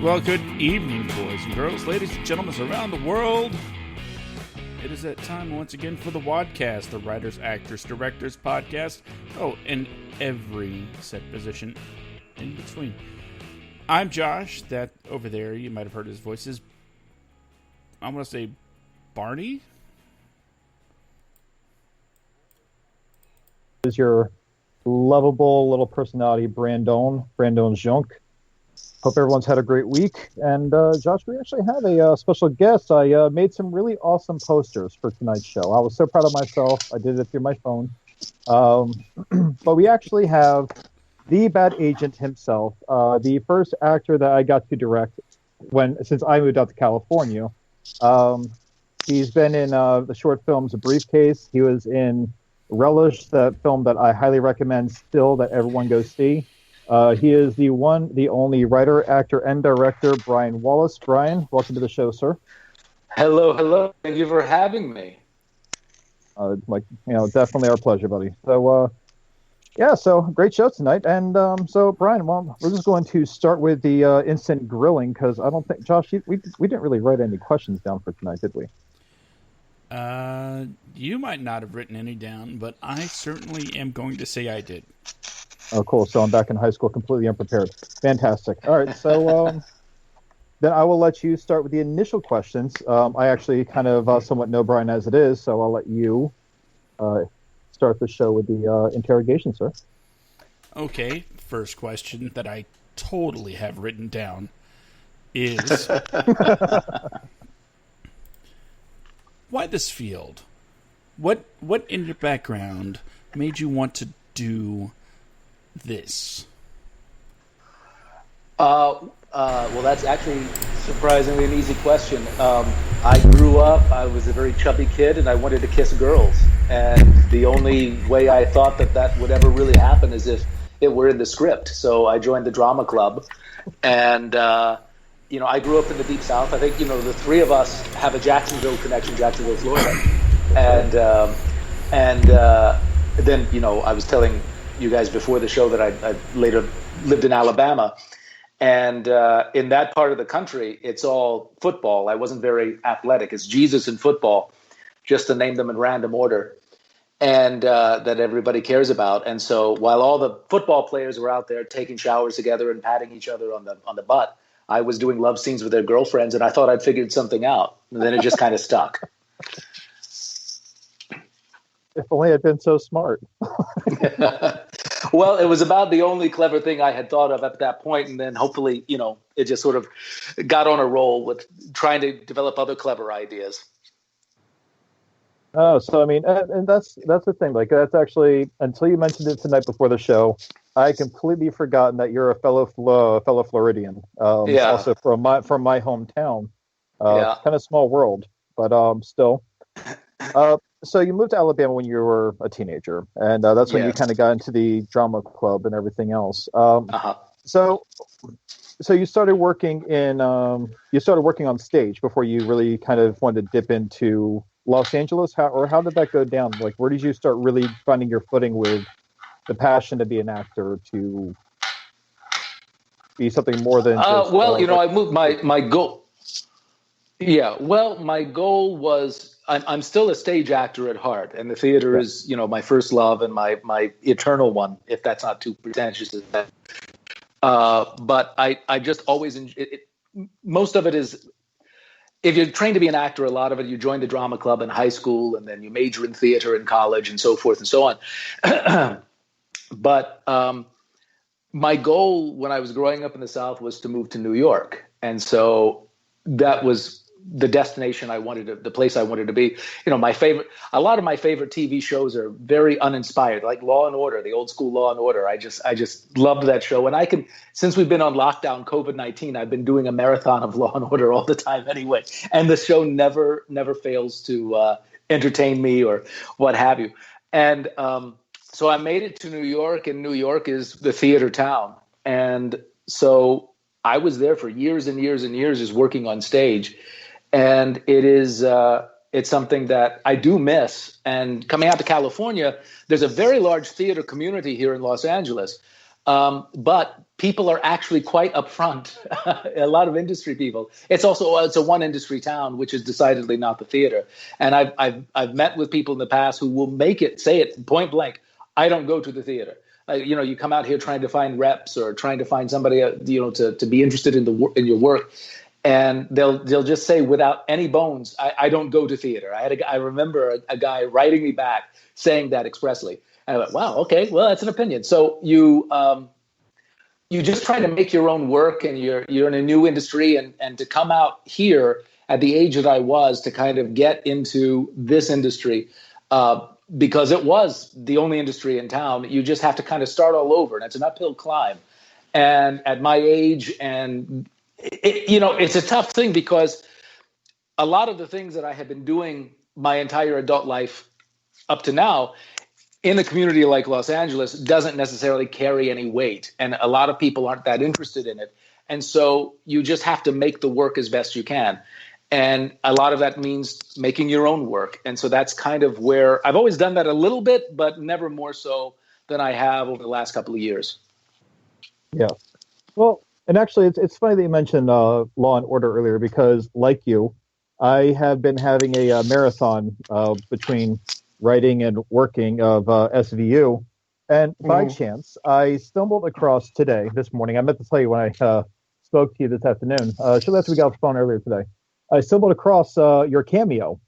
Well, good evening, boys and girls, ladies and gentlemen around the world. It is that time once again for the WADcast, the Writers, Actors, Directors podcast. Oh, and every set position in between. I'm Josh. That over there, you might have heard his voice, is, I want to say, Barney? Is your lovable little personality, Brandon Jonk. Hope everyone's had a great week. And Josh, we actually have a special guest. I made some really awesome posters for tonight's show. I was so proud of myself. I did it through my phone. But we actually have the bad agent himself, the first actor that I got to direct since I moved out to California. He's been in the short films A Briefcase. He was in Relish, that film that I highly recommend still, that everyone go see. He is the only writer, actor, and director, Brian Wallace. Brian, welcome to the show, sir. Hello. Thank you for having me. Definitely our pleasure, buddy. So, so great show tonight. And so, Brian, well, we're just going to start with the instant grilling, because I don't think, Josh, we didn't really write any questions down for tonight, did we? You might not have written any down, but I certainly am going to say I did. Oh, cool. So I'm back in high school completely unprepared. Fantastic. All right. So then I will let you start with the initial questions. I actually kind of somewhat know Brian as it is, so I'll let you start the show with the interrogation, sir. Okay. First question that I totally have written down is... Why this field? What in your background made you want to do this? Well, that's actually surprisingly an easy question. I grew up, I was a very chubby kid, and I wanted to kiss girls. And the only way I thought that would ever really happen is if it were in the script. So I joined the drama club, and I grew up in the Deep South. I think, the three of us have a Jacksonville connection, Jacksonville, Florida. And then, I was telling you guys before the show that I later lived in Alabama. And in that part of the country, it's all football. I wasn't very athletic. It's Jesus and football, just to name them in random order, and that everybody cares about. And so while all the football players were out there taking showers together and patting each other on the butt, I was doing love scenes with their girlfriends, and I thought I'd figured something out. And then it just kind of stuck. If only I'd been so smart. Well, it was about the only clever thing I had thought of at that point, and then hopefully, it just sort of got on a roll with trying to develop other clever ideas. Oh, so I mean, and that's the thing. Like, that's actually, until you mentioned it tonight before the show, I completely forgotten that you're a fellow Floridian. Also from my hometown. Kind of small world, but still. So you moved to Alabama when you were a teenager, and that's when you kind of got into the drama club and everything else. So you started working on stage before you really kind of wanted to dip into Los Angeles. How did that go down? Like, where did you start really finding your footing with the passion to be an actor, to be something more than just, I moved my goal. Yeah, well, my goal was, I'm still a stage actor at heart, and the theater is, my first love and my eternal one, if that's not too pretentious. But I just always, most of it is, if you're trained to be an actor, a lot of it, you join the drama club in high school, and then you major in theater in college, and so forth and so on. But my goal when I was growing up in the South was to move to New York. And so that was the destination the place I wanted to be. A lot of my favorite TV shows are very uninspired, like Law and Order, the old school Law and Order. I just loved that show. And since we've been on lockdown, COVID-19, I've been doing a marathon of Law and Order all the time anyway. And the show never fails to entertain me or what have you. And so I made it to New York, and New York is the theater town. And so I was there for years and years and years just working on stage. And it's something that I do miss. And coming out to California, there's a very large theater community here in Los Angeles. But people are actually quite upfront. A lot of industry people. It's a one industry town, which is decidedly not the theater. And I've met with people in the past who will say it point blank. I don't go to the theater. You come out here trying to find reps or trying to find somebody, to be interested in your work. And they'll just say without any bones, I don't go to theater. I remember a guy writing me back saying that expressly. And I went, wow, okay, well, that's an opinion. So you just try to make your own work, and you're in a new industry, and to come out here at the age that I was to kind of get into this industry, because it was the only industry in town, you just have to kind of start all over, and it's an uphill climb. And at my age, and it's a tough thing because a lot of the things that I had been doing my entire adult life up to now in a community like Los Angeles doesn't necessarily carry any weight. And a lot of people aren't that interested in it. And so you just have to make the work as best you can. And a lot of that means making your own work. And so that's kind of where I've always done that a little bit, but never more so than I have over the last couple of years. Yeah. Well, and actually, it's funny that you mentioned Law and Order earlier, because like you, I have been having a marathon between writing and working of SVU. And by chance, I stumbled across this morning, I meant to tell you when I spoke to you this afternoon, shortly after we got off the phone earlier today, I stumbled across your cameo.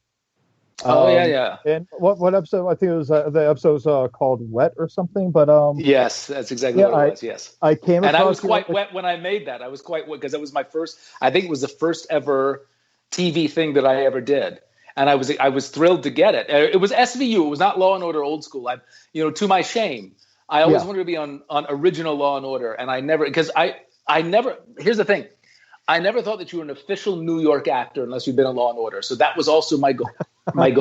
Yeah. And what episode? I think it was the episode was called Wet or something. But yes, that's exactly what it was. Yes, I came across, and I was quite wet when I made that. I was quite wet because it was my first. I think it was the first ever TV thing that I ever did, and I was thrilled to get it. It was SVU. It was not Law and Order old school. To my shame, I always wanted to be on original Law and Order, and I never, because I never. Here's the thing. I never thought that you were an official New York actor unless you'd been on Law and Order. So that was also my goal. And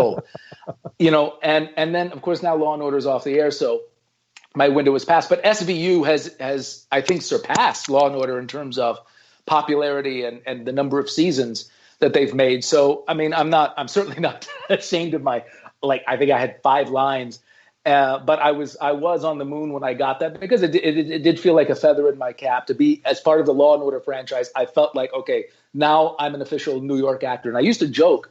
then of course now Law and Order is off the air, so my window was passed. But SVU has I think surpassed Law and Order in terms of popularity and the number of seasons that they've made. So I mean, I'm certainly not ashamed of I think I had 5 lines. But I was on the moon when I got that, because it did feel like a feather in my cap to be as part of the Law and Order franchise. I felt like, okay, now I'm an official New York actor. And I used to joke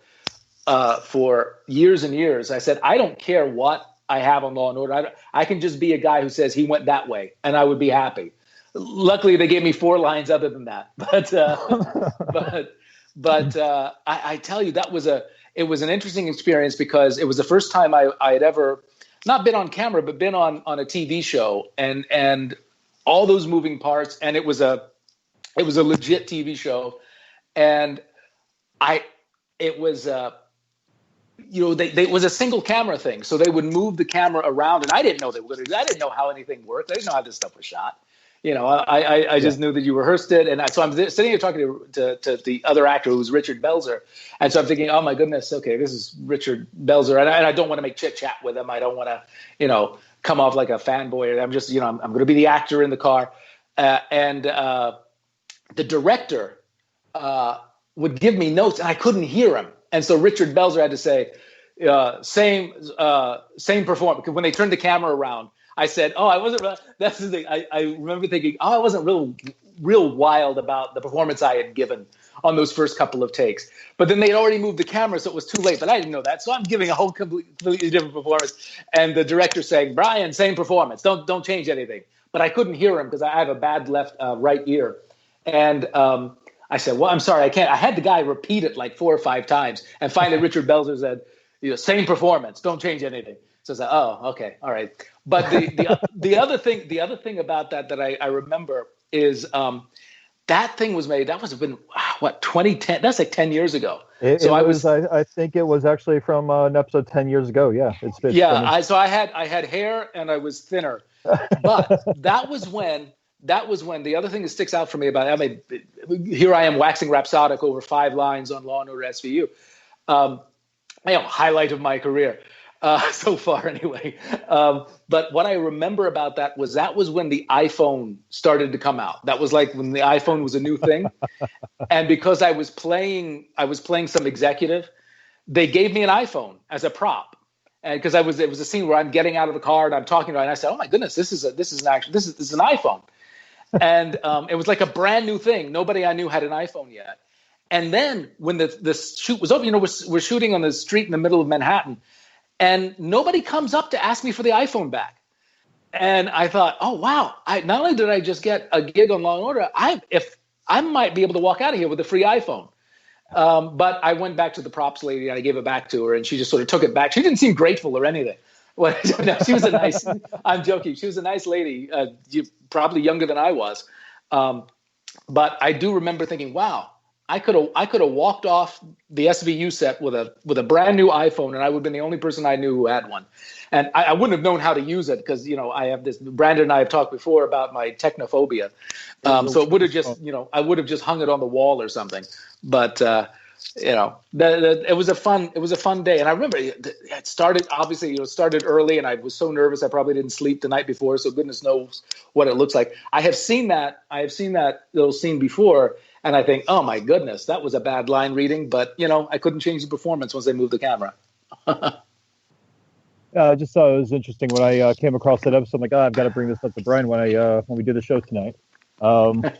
for years and years. I said, I don't care what I have on Law and Order. I can just be a guy who says he went that way, and I would be happy. Luckily, they gave me 4 lines other than that. But I tell you, it was an interesting experience, because it was the first time I had ever not been on camera, but been on a TV show, and all those moving parts. And it was a legit TV show. And it was was a single camera thing. So they would move the camera around, and I didn't know I didn't know how anything worked. I didn't know how this stuff was shot. I just knew that you rehearsed it. And so I'm sitting here talking to the other actor, who was Richard Belzer. And so I'm thinking, oh my goodness, okay, this is Richard Belzer. And I don't want to make chit chat with him. I don't want to, come off like a fanboy. I'm just, I'm going to be the actor in the car. And the director would give me notes, and I couldn't hear him. And so Richard Belzer had to say, same performance. Because when they turned the camera around, I said, "Oh, I wasn't." That's the thing. I remember thinking, "Oh, I wasn't real wild about the performance I had given on those first couple of takes." But then they'd already moved the camera, so it was too late. But I didn't know that, so I'm giving a whole completely different performance. And the director saying, "Brian, same performance. Don't change anything." But I couldn't hear him because I have a bad right ear. And I said, "Well, I'm sorry, I can't." I had the guy repeat it like 4 or 5 times, and finally Richard Belzer said, "Same performance. Don't change anything." So I said, "Oh, okay, all right." But the other thing about that I remember is that thing was made. That must have been 2010. That's like 10 years ago. I think it was actually from an episode 10 years ago. Yeah, So I had hair and I was thinner, but that was when the other thing that sticks out for me about it, I mean, here I am waxing rhapsodic over 5 lines on Law and Order SVU, highlight of my career. So far anyway. But what I remember about that was when the iPhone started to come out. That was like when the iPhone was a new thing. And because I was playing some executive, they gave me an iPhone as a prop. And because it was a scene where I'm getting out of the car and I'm talking to her, and I said, "Oh my goodness, this is an iPhone," and it was like a brand new thing. Nobody I knew had an iPhone yet. And then when the shoot was over, we're shooting on the street in the middle of Manhattan, and nobody comes up to ask me for the iPhone back. And I thought, oh wow! Not only did I just get a gig on Law and Order, I might be able to walk out of here with a free iPhone. But I went back to the props lady and I gave it back to her, and she just sort of took it back. She didn't seem grateful or anything. Well, no, she was a nice. I'm joking. She was a nice lady, probably younger than I was. But I do remember thinking, wow, I could have walked off the SVU set with a brand new iPhone, and I would have been the only person I knew who had one. And I wouldn't have known how to use it because, I have this. Brandon and I have talked before about my technophobia. So it would have just, I would have just hung it on the wall or something. But it was a fun day. And I remember it started, obviously, it started early, and I was so nervous I probably didn't sleep the night before. So goodness knows what it looks like. I have seen that little scene before, and I think, oh my goodness, that was a bad line reading. But I couldn't change the performance once they moved the camera. I just thought it was interesting when I came across that episode. I'm like, I've got to bring this up to Brian when we do the show tonight. But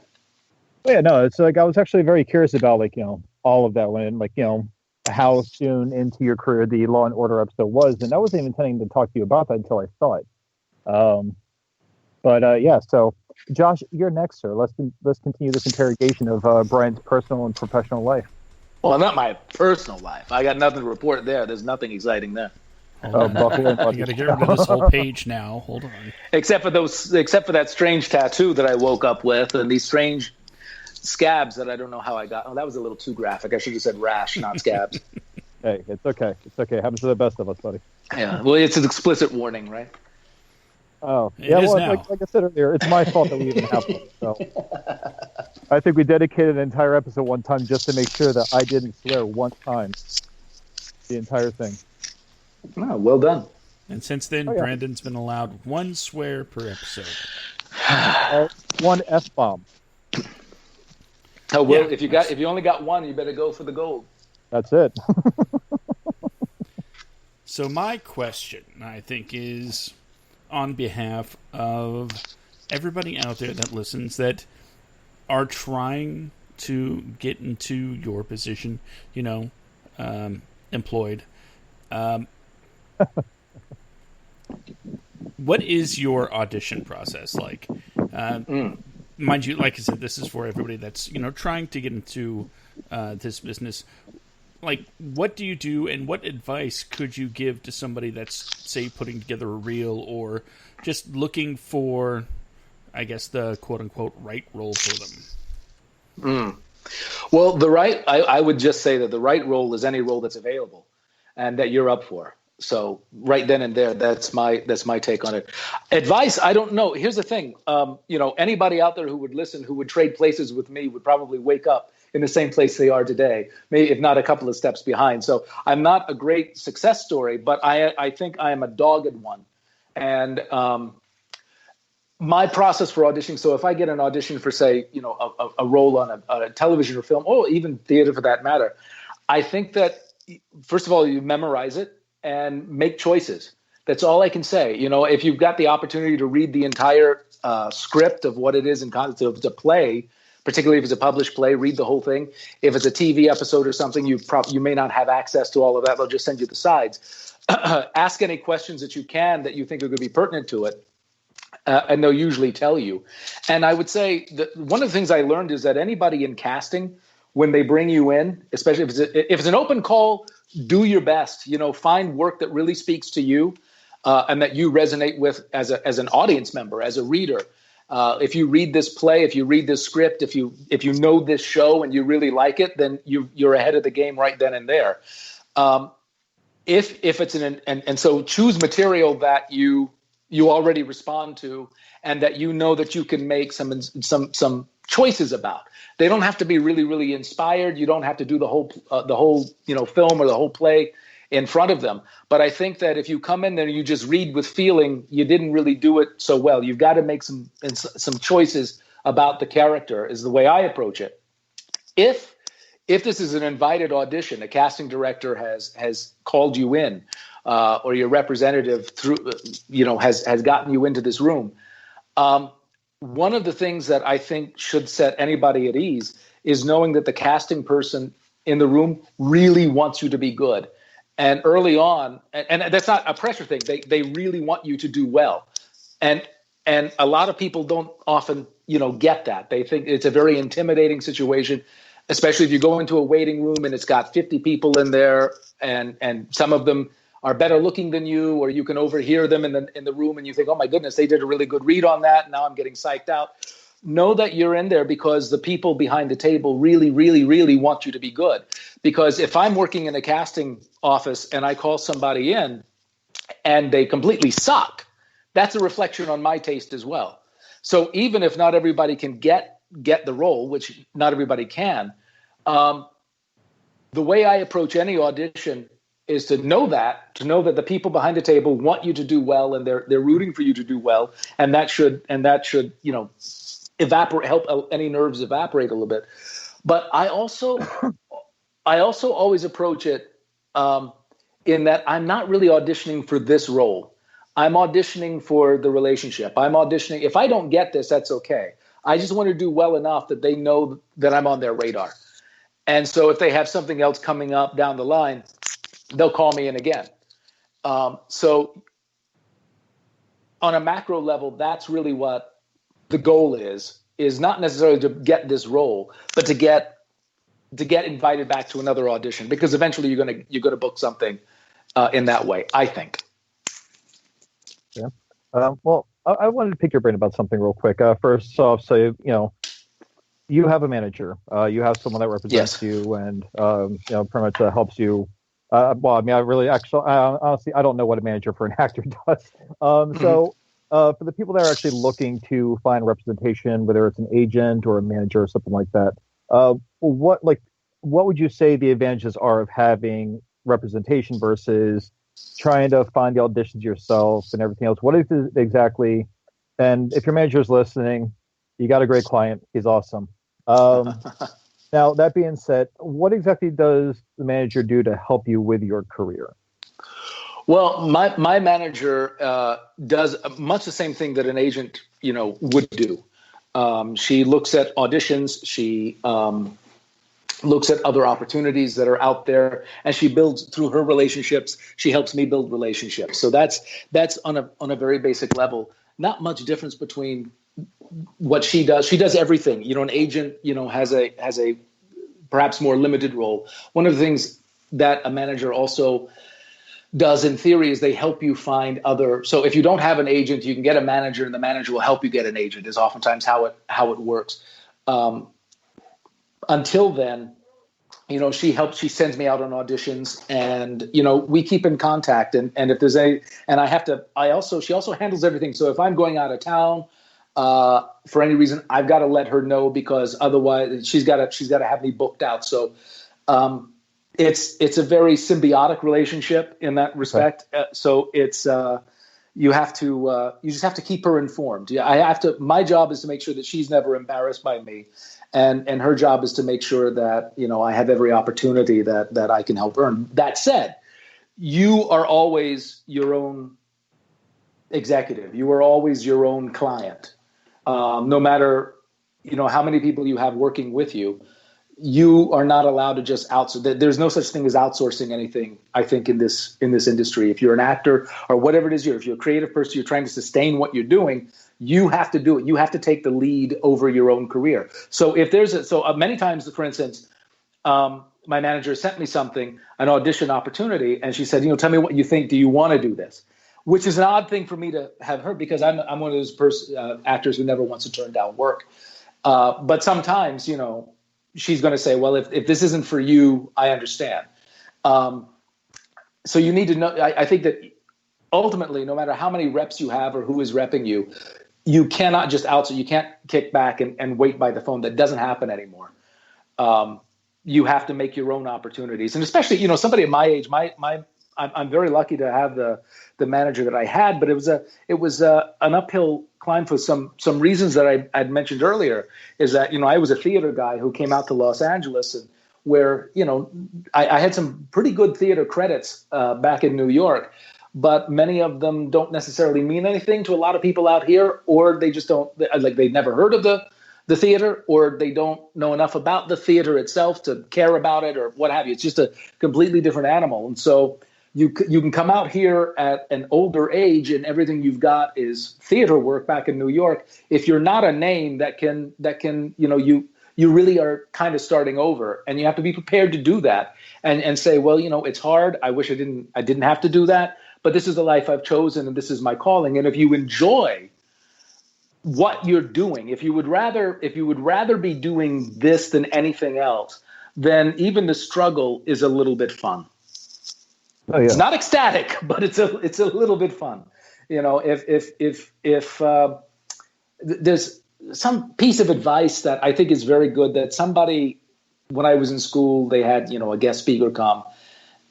yeah, no, it's like I was actually very curious about all of that when how soon into your career the Law and Order episode was, and I wasn't even intending to talk to you about that until I saw it. But yeah, so Josh, you're next, sir. Let's continue this interrogation of Brian's personal and professional life. Well, not my personal life. I got nothing to report there. There's nothing exciting there. You got to get rid of this whole page now. Hold on. Except for that strange tattoo that I woke up with, and these strange scabs that I don't know how I got. Oh, that was a little too graphic. I should have said rash, not scabs. Hey, it's okay. It's okay. It happens to the best of us, buddy. Yeah. Well, it's an explicit warning, right? Oh, yeah. Well, like I said earlier, it's my fault that we even have one. So I think we dedicated an entire episode one time just to make sure that I didn't swear one time. The entire thing. Oh, well done. And since then, Brandon's been allowed one swear per episode. One F-bomb. Oh well, yeah, if you only got one, you better go for the gold. That's it. So my question, I think, is on behalf of everybody out there that listens that are trying to get into your position, employed. What is your audition process like? Mind you, like I said, this is for everybody that's trying to get into this business. Like, what do you do, and what advice could you give to somebody that's, say, putting together a reel or just looking for, I guess, the quote-unquote right role for them? Well, I would just say that the right role is any role that's available and that you're up for. So right then and there, that's my take on it. Advice, I don't know. Here's the thing. Anybody out there who would listen, who would trade places with me would probably wake up in the same place they are today, maybe if not a couple of steps behind. So I'm not a great success story, but I think I am a dogged one. And my process for auditioning, so if I get an audition for, say, a role on a television or film, or even theater for that matter, I think that, first of all, you memorize it and make choices. That's all I can say. If you've got the opportunity to read the entire script of what it is in context, if it's a play, particularly if it's a published play, read the whole thing. If it's a TV episode or something, you may not have access to all of that. They'll just send you the sides. Ask any questions that you can that you think are going to be pertinent to it. And they'll usually tell you. And I would say that one of the things I learned is that anybody in casting, when they bring you in, especially if it's an open call, do your best. Find work that really speaks to you and that you resonate with as an audience member, as a reader. If you read this play, if you read this script, if you know this show and you really like it, then you're ahead of the game right then and there. If it's and so choose material that you already respond to and that that you can make some choices about. They don't have to be really, really inspired. You don't have to do the whole film or the whole play in front of them. But I think that if you come in there and you just read with feeling, you didn't really do it so well. You've got to make some choices about the character is the way I approach it. If this is an invited audition, a casting director has called you in, or your representative through, has gotten you into this room. One of the things that I think should set anybody at ease is knowing that the casting person in the room really wants you to be good. And early on, and that's not a pressure thing, they really want you to do well. And a lot of people don't often, get that. They think it's a very intimidating situation, especially if you go into a waiting room and it's got 50 people in there, and some of them are better looking than you, or you can overhear them in the room and you think, oh my goodness, they did a really good read on that. Now I'm getting psyched out. Know that you're in there because the people behind the table really, really, really want you to be good. Because if I'm working in a casting office and I call somebody in and they completely suck, that's a reflection on my taste as well. So even if not everybody can get the role, which not everybody can, the way I approach any audition is to know that the people behind the table want you to do well, and they're rooting for you to do well, and that should help any nerves evaporate a little bit. But I also always approach it in that I'm not really auditioning for this role. I'm auditioning for the relationship. I'm auditioning. If I don't get this, that's okay. I just want to do well enough that they know that I'm on their radar. And so if they have something else coming up down the line, they'll call me in again. So on a macro level, that's really what the goal is not necessarily to get this role, but to get invited back to another audition, because eventually you're gonna book something in that way, I think. Yeah. Well, I wanted to pick your brain about something real quick. First off, so you have a manager. You have someone that represents you, and pretty much helps you. Honestly, I don't know what a manager for an actor does. So for the people that are actually looking to find representation, whether it's an agent or a manager or something like that, what would you say the advantages are of having representation versus trying to find the auditions yourself and everything else? What is it exactly? And if your manager is listening, you got a great client. He's awesome. Now, that being said, what exactly does the manager do to help you with your career? Well, my manager does much the same thing that an agent, would do. She looks at auditions. She looks at other opportunities that are out there, and she builds through her relationships. She helps me build relationships. So that's on a very basic level. Not much difference between what she does. She does everything. An agent, has a perhaps more limited role. One of the things that a manager also does in theory is they help you find other. So if you don't have an agent, you can get a manager, and the manager will help you get an agent, is oftentimes how it works. Until then, she sends me out on auditions, and, we keep in contact. And if there's she also handles everything. So if I'm going out of town, for any reason, I've got to let her know, because otherwise she's got to have me booked out. So, it's a very symbiotic relationship in that respect. So it's, you just have to keep her informed. My job is to make sure that she's never embarrassed by me. And her job is to make sure that, I have every opportunity that I can help earn. That said, you are always your own executive. You are always your own client. No matter, how many people you have working with you, you are not allowed to just outsource. There's no such thing as outsourcing anything, I think, in this industry. If you're an actor or whatever it is, if you're a creative person, you're trying to sustain what you're doing, you have to do it. You have to take the lead over your own career. So if many times, for instance, my manager sent me something, an audition opportunity, and she said, tell me what you think. Do you want to do this? Which is an odd thing for me to have heard, because I'm one of those actors who never wants to turn down work. But sometimes, she's going to say, well, if this isn't for you, I understand. So you need to know, I think that ultimately, no matter how many reps you have or who is repping you, you cannot just outsource. You can't kick back and wait by the phone. That doesn't happen anymore. You have to make your own opportunities. And especially, somebody at my age, I'm very lucky to have the manager that I had, but it was an uphill climb for some reasons that I'd mentioned earlier. Is that I was a theater guy who came out to Los Angeles and where, I had some pretty good theater credits back in New York, but many of them don't necessarily mean anything to a lot of people out here, or they just don't, like, they've never heard of the theater, or they don't know enough about the theater itself to care about it, or what have you. It's just a completely different animal. And so you can come out here at an older age and everything you've got is theater work back in New York. If you're not a name that can, you really are kind of starting over, and you have to be prepared to do that and say, well, it's hard. I wish I didn't have to do that, but this is the life I've chosen and this is my calling. And if you enjoy what you're doing, if you would rather be doing this than anything else, then even the struggle is a little bit fun. Oh, yeah. It's not ecstatic, but it's a little bit fun. If there's some piece of advice that I think is very good, that somebody, when I was in school, they had, a guest speaker come,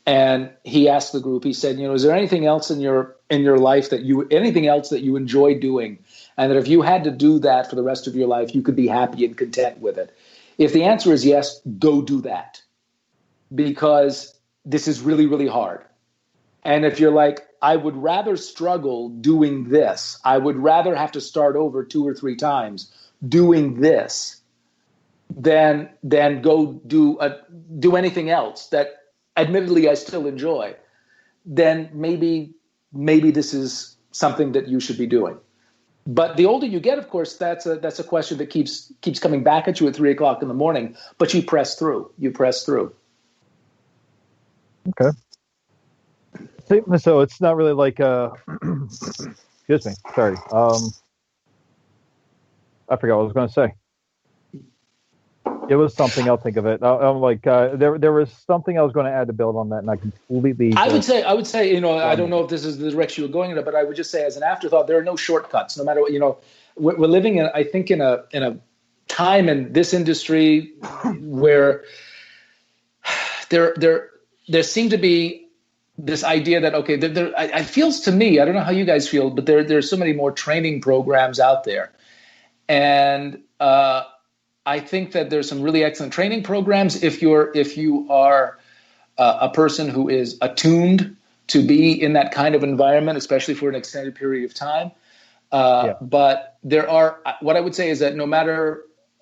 and he asked the group, he said, is there anything else in your life anything else that you enjoy doing? And that if you had to do that for the rest of your life, you could be happy and content with it. If the answer is yes, go do that, because this is really, really hard. And if you're like, I would rather struggle doing this, I would rather have to start over 2 or 3 times doing this than go do anything else that admittedly I still enjoy, then maybe this is something that you should be doing. But the older you get, of course, that's a question that keeps coming back at you at 3 o'clock in the morning. But you press through. Okay. So it's not really like excuse me. Sorry. I forgot what I was going to say. It was something. I'll think of it. I'm like, there was something I was going to add to build on that, and I completely. I would say, I don't know if this is the direction you're going in, but I would just say, as an afterthought, there are no shortcuts. No matter what, we're living in, I think, in a time in this industry where there seemed to be this idea that, okay, it feels to me, I don't know how you guys feel, but there's so many more training programs out there, and I think that there's some really excellent training programs if you are a person who is attuned to be in that kind of environment, especially for an extended period of time. But what I would say is that no matter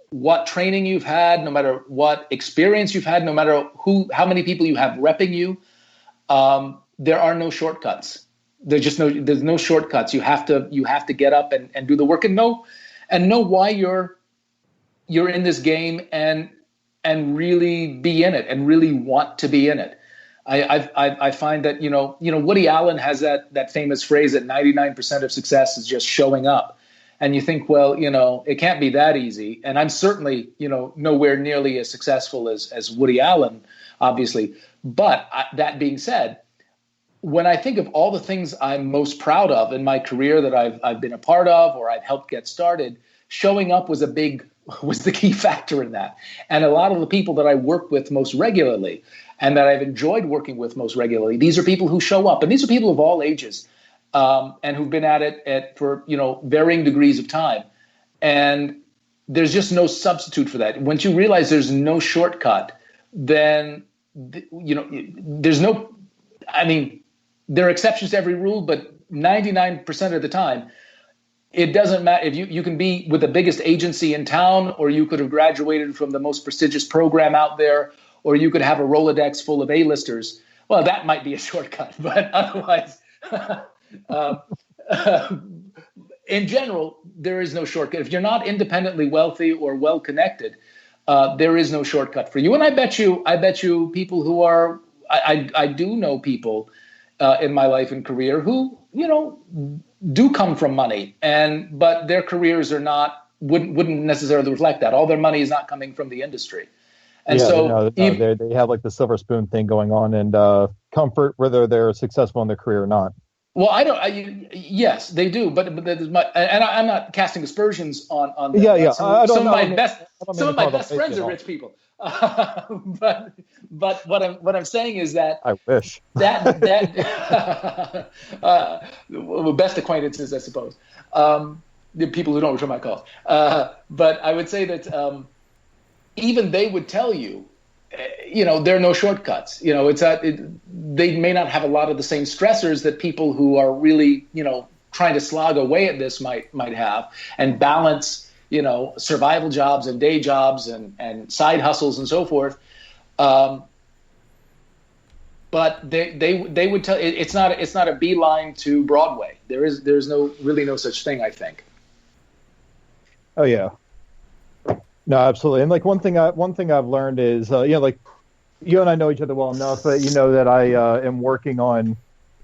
what training you've had, no matter what experience you've had, no matter how many people you have repping you, there are no shortcuts. There's no shortcuts. You have to get up and do the work and know why you're in this game and really be in it and really want to be in it. I find that, Woody Allen has that famous phrase that 99% of success is just showing up. And you think, well, it can't be that easy. And I'm certainly, nowhere nearly as successful as Woody Allen, obviously. But that being said, when I think of all the things I'm most proud of in my career that I've been a part of or I've helped get started, showing up was the key factor in that. And a lot of the people that I work with most regularly and that I've enjoyed working with most regularly, these are people who show up. And these are people of all ages and who've been at it for, varying degrees of time. And there's just no substitute for that. Once you realize there's no shortcut, then, there's no, there are exceptions to every rule, but 99% of the time, it doesn't matter if you can be with the biggest agency in town, or you could have graduated from the most prestigious program out there, or you could have a Rolodex full of A-listers. Well, that might be a shortcut, but otherwise, in general, there is no shortcut. If you're not independently wealthy or well-connected, there is no shortcut for you. And I bet you people who are, I do know people in my life and career who, do come from money, but their careers wouldn't necessarily reflect that. All their money is not coming from the industry. And they have like the silver spoon thing going on, and comfort whether they're successful in their career or not. Well, yes, they do, but I'm not casting aspersions on them. Yeah. Some of my best friends are rich people. But what I'm saying is that I wish that best acquaintances, I suppose, the people who don't return my calls. But I would say that even they would tell you, there are no shortcuts. They may not have a lot of the same stressors that people who are really, trying to slog away at this might have, and balance, survival jobs and day jobs and side hustles and so forth. But they would tell it's not a beeline to Broadway. There's no such thing, I think. Oh yeah. No, absolutely. And like one thing I've learned is, like you and I know each other well enough that you know that I am working on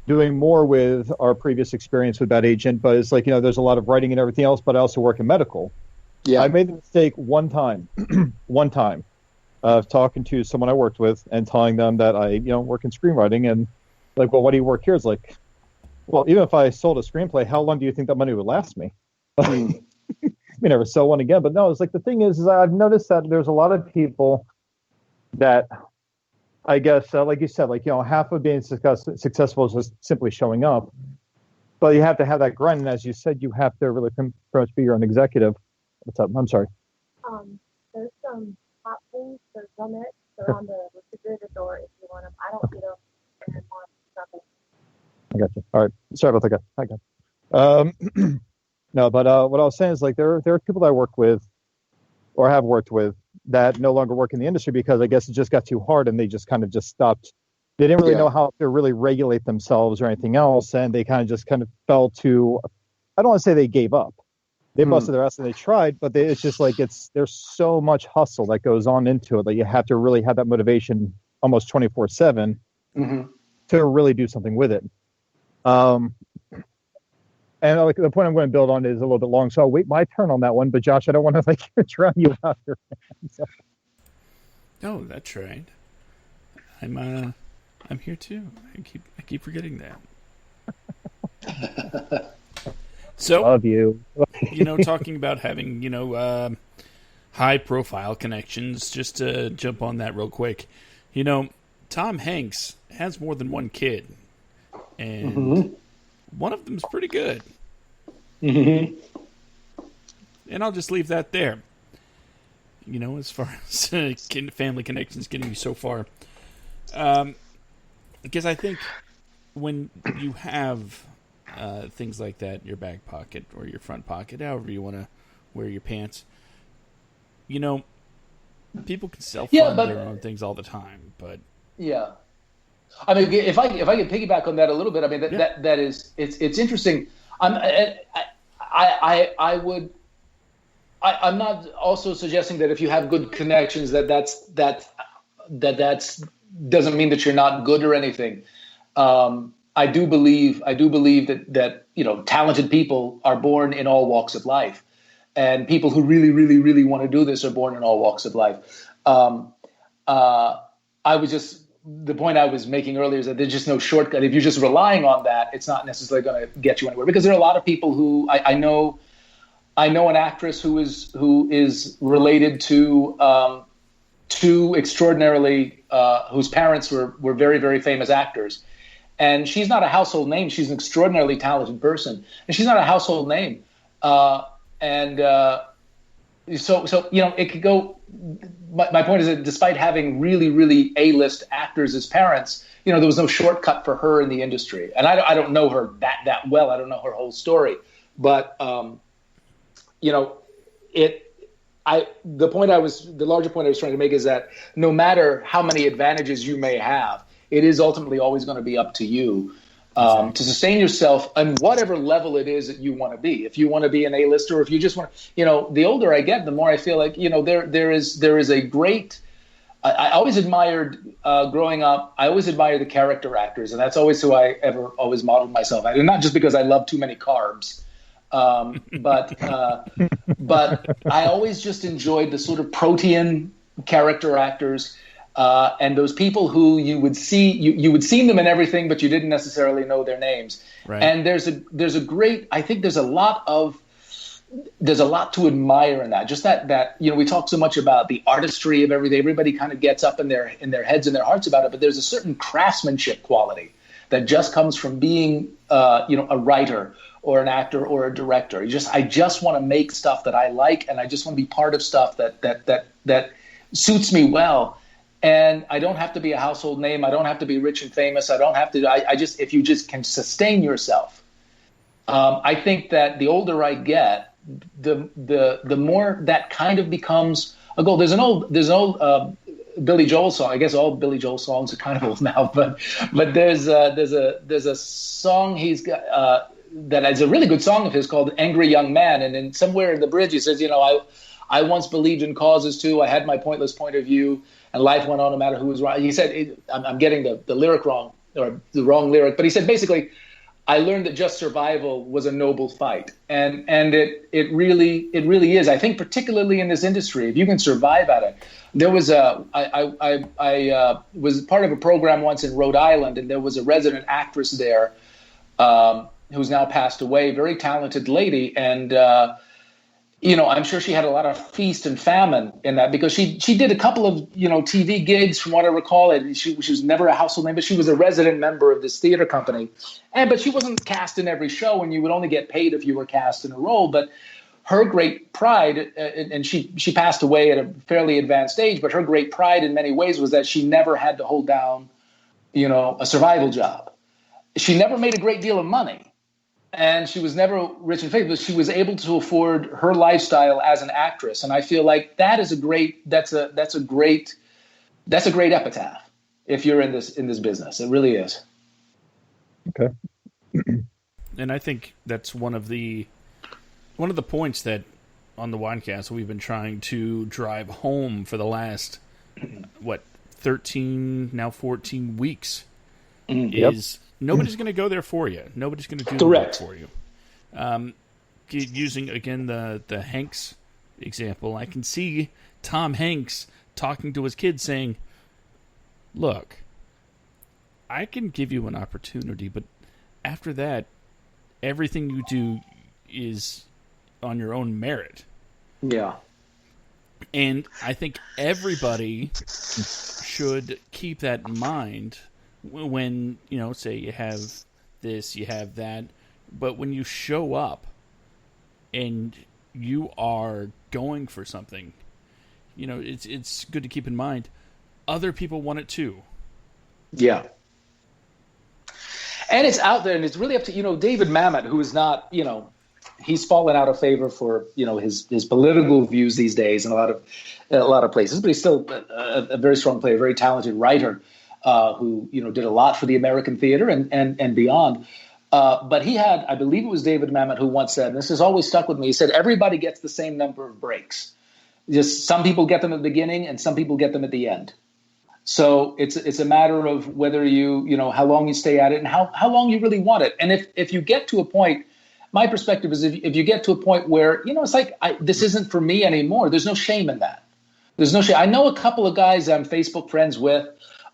doing more with our previous experience with that agent. But it's like, there's a lot of writing and everything else, but I also work in medical. Yeah. I made the mistake one time of talking to someone I worked with and telling them that I, work in screenwriting, and like, well, what do you work here? It's like, well, even if I sold a screenplay, how long do you think that money would last me? I may never sell one again. But no, it's like the thing is I've noticed that there's a lot of people that I guess, like you said, like, half of being successful is just simply showing up. But you have to have that grind. And as you said, you have to really pretty much be your own executive. What's up? I'm sorry. There's some hot wings, there's donuts. They're on the refrigerator door if you want them. I don't eat them and want nothing. I got you. All right. Sorry about that. I got you. No, but what I was saying is like there are people that I work with or have worked with that no longer work in the industry because I guess it just got too hard and they just kind of just stopped. They didn't really know how to really regulate themselves or anything else, and they kind of fell to. I don't want to say they gave up. They busted their ass and they tried, but it's just like there's so much hustle that goes on into it that you have to really have that motivation almost 24/7 to really do something with it. And like the point I'm going to build on is a little bit long, so I'll wait my turn on that one. But Josh, I don't want to drown you out here. So. No, that's right. I'm here too. I keep forgetting that. So, love you. Talking about having, high profile connections, just to jump on that real quick. Tom Hanks has more than one kid. And one of them's pretty good. And I'll just leave that there. As far as family connections getting you so far. Because I think when you have things like that in your back pocket or your front pocket, however you want to wear your pants, people can self-fund their own things all the time. But yeah, I mean, if I could piggyback on that a little bit, I mean that is it's interesting. I'm not also suggesting that if you have good connections that doesn't mean that you're not good or anything. I do believe that talented people are born in all walks of life, and people who really, really, really want to do this are born in all walks of life. The point I was making earlier is that there's just no shortcut. If you're just relying on that, it's not necessarily going to get you anywhere, because there are a lot of people who I know an actress who is related to two extraordinarily whose parents were very, very famous actors. And she's not a household name. She's an extraordinarily talented person, and she's not a household name. So it could go. My point is that despite having really, really A-list actors as parents, there was no shortcut for her in the industry. And I don't know her that well. I don't know her whole story, but the larger point I was trying to make is that no matter how many advantages you may have, it is ultimately always going to be up to you to sustain yourself on whatever level it is that you want to be. If you want to be an A-lister, or if you just want to, the older I get, the more I feel like, there is a great, I always admired growing up, I always admired the character actors, and that's always who I always modeled myself at. And not just because I love too many carbs, but I always just enjoyed the sort of protean character actors. And those people who you would see them in everything, but you didn't necessarily know their names. Right. And there's a great, I think there's a lot to admire in that. Just that we talk so much about the artistry of everything. Everybody kind of gets up in their heads and their hearts about it, but there's a certain craftsmanship quality that just comes from being a writer or an actor or a director. I just want to make stuff that I like, and I just want to be part of stuff that suits me well. And I don't have to be a household name. I don't have to be rich and famous. I don't have to. I just, if you just can sustain yourself. I think that the older I get, the more that kind of becomes a goal. There's an old Billy Joel song. I guess all Billy Joel songs are kind of old now, but there's a song he's got that is a really good song of his called "Angry Young Man," and then somewhere in the bridge he says, I once believed in causes too. I had my pointless point of view, and life went on no matter who was right. He said, I'm getting the lyric wrong, or the wrong lyric, but he said basically, I learned that just survival was a noble fight, and it really is. I think particularly in this industry, if you can survive at it. There was I was part of a program once in Rhode Island, and there was a resident actress there who's now passed away, very talented lady, and I'm sure she had a lot of feast and famine in that, because she did a couple of TV gigs from what I recall. And she was never a household name, but she was a resident member of this theater company, but she wasn't cast in every show, and you would only get paid if you were cast in a role. But her great pride, and she passed away at a fairly advanced age, but her great pride in many ways was that she never had to hold down, a survival job. She never made a great deal of money, and she was never rich and famous, but she was able to afford her lifestyle as an actress. And I feel like that's a great epitaph if you're in this business. It really is. Okay. And I think that's one of the points that on the WADcast we've been trying to drive home for the last 13, now 14 weeks is nobody's going to go there for you. Nobody's going to do the work for you. Using again the Hanks example, I can see Tom Hanks talking to his kids saying, "Look, I can give you an opportunity, but after that, everything you do is on your own merit." Yeah. And I think everybody should keep that in mind when, say you have this, you have that, but when you show up and you are going for something, it's good to keep in mind other people want it too. Yeah. And it's out there, and it's really up to, David Mamet, who is not, he's fallen out of favor for, his political views these days in a lot of places, but he's still a very strong player, very talented writer who, did a lot for the American theater and beyond. But he had, I believe it was David Mamet who once said, and this has always stuck with me, he said, everybody gets the same number of breaks. Just some people get them at the beginning and some people get them at the end. So it's a matter of whether how long you stay at it and how long you really want it. And if you get to a point, my perspective is if you get to a point where, it's like, this isn't for me anymore, there's no shame in that. There's no shame. I know a couple of guys I'm Facebook friends with.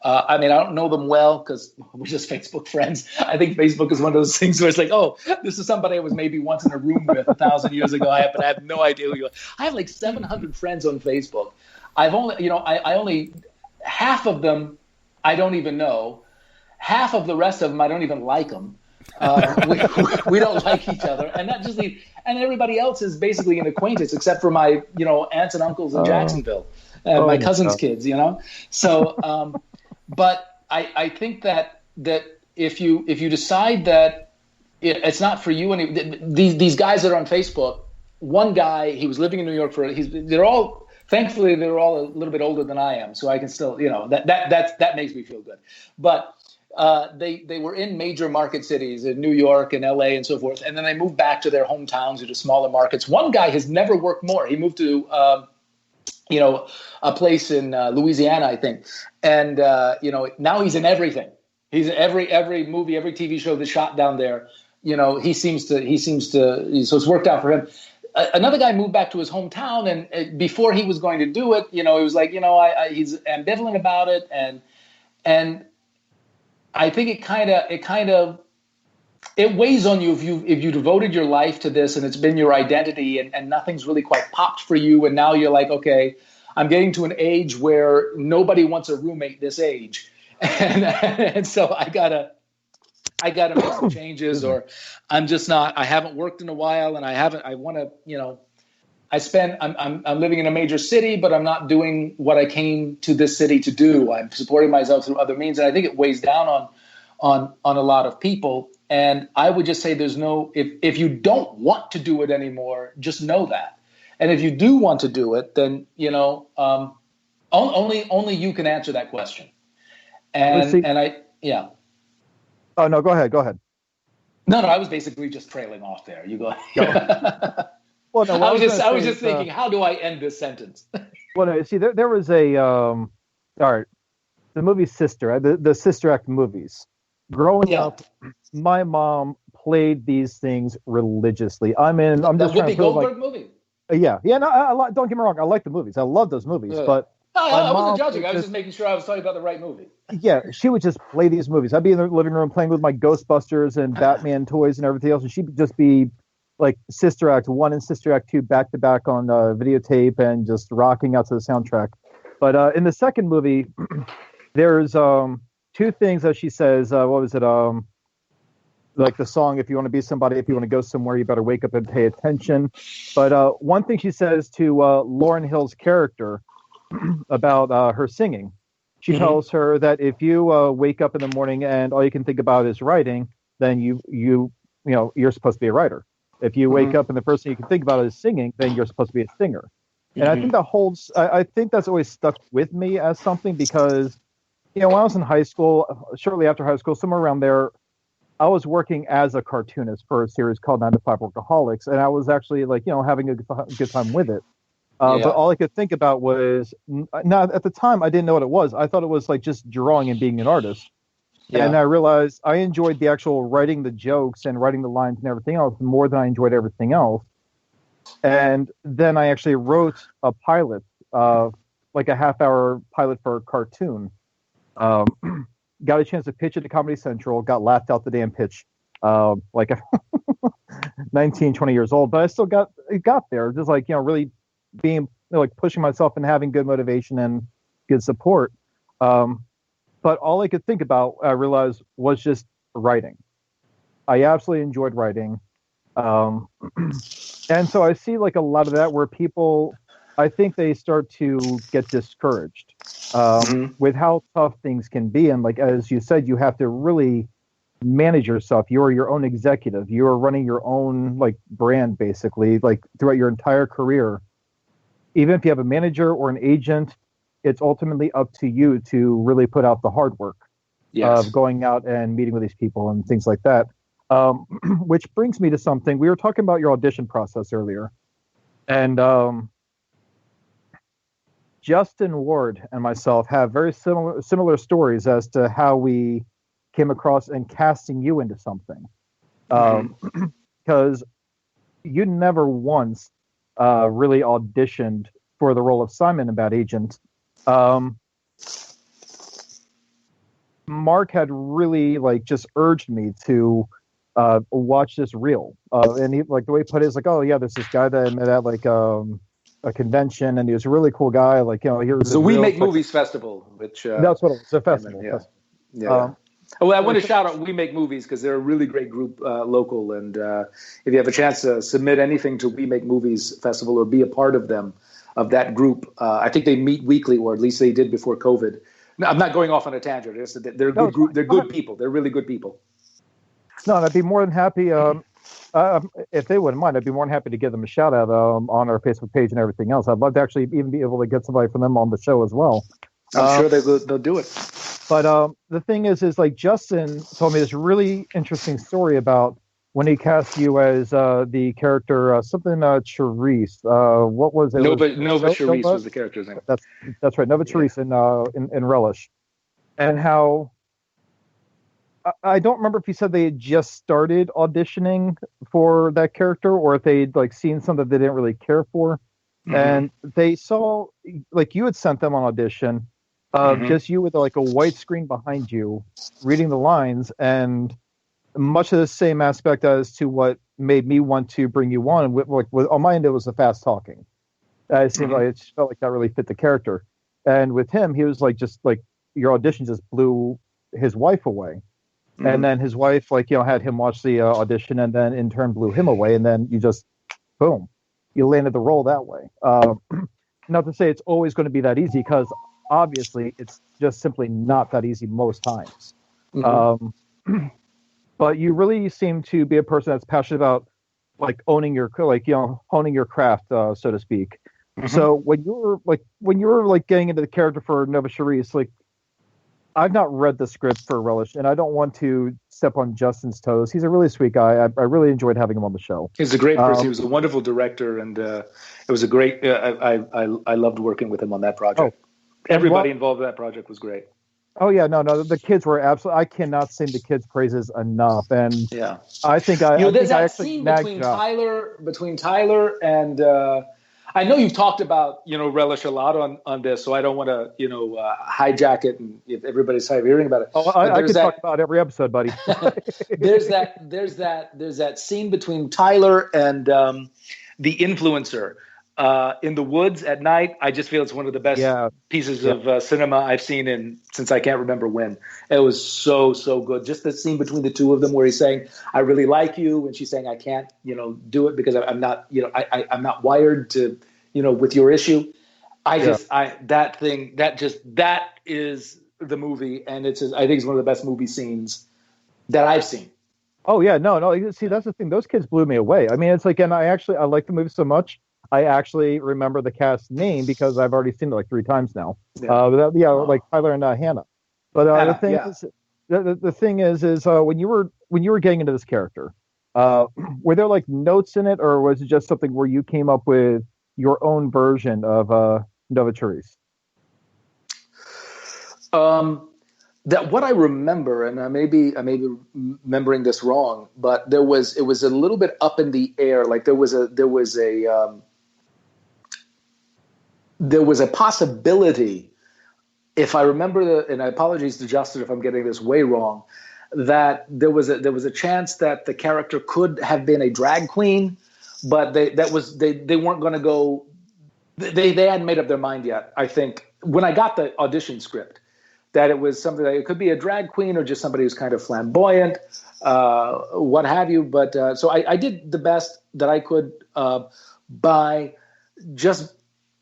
I don't know them well because we're just Facebook friends. I think Facebook is one of those things where it's like, oh, this is somebody I was maybe once in a room with 1,000 years ago. But I have no idea who you are. I have like 700 friends on Facebook. I've only, I only, half of them I don't even know. Half of the rest of them I don't even like them. We don't like each other, and that just and everybody else is basically an acquaintance except for my aunts and uncles in Jacksonville and my cousin's kids. So. But I think that if you decide that it's not for you, these guys that are on Facebook, one guy, he was living in New York thankfully they're all a little bit older than I am, so I can still that makes me feel good. But they were in major market cities in New York and LA and so forth, and then they moved back to their hometowns or to smaller markets. One guy has never worked more. He moved to a place in Louisiana, I think. And, now he's in everything. He's in every movie, every TV show that's shot down there. He seems to, so it's worked out for him. Another guy moved back to his hometown, and before he was going to do it, he was like, he's ambivalent about it. And I think it weighs on you if you devoted your life to this and it's been your identity and nothing's really quite popped for you. And now you're like, okay, I'm getting to an age where nobody wants a roommate this age. And so I gotta make some changes, or I'm just not, I haven't worked in a while and I want to, I'm living in a major city, but I'm not doing what I came to this city to do. I'm supporting myself through other means, and I think it weighs down on a lot of people. And I would just say there's no, if you don't want to do it anymore, just know that. And if you do want to do it, then only you can answer that question. Yeah. Oh no, go ahead. No, I was basically just trailing off there. You go. Well, no, I was just thinking, how do I end this sentence? Well, no, see, there was a all right, the movie Sister, the Sister Act movies. Growing up, my mom played these things religiously. I'm just trying to Goldberg movie. Yeah. No, don't get me wrong. I like the movies. I love those movies, but I wasn't judging. I was just making sure I was talking about the right movie. Yeah, she would just play these movies. I'd be in the living room playing with my Ghostbusters and Batman toys and everything else, and she'd just be like Sister Act 1 and Sister Act 2 back to back on videotape and just rocking out to the soundtrack. But in the second movie, there's two things that she says. What was it? Like the song, if you want to be somebody, if you want to go somewhere, you better wake up and pay attention. But one thing she says to Lauryn Hill's character about her singing, she tells her that if you wake up in the morning and all you can think about is writing, then you're supposed to be a writer. If you wake up and the first thing you can think about is singing, then you're supposed to be a singer. And I think that holds. I think that's always stuck with me as something because, when I was in high school, shortly after high school, somewhere around there, I was working as a cartoonist for a series called 9 to 5 Workaholics, and I was actually having a good time with it. But all I could think about was, now at the time I didn't know what it was. I thought it was like just drawing and being an artist. Yeah. And I realized I enjoyed the actual writing the jokes and writing the lines and everything else more than I enjoyed everything else. And then I actually wrote a pilot, like a half-hour pilot for a cartoon. Got a chance to pitch it to Comedy Central, got laughed out the damn pitch, like 19, 20 years old. But I still got there, just really being pushing myself and having good motivation and good support. But all I could think about, I realized, was just writing. I absolutely enjoyed writing. And so I see a lot of that where people, I think they start to get discouraged with how tough things can be. And as you said, you have to really manage yourself. You're your own executive. You're running your own brand, basically, throughout your entire career. Even if you have a manager or an agent, it's ultimately up to you to really put out the hard work of going out and meeting with these people and things like that. Which brings me to something. We were talking about your audition process earlier. And Justin Ward and myself have very similar stories as to how we came across and casting you into something. Because you never once really auditioned for the role of Simon in Bad Agent. Mark had really just urged me to watch this reel, and he the way he put it is oh yeah, there's this guy that I met at a convention, and he was a really cool guy. Here's the We Make Movies Festival, which that's what it was, a festival. Well, I want to shout out We Make Movies because they're a really great group, local, and if you have a chance to submit anything to We Make Movies Festival or be a part of them, of that group, I think they meet weekly, or at least they did before COVID. No, I'm not going off on a tangent. They're a good group. They're good people. They're really good people. No, and I'd be more than happy, if they wouldn't mind, I'd be more than happy to give them a shout out on our Facebook page and everything else. I'd love to actually even be able to get somebody from them on the show as well. I'm sure they'll do it. But the thing is Justin told me this really interesting story about when he cast you as the character, something Charisse. What was it? Nova Charisse was the character's name. That's right, Nova Charisse in Relish. And how, I don't remember if he said they had just started auditioning for that character or if they'd seen something they didn't really care for. And they saw, you had sent them on audition, just you with a white screen behind you reading the lines, and much of the same aspect as to what made me want to bring you on. With on my end, it was the fast talking. It seemed it felt like that really fit the character. And with him, he was your audition just blew his wife away. And then his wife, had him watch the audition and then in turn blew him away. And then you just, boom. you landed the role that way. Not to say it's always going to be that easy, because obviously it's just simply not that easy most times. Mhm. But you really seem to be a person that's passionate about like honing your craft, so to speak. Mhm. So when you were like getting into the character for Nova Charisse, like I've not read the script for Relish, and I don't want to step on Justin's toes. He's a really sweet guy. I really enjoyed having him on the show. He's a great person. He was a wonderful director, and it was a great. I loved working with him on that project. Everybody involved in that project was great. Oh yeah, no, the kids were absolutely. I cannot sing the kids' praises enough, and Yeah, I think there's that actually scene nagged between Tyler and. I know you've talked about Relish a lot on this, so I don't want to hijack it and if everybody's tired of hearing about it. Oh, I could talk about every episode, buddy. there's that scene between Tyler and the influencer in the woods at night. I just feel it's one of the best pieces of cinema I've seen since I can't remember when. It was so good. Just the scene between the two of them where he's saying, "I really like you," and she's saying, "I can't, do it because I'm not, I'm not wired to, with your issue." That is the movie, and I think it's one of the best movie scenes that I've seen. Oh yeah, no. See, that's the thing. Those kids blew me away. I mean, it's like, and I like the movie so much. I actually remember the cast name because I've already seen it like 3 times now. Yeah. Like Tyler and Hannah. But the thing is when you were getting into this character, were there like notes in it, or was it just something where you came up with your own version of Nova Charisse? That what I remember, and I may be remembering this wrong, but it was a little bit up in the air. Like there was a possibility, if I remember and I apologize to Justin if I'm getting this way wrong, that there was a chance that the character could have been a drag queen, but they weren't going to go. They hadn't made up their mind yet. I think when I got the audition script, that it was something that it could be a drag queen or just somebody who's kind of flamboyant, what have you. But so I did the best that I could by just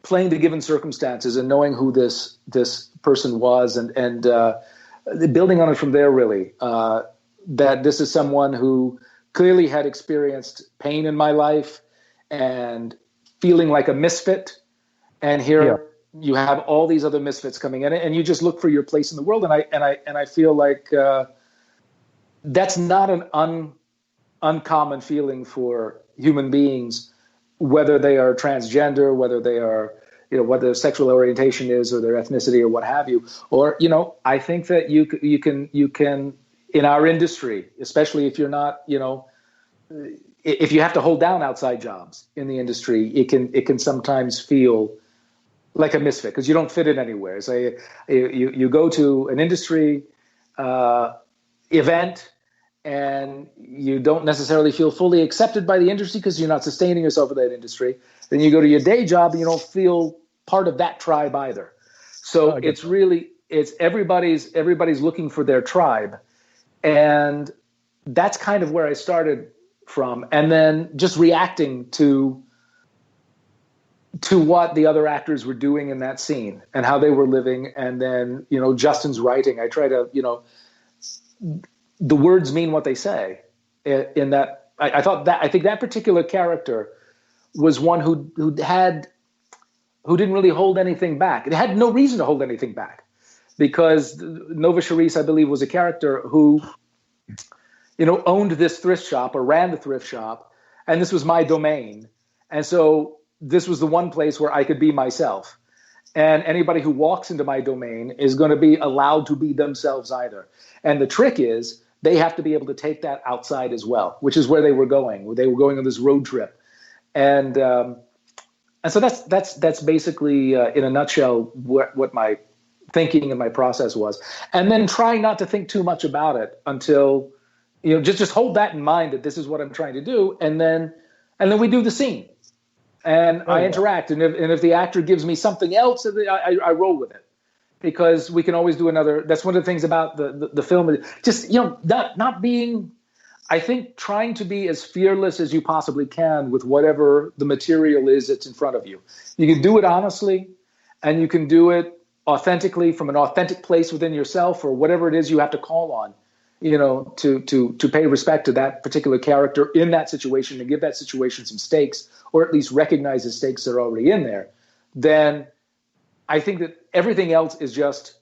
playing the given circumstances and knowing who this person was and building on it from there, really, that this is someone who clearly had experienced pain in my life and feeling like a misfit. And here you have all these other misfits coming in, and you just look for your place in the world. And I feel like that's not an uncommon feeling for human beings, whether they are transgender, whether they are, what their sexual orientation is or their ethnicity or what have you. Or, I think that you can in our industry, especially if you're not, if you have to hold down outside jobs in the industry, it can sometimes feel like a misfit because you don't fit in anywhere. So you go to an industry event and you don't necessarily feel fully accepted by the industry because you're not sustaining yourself in that industry. Then you go to your day job and you don't feel part of that tribe either. So it's everybody's looking for their tribe. And that's kind of where I started from. And then just reacting to what the other actors were doing in that scene and how they were living. And then, Justin's writing, I try to, the words mean what they say in that. I think that particular character was one who didn't really hold anything back. It had no reason to hold anything back because Nova Charisse, I believe, was a character who, owned this thrift shop or ran the thrift shop. And this was my domain. And so this was the one place where I could be myself. And anybody who walks into my domain is going to be allowed to be themselves either. And the trick is they have to be able to take that outside as well, which is where they were going. They were going on this road trip. And so that's basically, in a nutshell, what my thinking and my process was. And then try not to think too much about it until, just hold that in mind that this is what I'm trying to do. And then we do the scene. And I interact. And if the actor gives me something else, I roll with it. Because we can always do another. That's one of the things about the film. Just, not being I think trying to be as fearless as you possibly can with whatever the material is that's in front of you. You can do it honestly, and you can do it authentically from an authentic place within yourself, or whatever it is you have to call on, to pay respect to that particular character in that situation and give that situation some stakes, or at least recognize the stakes that are already in there. Then I think that everything else is just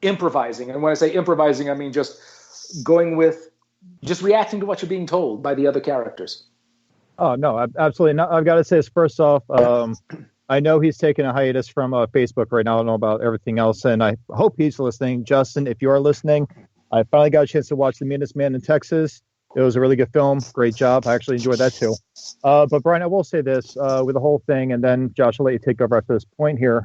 improvising. And when I say improvising, I mean just reacting to what you're being told by the other characters. Oh, no, absolutely not. I've got to say this first off. I know he's taking a hiatus from Facebook right now. I don't know about everything else, and I hope he's listening. Justin, if you are listening, I finally got a chance to watch The Meanest Man in Texas. It was a really good film. Great job. I actually enjoyed that too. But Brian, I will say this with the whole thing, and then Josh, I'll let you take over after this point here.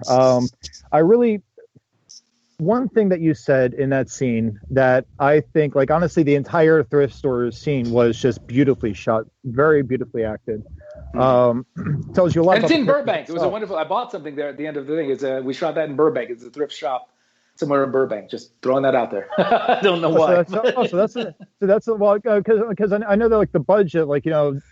One thing that you said in that scene that I think, like, honestly, the entire thrift store scene was just beautifully shot, very beautifully acted. Tells you a lot. And it's in Burbank. It was a wonderful. I bought something there at the end of the thing. We shot that in Burbank. It's a thrift shop somewhere in Burbank. Just throwing that out there. I don't know why. Because I know that, like, the budget, like,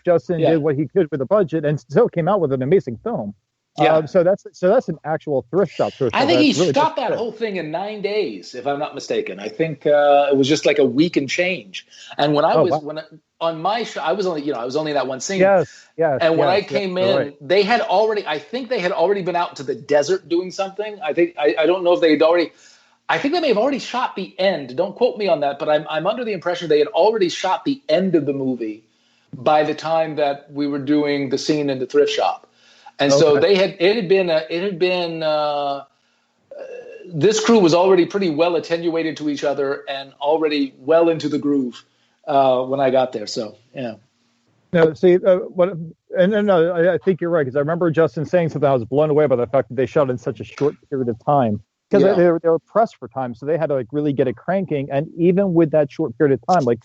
Justin did what he could with the budget and still came out with an amazing film. Yeah. So that's an actual thrift shop. I think he really shot that whole thing in 9 days, if I'm not mistaken. I think it was just like a week and change. And when I was on my show, I was only in that one scene. Yes. And when I came in, they had already been out to the desert doing something. I don't know if they had already. I think they may have already shot the end. Don't quote me on that, but I'm under the impression they had already shot the end of the movie by the time that we were doing the scene in the thrift shop. And so this crew was already pretty well attenuated to each other and already well into the groove when I got there. So, yeah. No, see, I think you're right, because I remember Justin saying something. I was blown away by the fact that they shot in such a short period of time, because they were pressed for time. So they had to, like, really get it cranking. And even with that short period of time, like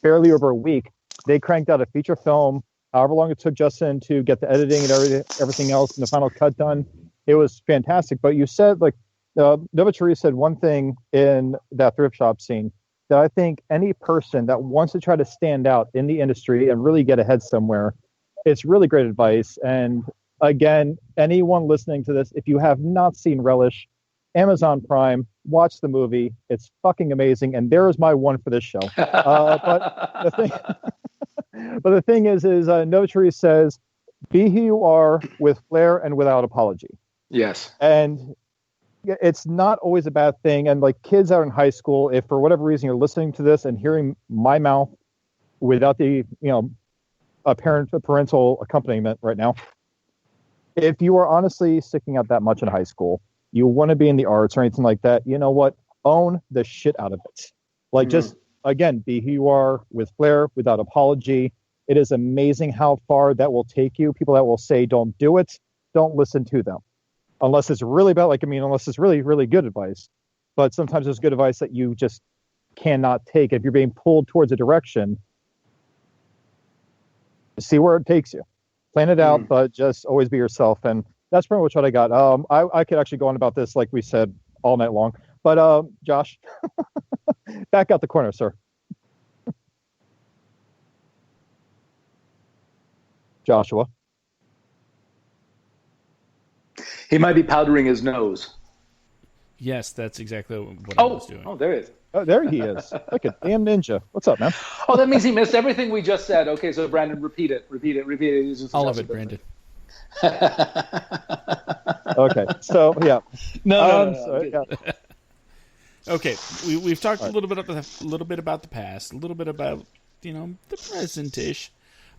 barely over a week, they cranked out a feature film. However long it took Justin to get the editing and everything else and the final cut done, it was fantastic. But you said, like, Nova Therese said one thing in that thrift shop scene that I think any person that wants to try to stand out in the industry and really get ahead somewhere, it's really great advice. And again, anyone listening to this, if you have not seen Relish, Amazon Prime, watch the movie. It's fucking amazing. And there is my one for this show. But the thing is Nova Therese says, be who you are with flair and without apology. Yes. And it's not always a bad thing. And, like, kids out in high school, if for whatever reason you're listening to this and hearing my mouth without the, parental accompaniment right now, if you are honestly sticking out that much in high school, you want to be in the arts or anything like that, you know what? Own the shit out of it. Like, just, again, be who you are with flair, without apology. It is amazing how far that will take you. People that will say, don't do it, don't listen to them. Unless it's really bad, unless it's really, really good advice. But sometimes there's good advice that you just cannot take. If you're being pulled towards a direction, see where it takes you. Plan it out, but just always be yourself. And that's pretty much what I got. I could actually go on about this, like we said, all night long. But Josh, back out the corner, sir. Joshua. He might be powdering his nose. Yes, that's exactly what I was doing. Oh, there he is. Oh, there he is. Like a damn ninja. What's up, man? Oh, that means he missed everything we just said. Okay, so Brandon, repeat it. All of it, Brandon. Okay, so yeah. No. Okay, we've talked a little bit about the past, a little bit about the present-ish.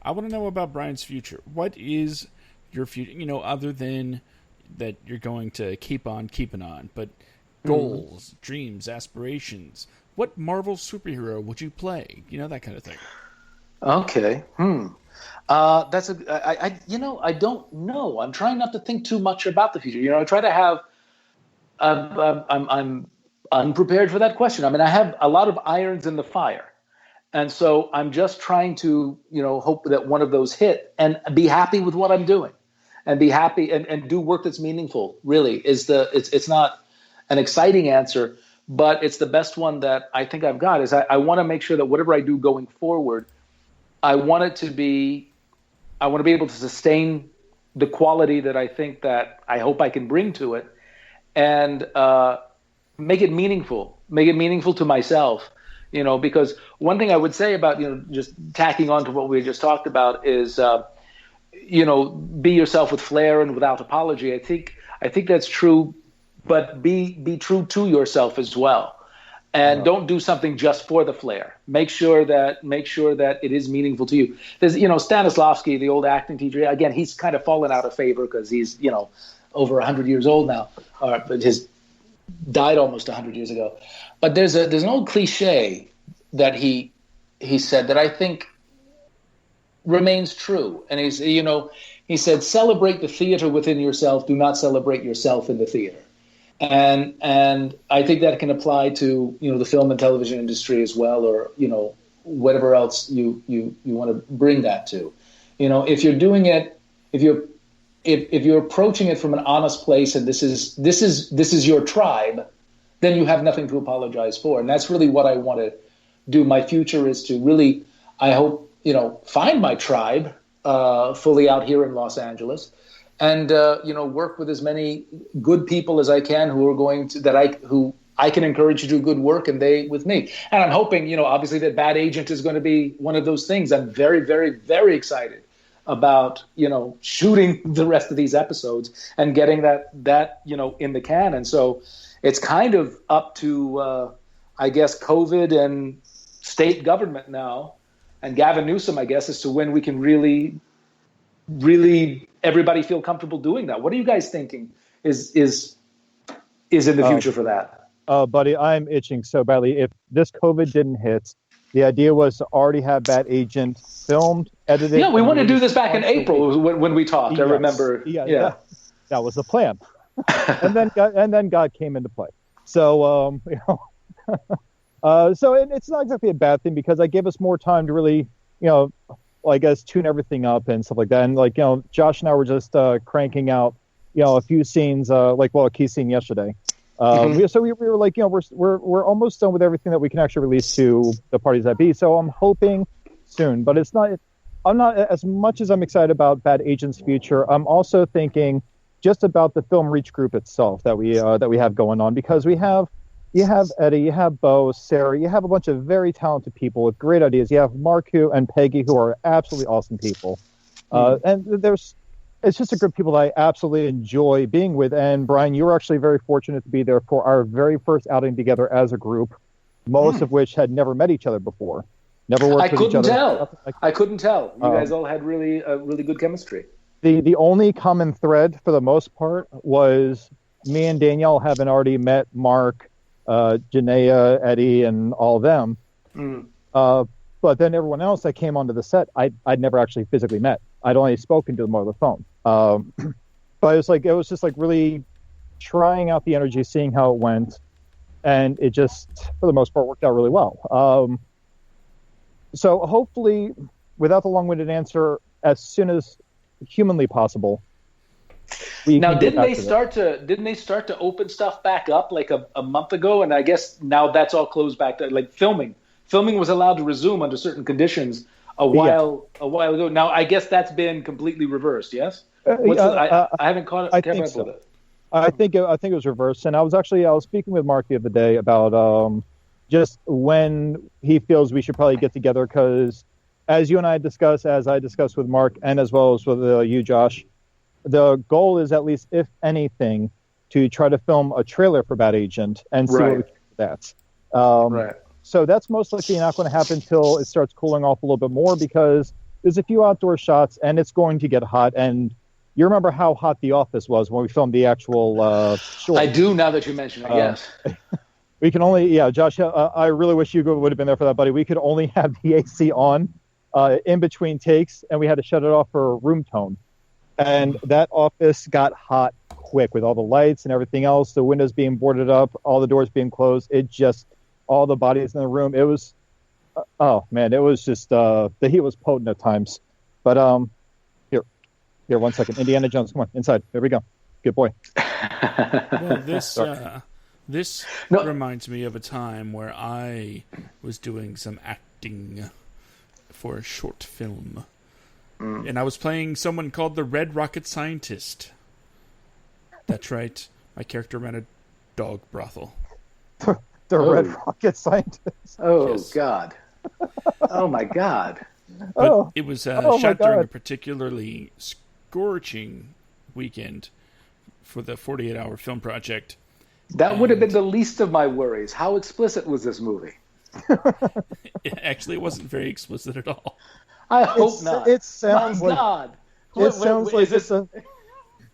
I want to know about Brian's future. What is your future? Other than that, you're going to keep on keeping on, but goals, dreams, aspirations. What Marvel superhero would you play? That kind of thing. Okay. That's I don't know. I'm trying not to think too much about the future. I try to have. I'm unprepared for that question. I mean, I have a lot of irons in the fire, and so I'm just trying to hope that one of those hit and be happy with what I'm doing, and be happy and do work that's meaningful. Really, it's not an exciting answer, but it's the best one that I think I've got. Is I want to make sure that whatever I do going forward, I want to be able to sustain the quality that I think that I hope I can bring to it, and make it meaningful to myself. Because one thing I would say about, just tacking on to what we just talked about is, be yourself with flair and without apology. I think that's true, but be true to yourself as well. And don't do something just for the flair. Make sure that it is meaningful to you. There's, Stanislavski, the old acting teacher. Again, he's kind of fallen out of favor because he's, over 100 years old now, but died almost 100 years ago. But there's an old cliche that he said that I think remains true. And he said, celebrate the theater within yourself. Do not celebrate yourself in the theater. And I think that can apply to, the film and television industry as well, or, whatever else you want to bring that to. If you're doing it, if you're approaching it from an honest place, and this is your tribe, then you have nothing to apologize for. And that's really what I want to do. My future is to really, I hope, find my tribe fully out here in Los Angeles, and work with as many good people as I can who I can encourage to do good work, and they with me. And I'm hoping, obviously, that Bad Agent is going to be one of those things. I'm very, very, very excited about, shooting the rest of these episodes and getting that in the can. And so it's kind of up to, I guess, COVID and state government now, and Gavin Newsom, I guess, as to when we can really everybody feel comfortable doing that. What are you guys thinking is in the future for that? Buddy, I'm itching so badly. If this COVID didn't hit, the idea was to already have Bad Agent filmed, edited. Yeah, we wanted to do this back in April when we talked. Yes. I remember. Yeah. That was the plan. and then God came into play. So so it's not exactly a bad thing, because it gave us more time to really, I guess, tune everything up and stuff like that. And Josh and I were just cranking out, a few scenes, a key scene yesterday. So we were like, we're almost done with everything that we can actually release to the parties that be. So I'm hoping soon, but I'm not as much as I'm excited about Bad Agent's future. I'm also thinking just about the Film Reach group itself that we have going on, because you have Eddie, you have Bo, Sarah, you have a bunch of very talented people with great ideas. You have Marku and Peggy, who are absolutely awesome people. And it's just a group of people that I absolutely enjoy being with. And Brian, you were actually very fortunate to be there for our very first outing together as a group, most of which had never met each other before. Never worked with each other. I couldn't tell. You guys all had really good chemistry. The only common thread for the most part was me and Danielle having already met Mark, Janaea, Eddie, and all of them. But then everyone else that came onto the set, I'd never actually physically met. I'd only spoken to them over the phone. But it was just really trying out the energy, seeing how it went, and it just, for the most part, worked out really well. So hopefully, without the long-winded answer, as soon as humanly possible. Now, didn't they start to open stuff back up like a month ago? And I guess now that's all closed back. Like filming was allowed to resume under certain conditions a while ago. Now, I guess that's been completely reversed. Yes, I haven't caught I think so. With it. I think it was reversed. And I was speaking with Mark the other day about just when he feels we should probably get together, because as you and I discussed, as I discussed with Mark, and as well as with you, Josh, the goal is, at least if anything, to try to film a trailer for Bad Agent and see what we can do with that. Right. So that's most likely not going to happen until it starts cooling off a little bit more, because there's a few outdoor shots and it's going to get hot. And you remember how hot The Office was when we filmed the actual short. I do, now that you mention it, yes. We can only, Josh, I really wish you would have been there for that, buddy. We could only have the AC on in between takes, and we had to shut it off for room tone. And that office got hot quick with all the lights and everything else, the windows being boarded up, all the doors being closed. It just, all the bodies in the room, it was, it was just, the heat was potent at times. But here, 1 second. Indiana Jones, come on, inside. There we go. Good boy. Well, This No. reminds me of a time where I was doing some acting for a short film. And I was playing someone called the Red Rocket Scientist. That's right. My character ran a dog brothel. The Red Rocket Scientist. Oh, Yes. God. Oh, my God. But it was Oh, my shot during a God. particularly scorching weekend for the 48-hour film project. That would have been the least of my worries. How explicit was this movie? It wasn't very explicit at all. I hope not. It sounds my like God. it sounds like it's a.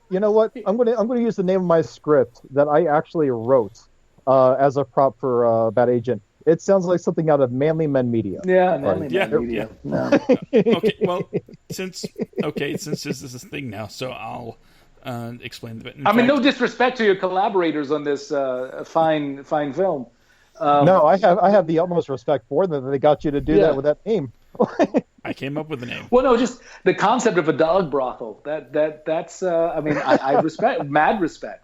You know what? I'm gonna use the name of my script that I actually wrote as a prop for Bad Agent. It sounds like something out of Manly Men Media. Yeah, Manly Yeah. Men Media. No. Okay, well, since this is a thing now, so I'll explain the bit. In I mean, fact, no disrespect to your collaborators on this fine film. No, I have the utmost respect for them that they got you to do Yeah. that with that name. I came up with the name. Well, no, just the concept of a dog brothel. That's. I mean, I respect. Mad respect.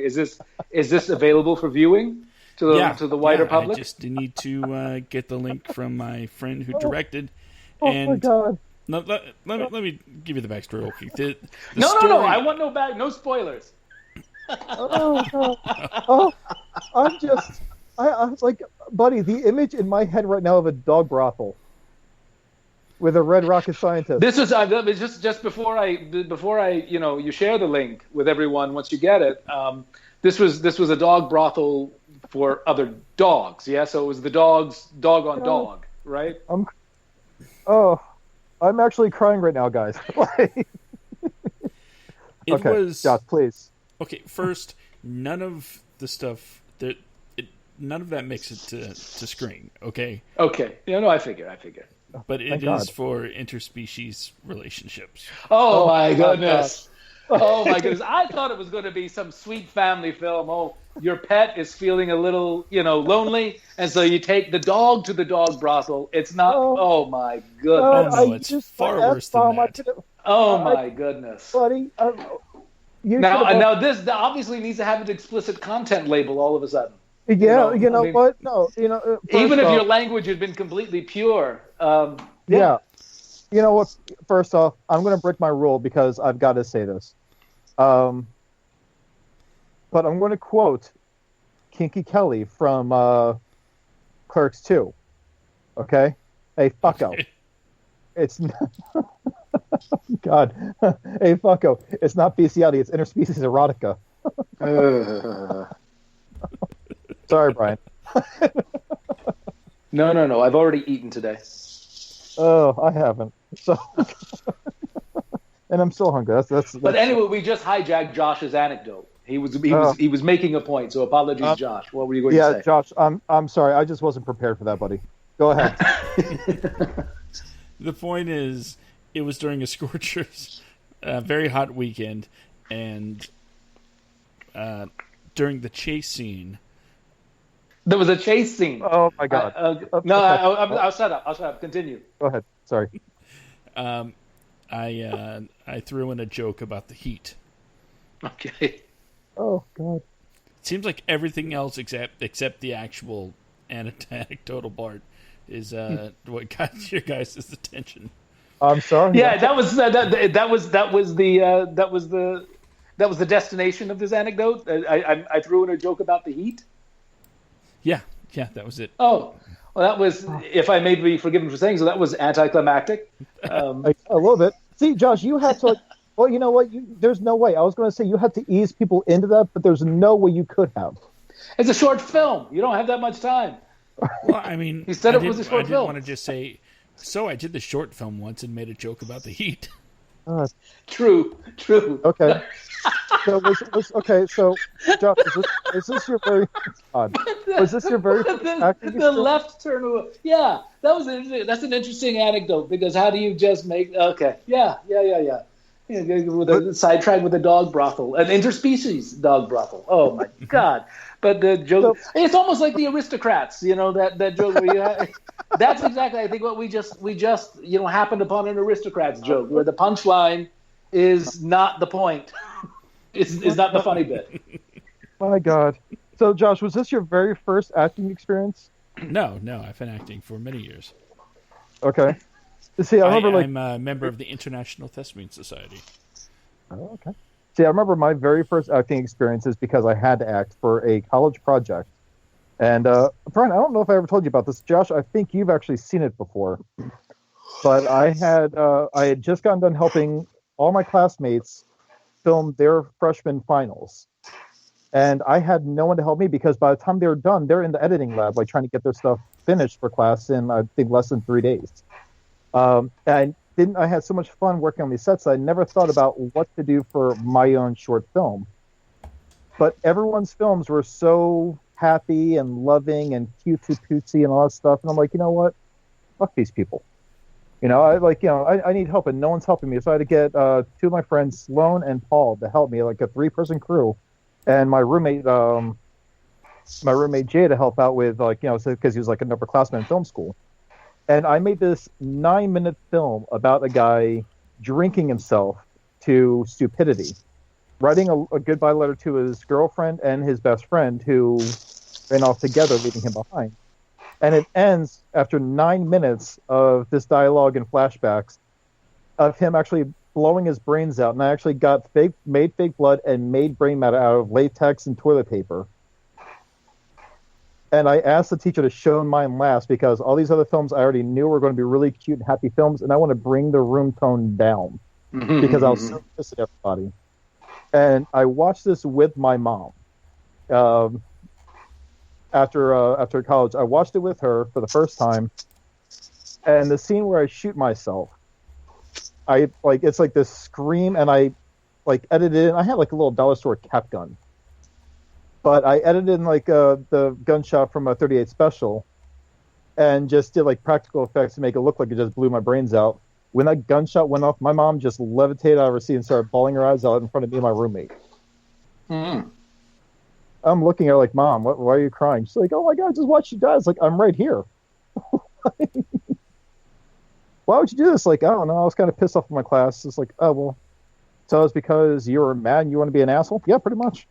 Is this available for viewing to the wider public? I just need to get the link from my friend who directed. Oh and my God! No, let me give you the backstory real quick. The No. story, I want no spoilers. Oh God! Oh, I was like, buddy, the image in my head right now of a dog brothel with a Red Rocket Scientist. This was just before I you share the link with everyone once you get it. This was a dog brothel for other dogs. Yeah, so it was the dog on dog, right? I'm actually crying right now, guys. It was Josh, please. okay. First, none of the stuff none of that makes it to screen. Okay, Okay. No, I figure. but it Thank is God. for interspecies relationships. Oh, my my goodness. Oh my goodness. I thought it was going to be some sweet family film. Oh, your pet is feeling a little, lonely, and so you take the dog to the dog brothel. It's not. Oh my goodness. Oh, no, it's far worse than that. Oh my goodness. Buddy, Now this obviously needs to have an explicit content label all of a sudden. Yeah, I mean, what? No, Even if first your off- language had been completely pure. Yeah. You know what? First off, I'm going to break my rule because I've got to say this. But I'm going to quote Kinky Kelly from Clerks 2. Okay? Hey, fucko. Okay. It's not... God. Hey, fucko. It's not bestiality. It's interspecies erotica. Sorry, Brian. No. I've already eaten today. Oh, I haven't. So... And I'm still hungry. That's But anyway, we just hijacked Josh's anecdote. He was making a point. So apologies, Josh. What were you going to say? Josh, I'm sorry. I just wasn't prepared for that, buddy. Go ahead. The point is, it was during a scorcher's, very hot weekend, and during the chase scene. There was a chase scene. Oh my God. I'll shut up. I'll shut up. Continue. Go ahead. Sorry. I threw in a joke about the heat. Okay. Oh God. It seems like everything else except the actual anecdotal part is what got your guys' attention. I'm sorry. Yeah, that was the destination of this anecdote. I threw in a joke about the heat. Yeah, that was it. Oh, well, that was, if I may be forgiven for saying so, that was anticlimactic. A little bit. See, Josh, you had to. Well, you know what? There's no way. I was going to say you had to ease people into that, but there's no way you could have. It's a short film. You don't have that much time. Well, I mean, He said I it was a didn't- short I didn't film. want to just say, so I did the short film once and made a joke about the heat. True. Okay. So okay. So, Josh, is this your very odd? Was this your very first acting the experience? left turn? Yeah, that's an interesting anecdote because how do you just make? Okay, yeah. With a sidetrack with a dog brothel, an interspecies dog brothel. Oh my God! But the joke, it's almost like the Aristocrats. That joke where you have, that's exactly I think what we just happened upon an Aristocrats joke where the punchline is not the point. Is not the funny bit. My God. So, Josh, was this your very first acting experience? No, I've been acting for many years. Okay. See, I remember I'm a member of the International Thespian Society. Oh, okay. See, I remember my very first acting experience is because I had to act for a college project. And Brian, I don't know if I ever told you about this. Josh, I think you've actually seen it before. But I had just gotten done helping all my classmates film their freshman finals. And I had no one to help me because by the time they were done, they're in the editing lab, like trying to get their stuff finished for class in, I think, less than 3 days. And I had so much fun working on these sets. I never thought about what to do for my own short film. But everyone's films were so happy and loving and cutesy and all that stuff. And I'm like, you know what? Fuck these people. I need help and no one's helping me. So I had to get two of my friends, Sloan and Paul, to help me, like a 3-person crew. And my roommate Jay to help out with, because he was like an upperclassman in film school. And I made this 9-minute film about a guy drinking himself to stupidity, writing a goodbye letter to his girlfriend and his best friend who ran off together, leaving him behind. And it ends after 9 minutes of this dialogue and flashbacks of him actually blowing his brains out. And I actually made fake blood and made brain matter out of latex and toilet paper. And I asked the teacher to show mine last because all these other films I already knew were going to be really cute and happy films, and I want to bring the room tone down because I was so pissed at everybody. And I watched this with my mom. After college, I watched it with her for the first time, and the scene where I shoot myself, it's like this scream, and I edited in. I had like a little dollar store cap gun. But I edited in the gunshot from a 38 special and just did like practical effects to make it look like it just blew my brains out. When that gunshot went off, my mom just levitated out of her seat and started bawling her eyes out in front of me and my roommate. Mm. I'm looking at her like, Mom, why are you crying? She's like, oh my God, just watch you die. It's like, I'm right here. Why would you do this? Like, I don't know. I was kind of pissed off with my class. It's like, oh, well, so it's because you were mad and you want to be an asshole? Yeah, pretty much.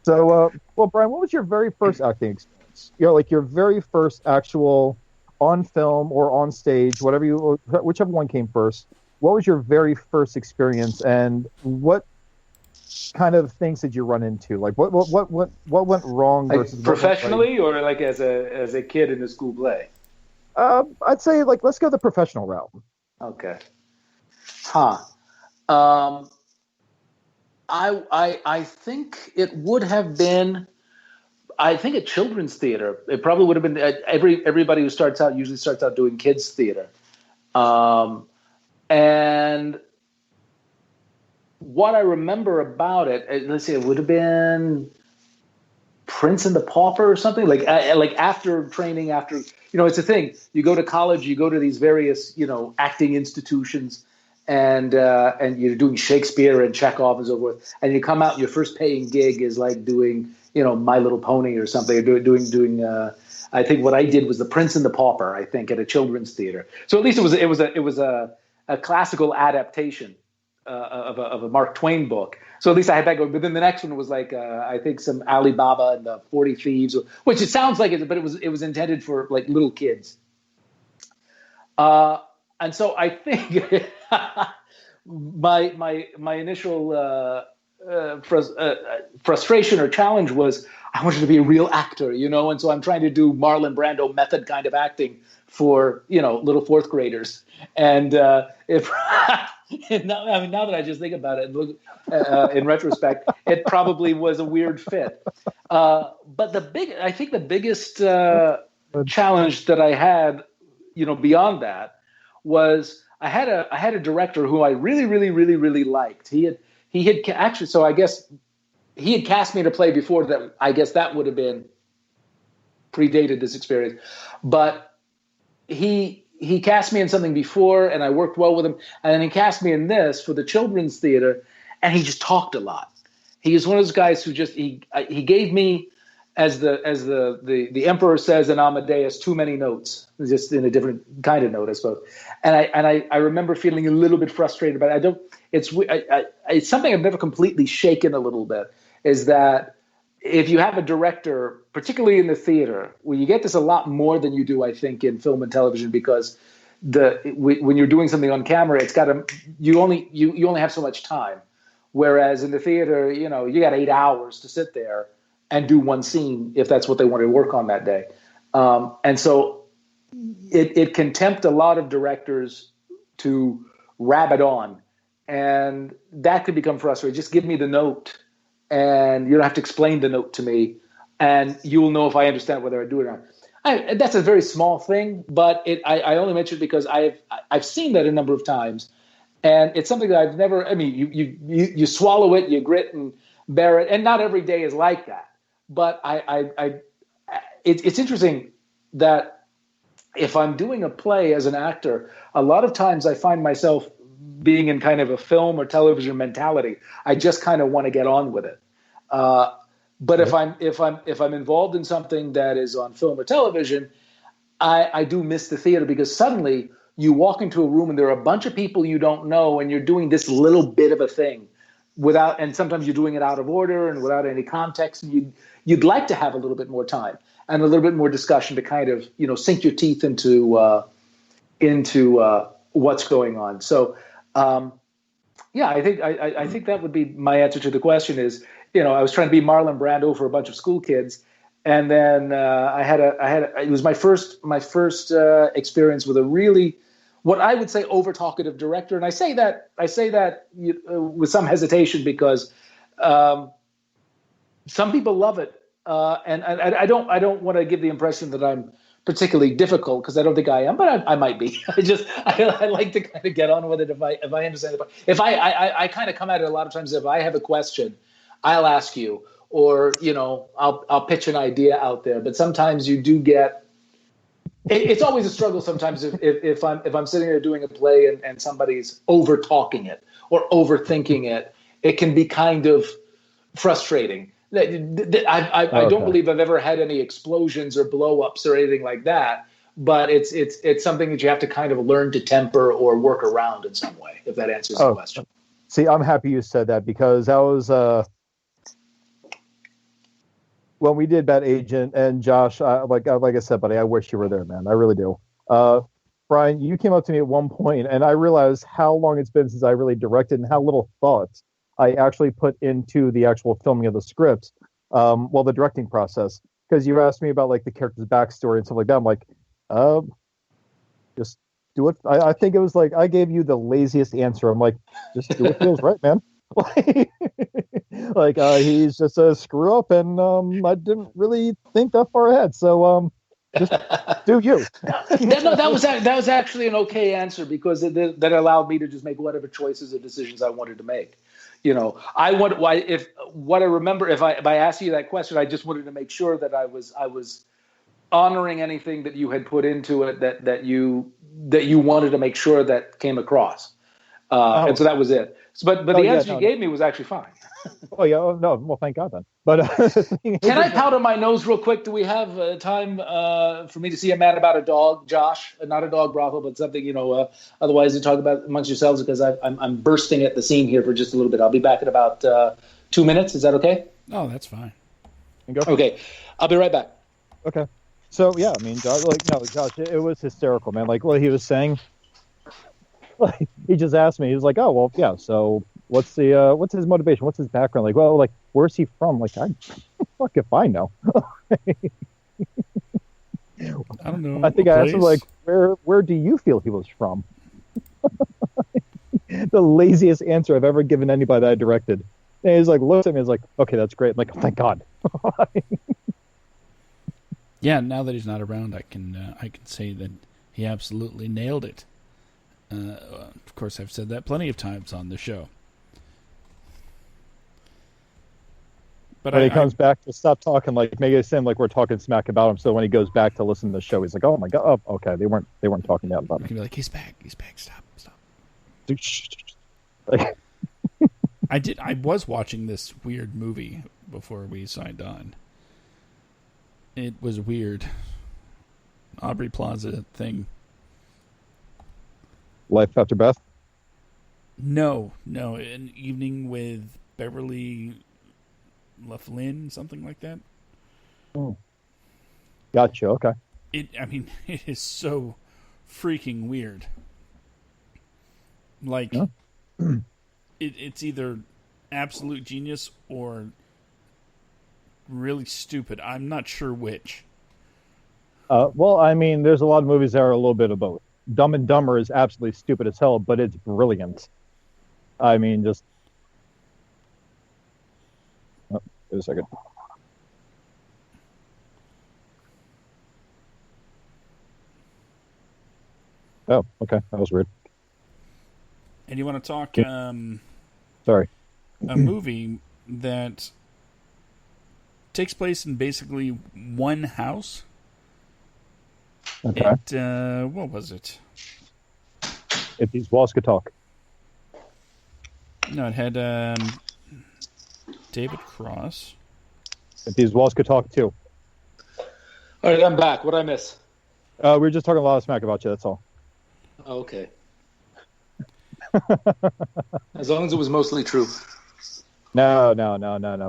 So, Brian, what was your very first acting experience? Like your very first actual on film or on stage, whichever one came first. What was your very first experience, and what kind of things did you run into? Like, what went wrong? Like versus professionally, or like as a kid in a school play? I'd say let's go the professional route. Okay. I think it would have been, I think at children's theater, it probably would have been everybody who starts out usually starts out doing kids theater. And what I remember about it, let's see, it would have been Prince and the Pauper or something like after training, it's a thing. You go to college, you go to these various, acting institutions, and you're doing Shakespeare and Chekhov and so forth, and you come out and your first paying gig is like doing, My Little Pony or something, or doing I think what I did was The Prince and the Pauper, I think, at a children's theater. So at least it was a classical adaptation of a Mark Twain book. So at least I had that going. But then the next one was like I think some Alibaba and the 40 Thieves, which it sounds like it, but it was intended for like little kids. And so I think my initial frustration or challenge was I wanted to be a real actor, and so I'm trying to do Marlon Brando method kind of acting for little fourth graders. And now that I just think about it and look in retrospect, it probably was a weird fit. But I think the biggest challenge that I had, beyond that, was I had a director who I really, really, really, really liked. He had actually, so I guess he had cast me in a play before that. I guess that would have been predated this experience, but he cast me in something before, and I worked well with him. And then he cast me in this for the children's theater, and he just talked a lot. He is one of those guys who just he gave me, as the emperor says in Amadeus, too many notes, just in a different kind of note, I suppose. And I remember feeling a little bit frustrated, but it's something I've never completely shaken a little bit, is that if you have a director, particularly in the theater, where you get this a lot more than you do, I think, in film and television, because when you're doing something on camera, it's got to you only have so much time, whereas in the theater, you got 8 hours to sit there and do one scene if that's what they want to work on that day, and so it can tempt a lot of directors to rabbit on, and that could become frustrating. Just give me the note, and you don't have to explain the note to me, and you'll know if I understand whether I do it or not. That's a very small thing, but I only mention it because I've seen that a number of times, and it's something that I've never. I mean, you swallow it, you grit and bear it, and not every day is like that. But it's interesting that if I'm doing a play as an actor, a lot of times I find myself being in kind of a film or television mentality. I just kind of want to get on with it. But if I'm involved in something that is on film or television, I do miss the theater, because suddenly you walk into a room and there are a bunch of people you don't know, and you're doing this little bit of a thing and sometimes you're doing it out of order and without any context, and you'd like to have a little bit more time and a little bit more discussion to kind of sink your teeth into what's going on. So I think that would be my answer to the question. Is I was trying to be Marlon Brando for a bunch of school kids, and then it was my first experience with a really, what I would say, over talkative director. And I say that with some hesitation, because some people love it, and I don't want to give the impression that I'm particularly difficult, because I don't think I am, but I might be. I like to kind of get on with it if I understand it. If I kind of come at it a lot of times, if I have a question, I'll ask you, or I'll pitch an idea out there. But sometimes you do get. It's always a struggle sometimes if I'm sitting there doing a play and somebody's over talking it or overthinking it. It can be kind of frustrating. I don't believe I've ever had any explosions or blow-ups or anything like that, but it's something that you have to kind of learn to temper or work around in some way, if that answers the question. See, I'm happy you said that, because that was when we did Bad Agent, and Josh, like I said, buddy, I wish you were there, man. I really do. Brian, you came up to me at one point, and I realized how long it's been since I really directed and how little thought I actually put into the actual filming of the script, the directing process. Because you asked me about like the character's backstory and stuff like that. I'm like, just do it. I think it was like I gave you the laziest answer. I'm like, just do what feels right, man. He's just a screw up, and I didn't really think that far ahead. So just do you. That was actually an okay answer, because that allowed me to just make whatever choices or decisions I wanted to make. If I asked you that question, I just wanted to make sure that I was honoring anything that you had put into it that you wanted to make sure that came across. And so that was it. But the answer you gave me was actually fine. Oh yeah, no. Well, thank God then. But can I powder my nose real quick? Do we have time for me to see a man about a dog, Josh? Not a dog brothel, but something otherwise you talk about amongst yourselves, because I'm bursting at the seam here for just a little bit. I'll be back in about 2 minutes. Is that okay? Oh, that's fine. Okay, I'll be right back. Okay. So yeah, I mean, Josh, it was hysterical, man. Like what he was saying. Like, he just asked me. He was like, "Oh, well, yeah. So, what's his motivation? What's his background? Like, well, like, where's he from? Like, fuck if I know." I don't know. I think I asked him, like, where do you feel he was from? The laziest answer I've ever given anybody that I directed. And he's like, looks at me, he's like, "Okay, that's great." I'm like, oh, thank God. Yeah, now that he's not around, I can say that he absolutely nailed it. Of course, I've said that plenty of times on the show. But when he comes back to stop talking, like make it seem like we're talking smack about him. So when he goes back to listen to the show, he's like, "Oh my God, oh, okay, they weren't talking that about me." Can be like, he's back, stop. I was watching this weird movie before we signed on. It was weird. Aubrey Plaza thing. Life After Beth? No. An Evening with Beverly Laughlin, something like that. Gotcha. Okay. It is so freaking weird. Like, it's either absolute genius or really stupid. I'm not sure which. Well, I mean, there's a lot of movies that are a little bit of both. Dumb and Dumber is absolutely stupid as hell, but it's brilliant. I mean, just... Oh, wait a second. Oh, okay. That was weird. And you want to talk Sorry. a movie that takes place in basically one house? Okay. What was it? If these walls could talk. No, it had David Cross. If these walls could talk too. All right, I'm back. What did I miss? We were just talking a lot of smack about you, that's all. Oh, okay. As long as it was mostly true. No.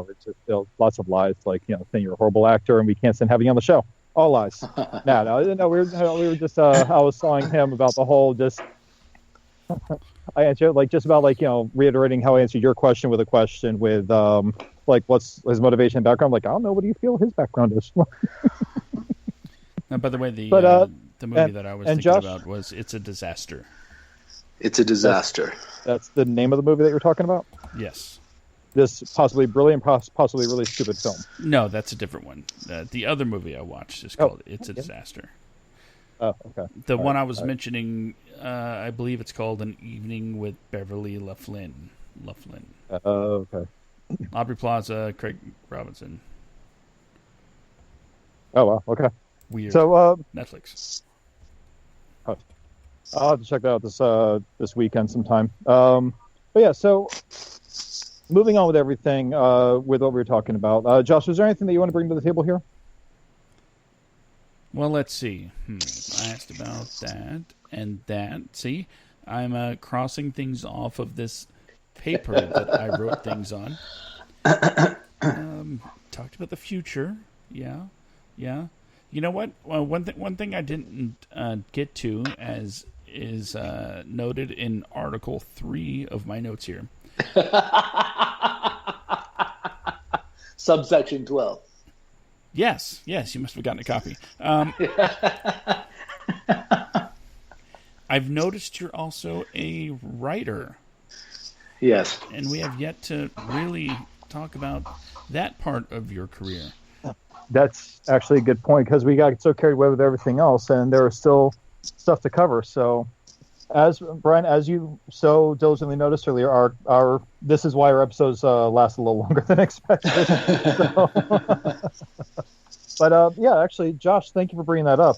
It's just lots of lies, like, saying you're a horrible actor and we can't stand having you on the show. All lies. No. We were just. I was telling him about the whole just. I answered just about reiterating how I answered your question with a question with what's his motivation and background. Like, I don't know. What do you feel his background is? Now, by the way, the movie that I was thinking Josh, about was It's a Disaster. It's a disaster. That's the name of the movie that you're talking about? Yes. This possibly brilliant, possibly really stupid film. No, that's a different one. The other movie I watched is called It's a Disaster. Oh, okay. The one I was mentioning, I believe it's called An Evening with Beverly Laughlin. Okay. Aubrey Plaza, Craig Robinson. Oh, wow. Okay. Weird. So, Netflix. I'll have to check that out this weekend sometime. But yeah, so moving on with everything, with what we were talking about. Josh, was there anything that you want to bring to the table here? Well, let's see. I asked about that and that. See, I'm crossing things off of this paper that I wrote things on. Talked about the future. Yeah. You know what? Well, one thing I didn't get to as is noted in Article 3 of my notes here. Subsection 12. Yes, you must have gotten a copy. I've noticed you're also a writer. Yes. And we have yet to really talk about that part of your career. That's actually a good point, because we got so carried away with everything else, and there was still stuff to cover. So, Brian, as you so diligently noticed earlier, our this is why our episodes last a little longer than expected. But yeah, actually, Josh, thank you for bringing that up.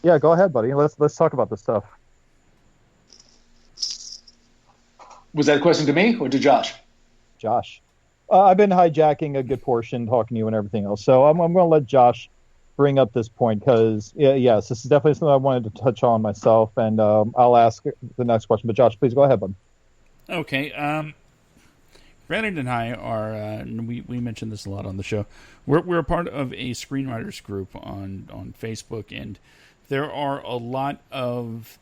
Yeah, go ahead, buddy. Let's talk about this stuff. Was that a question to me or to Josh? Josh. I've been hijacking a good portion, talking to you and everything else. So I'm going to let Josh bring up this point, because, yes, this is definitely something I wanted to touch on myself, and I'll ask the next question. But Josh, please go ahead, bud. Okay. Brandon and I are, we mentioned this a lot on the show, we're a part of a screenwriters group on Facebook, and there are a lot of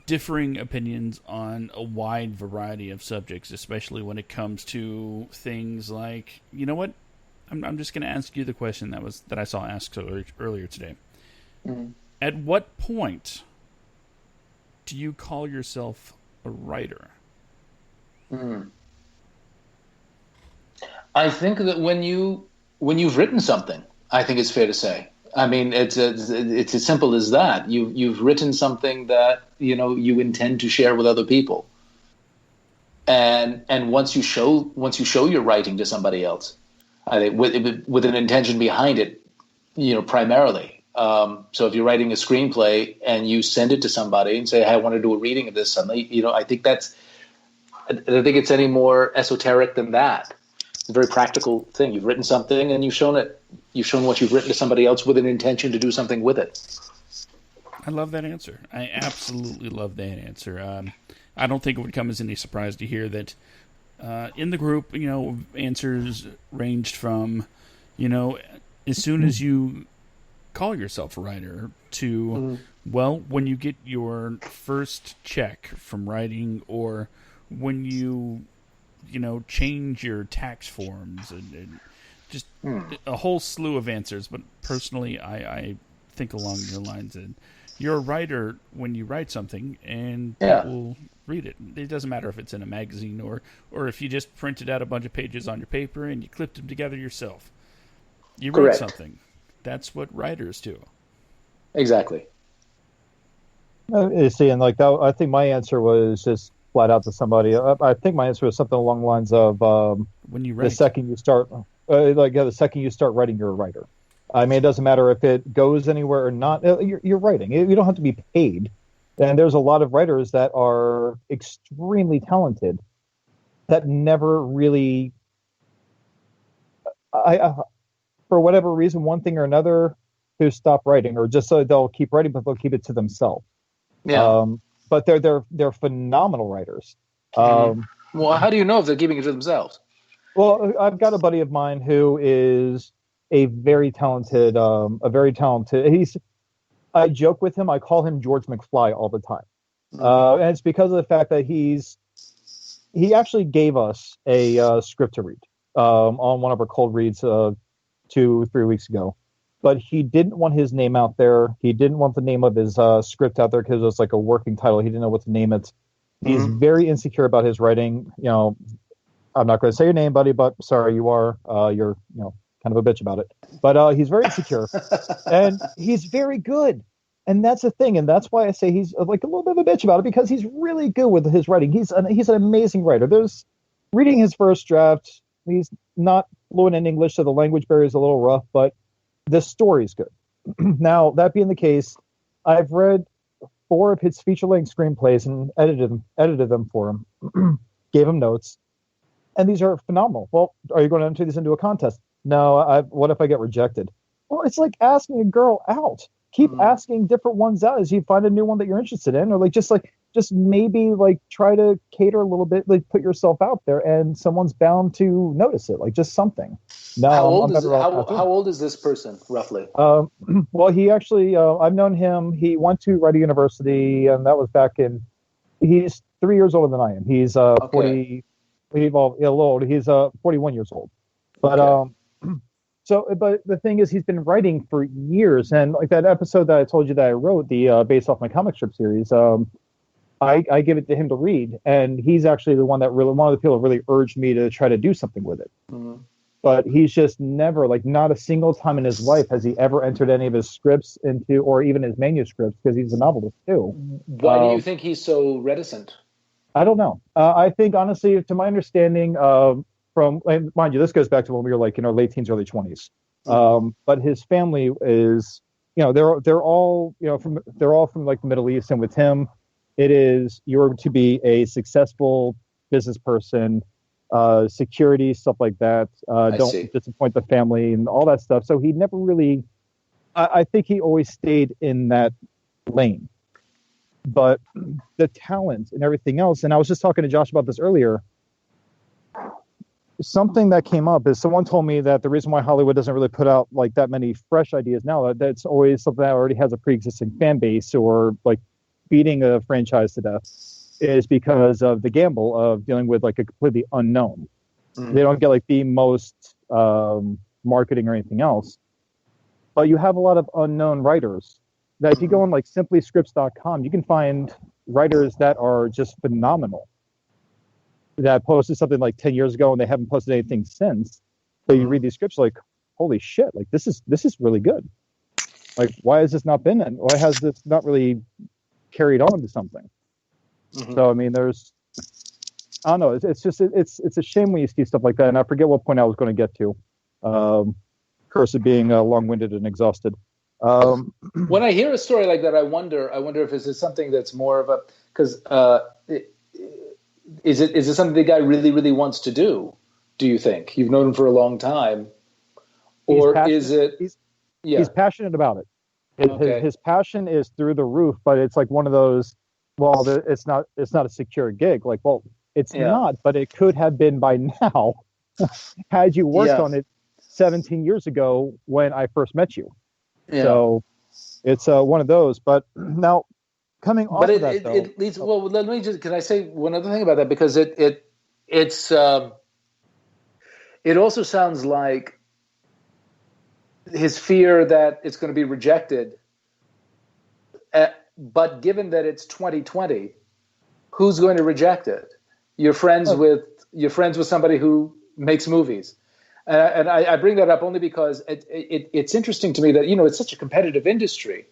differing opinions on a wide variety of subjects, especially when it comes to things like, you know what? I'm just going to ask you the question that I saw asked earlier today. Mm-hmm. At what point do you call yourself a writer? I think that when you've written something, I think it's fair to say. I mean, it's as simple as that. You've written something that you intend to share with other people, and once you show your writing to somebody else, I think with an intention behind it, primarily. So if you're writing a screenplay and you send it to somebody and say, "Hey, I want to do a reading of this," suddenly, I think I don't think it's any more esoteric than that. It's a very practical thing. You've written something and you've shown it. You've shown what you've written to somebody else with an intention to do something with it. I love that answer. I absolutely love that answer. I don't think it would come as any surprise to hear that in the group, answers ranged from, as soon as you call yourself a writer to, well, when you get your first check from writing, or when you change your tax forms, and just a whole slew of answers. But personally, I think along your lines, and you're a writer when you write something and people read it. It doesn't matter if it's in a magazine or if you just printed out a bunch of pages on your paper and you clipped them together yourself. You wrote something. That's what writers do. Exactly. You see, and like that, I think my answer was just flat out to somebody. I think my answer was something along the lines of when you write. The second you start writing, you're a writer. I mean, it doesn't matter if it goes anywhere or not. You're writing. You don't have to be paid. And there's a lot of writers that are extremely talented that never really, for whatever reason, one thing or another, who stop writing, or just so they'll keep writing, but they'll keep it to themselves. Yeah. But they're phenomenal writers. Well, how do you know if they're keeping it to themselves? Well, I've got a buddy of mine who is a very talented. I joke with him. I call him George McFly all the time, and it's because of the fact that he actually gave us a script to read on one of our cold reads 2-3 weeks ago. But he didn't want his name out there. He didn't want the name of his script out there because it was like a working title. He didn't know what to name it. He's very insecure about his writing. I'm not going to say your name, buddy, but sorry, you are. You're kind of a bitch about it. But he's very insecure, and he's very good. And that's the thing, and that's why I say he's like a little bit of a bitch about it, because he's really good with his writing. He's an amazing writer. Reading his first draft, he's not fluent in English, so the language barrier is a little rough, but the story's good. Now, that being the case, I've read 4 of his feature-length screenplays and edited them for him, gave him notes, and these are phenomenal. Well, are you going to enter these into a contest? No. What if I get rejected? Well, it's like asking a girl out. Keep asking different ones out as you find a new one that you're interested in, or just maybe try to cater a little bit, put yourself out there, and someone's bound to notice it, just something. No, how old is this person roughly? Well, he actually, I've known him. He went to Writing University, and that was back in. He's 3 years older than I am. He's 40. He's a little older. He's 41 years old. But but the thing is, he's been writing for years, and like that episode that I told you that I wrote, the based off my comic strip series. I give it to him to read, and he's actually the one of the people that really urged me to try to do something with it. But he's just never, not a single time in his life has he ever entered any of his scripts into, or even his manuscripts, because he's a novelist too. Why do you think he's so reticent? I don't know. I think, honestly, to my understanding, and mind you, this goes back to when we were in our late teens, early 20s. But his family is, they're all from the Middle East, and with him, it is you're to be a successful business person, security, stuff like that. Don't disappoint the family and all that stuff. So he never really, I think he always stayed in that lane. But the talent and everything else, and I was just talking to Josh about this earlier, something that came up is someone told me that the reason why Hollywood doesn't really put out that many fresh ideas now, that's always something that already has a pre-existing fan base, or beating a franchise to death, is because of the gamble of dealing with a completely unknown. They don't get the most marketing or anything else, but you have a lot of unknown writers that if you go on simplyscripts.com, you can find writers that are just phenomenal, that posted something 10 years ago and they haven't posted anything since. So you read these scripts holy shit, this is really good. Why has this not been in? Why has this not really carried on to something? So I mean, I don't know. It's just it's a shame when you see stuff like that. And I forget what point I was going to get to. Curse of being long-winded and exhausted. When I hear a story like that, I wonder if this is something that's more of a, because is it something the guy really, really wants to do? Do you think you've known him for a long time, or is it? He's passionate about it. His passion is through the roof, but it's one of those. Well, it's not a secure gig. It's Yeah. not, but it could have been by now had you worked Yeah. on it 17 years ago when I first met you. Yeah. So it's one of those. But now, coming But off of that, though, it leads. Well, let me just. Can I say one other thing about that? Because it's it also sounds like his fear that it's going to be rejected. But given that it's 2020, who's going to reject it? You're friends with somebody who makes movies, and I bring that up only because it's interesting to me that it's such a competitive industry.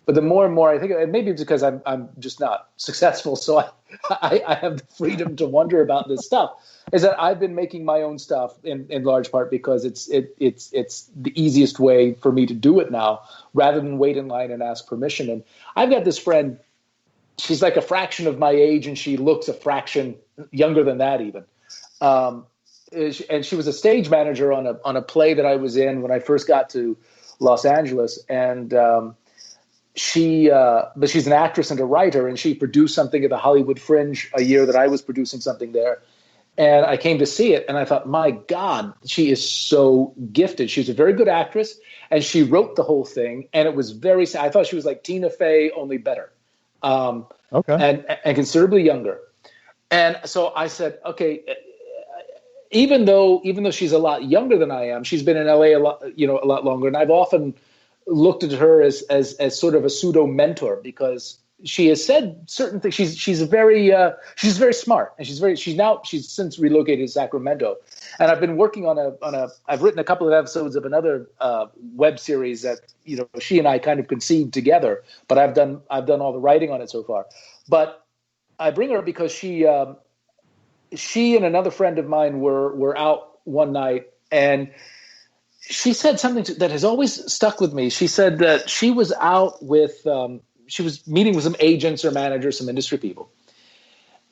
But the more and more I think, and maybe it's because I'm just not successful, so I have the freedom to wonder about this stuff. Is that I've been making my own stuff in large part because it's the easiest way for me to do it now, rather than wait in line and ask permission. And I've got this friend. She's like a fraction of my age, and she looks a fraction younger than that even. And she was a stage manager on a play that I was in when I first got to Los Angeles, and but she's an actress and a writer, and she produced something at the Hollywood Fringe a year that I was producing something there. And I came to see it, and I thought, my God, she is so gifted. She's a very good actress, and she wrote the whole thing, and it was I thought she was like Tina Fey, only better, okay, and considerably younger. And so I said, okay, even though she's a lot younger than I am, she's been in LA a lot longer, and I've often looked at her as sort of a pseudo mentor because she has said certain things. She's very smart, and she's since relocated to Sacramento, and I've been working on I've written a couple of episodes of another web series that she and I kind of conceived together, but I've done all the writing on it so far. But I bring her because she and another friend of mine were out one night, and she said something that has always stuck with me. She said that she was out with, she was meeting with some agents or managers, some industry people.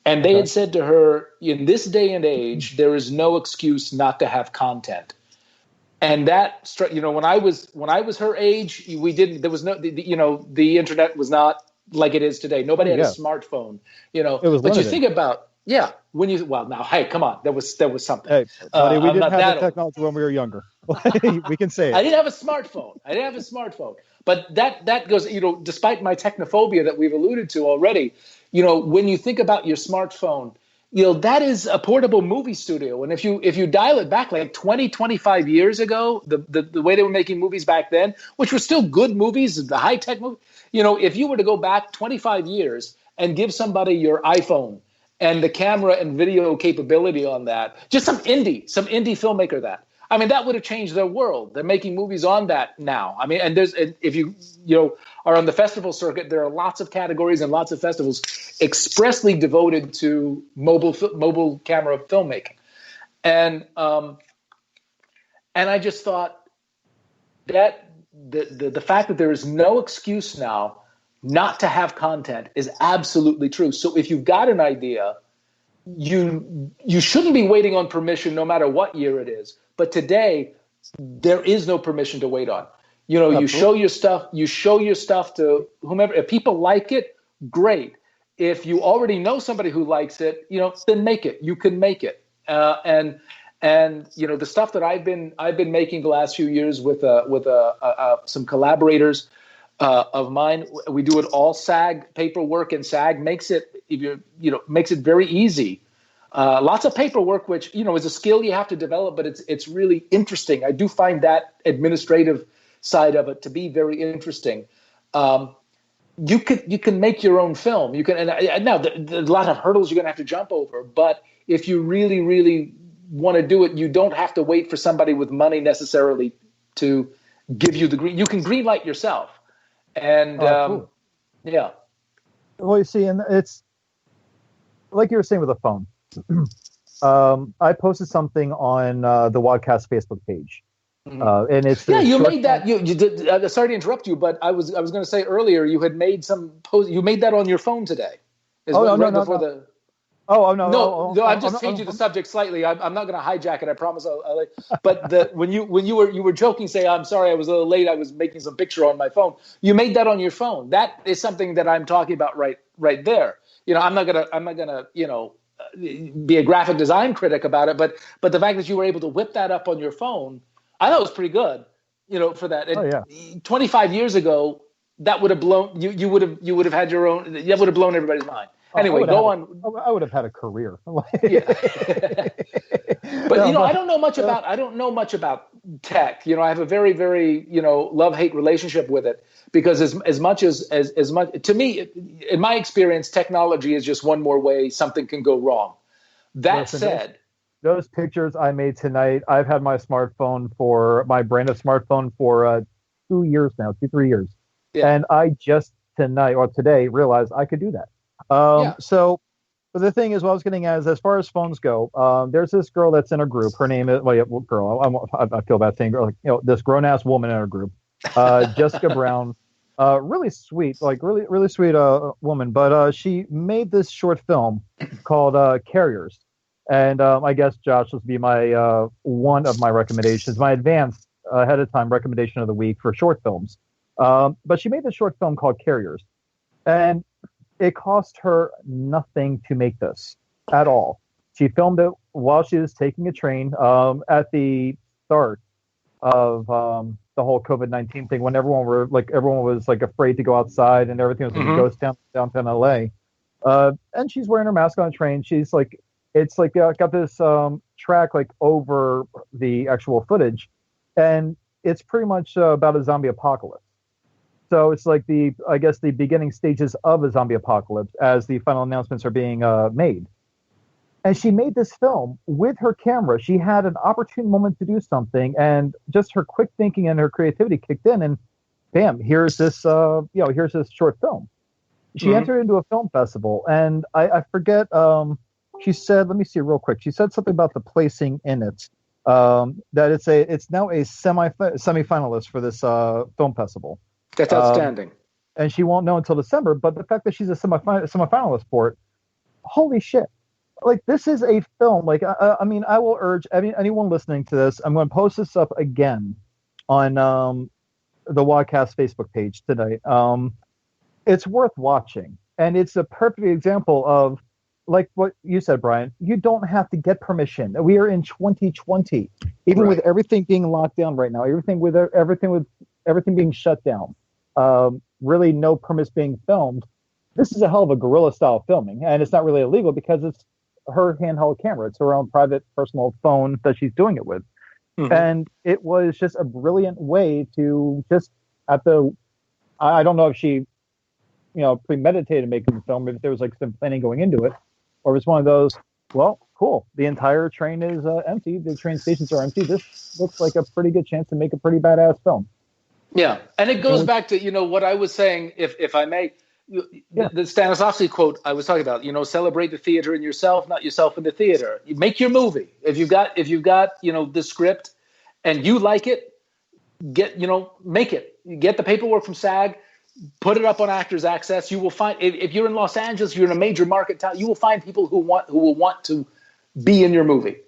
And they had said to her, in this day and age, there is no excuse not to have content. And that, when I was her age, there was no, the internet was not like it is today. Nobody had a smartphone, it was but limited. you think about, now, hey, come on, there was something. Hey, buddy, we didn't have the old. technology when we were younger. We can say it. I didn't have a smartphone. But that goes, despite my technophobia that we've alluded to already, when you think about your smartphone, that is a portable movie studio. And if you dial it back like 20, 25 years ago, the way they were making movies back then, which were still good movies, the high-tech movie, if you were to go back 25 years and give somebody your iPhone and the camera and video capability on that, just some indie filmmaker that would have changed their world. They're making movies on that now. And if you are on the festival circuit, there are lots of categories and lots of festivals expressly devoted to mobile camera filmmaking. And I just thought that the fact that there is no excuse now not to have content is absolutely true. So if you've got an idea, you shouldn't be waiting on permission no matter what year it is. But today, there is no permission to wait on. You show your stuff to whomever. If people like it, great. If you already know somebody who likes it, then make it. You can make it. And the stuff that I've been making the last few years with some collaborators of mine, we do it all SAG paperwork, and SAG makes it very easy. Lots of paperwork, which is a skill you have to develop, but it's really interesting. I do find that administrative side of it to be very interesting. You can make your own film. You can, and now there's a lot of hurdles you're going to have to jump over. But if you really, really want to do it, you don't have to wait for somebody with money necessarily to give you the green. You can greenlight yourself, and cool. Yeah. Well, you see, and it's like you were saying with the phone. I posted something on the WADcast Facebook page, and it's you made that. You did. Sorry to interrupt you, but I was going to say earlier you had made some post. You made that on your phone today. No. I'm just changing the subject slightly. I'm not going to hijack it. I promise. But when you were joking, say I'm sorry, I was a little late. I was making some picture on my phone. You made that on your phone. That is something that I'm talking about right there. I'm not gonna be a graphic design critic about it, but the fact that you were able to whip that up on your phone, I thought was pretty good, for that. Oh, yeah. 25 years ago, that would have blown you would have had your own. That would have blown everybody's mind. Anyway, go on. I would have had a career. Yeah. But I don't know much about tech. I have a very, very love-hate relationship with it, because as much to me, in my experience, technology is just one more way something can go wrong. That said, those pictures I made tonight, I've had my brand of smartphone for 2 years now, 3 years. Yeah. And I just today realized I could do that. So the thing is, what I was getting at is, as far as phones go, there's this girl that's in a group. Her name is, girl. I feel bad saying girl. This grown-ass woman in our group, Jessica Brown. Really sweet, really sweet woman. But she made this short film called Carriers. And I guess, Josh, this would be my one of my recommendations, my advanced ahead of time recommendation of the week for short films. But she made this short film called Carriers. And it cost her nothing to make this at all. She filmed it while she was taking a train at the start of the whole COVID-19 thing, when everyone was afraid to go outside and everything was like a ghost town downtown LA. And she's wearing her mask on a train. She's got this track over the actual footage, and it's pretty much about a zombie apocalypse. So it's the beginning stages of a zombie apocalypse as the final announcements are being made. And she made this film with her camera. She had an opportune moment to do something, and just her quick thinking and her creativity kicked in, and bam, here's this short film. She entered into a film festival, and I forget, she said, let me see real quick. She said something about the placing in it, that it's now a semi-finalist for this film festival. That's outstanding. And she won't know until December, but the fact that she's a semifinalist for it, holy shit. This is a film. I will urge anyone listening to this, I'm going to post this up again on the WADcast Facebook page tonight. It's worth watching. And it's a perfect example of, what you said, Brian, you don't have to get permission. We are in 2020. Even with everything being locked down right now, everything being shut down. Really no permits being filmed. This is a hell of a guerrilla style filming, and it's not really illegal because it's her handheld camera. It's her own private personal phone that she's doing it with. And it was just a brilliant way to just I don't know if she premeditated making the film, if there was some planning going into it, or if it's one of those, well, cool, the entire train is empty, the train stations are empty, this looks like a pretty good chance to make a pretty badass film. Yeah, and it goes back to what I was saying, if I may, the Stanislavski quote I was talking about. Celebrate the theater in yourself, not yourself in the theater. You make your movie. If you've got the script, and you like it, make it. Get the paperwork from SAG, put it up on Actors Access. You will find, if you're in Los Angeles, you're in a major market town, you will find people who will want to be in your movie.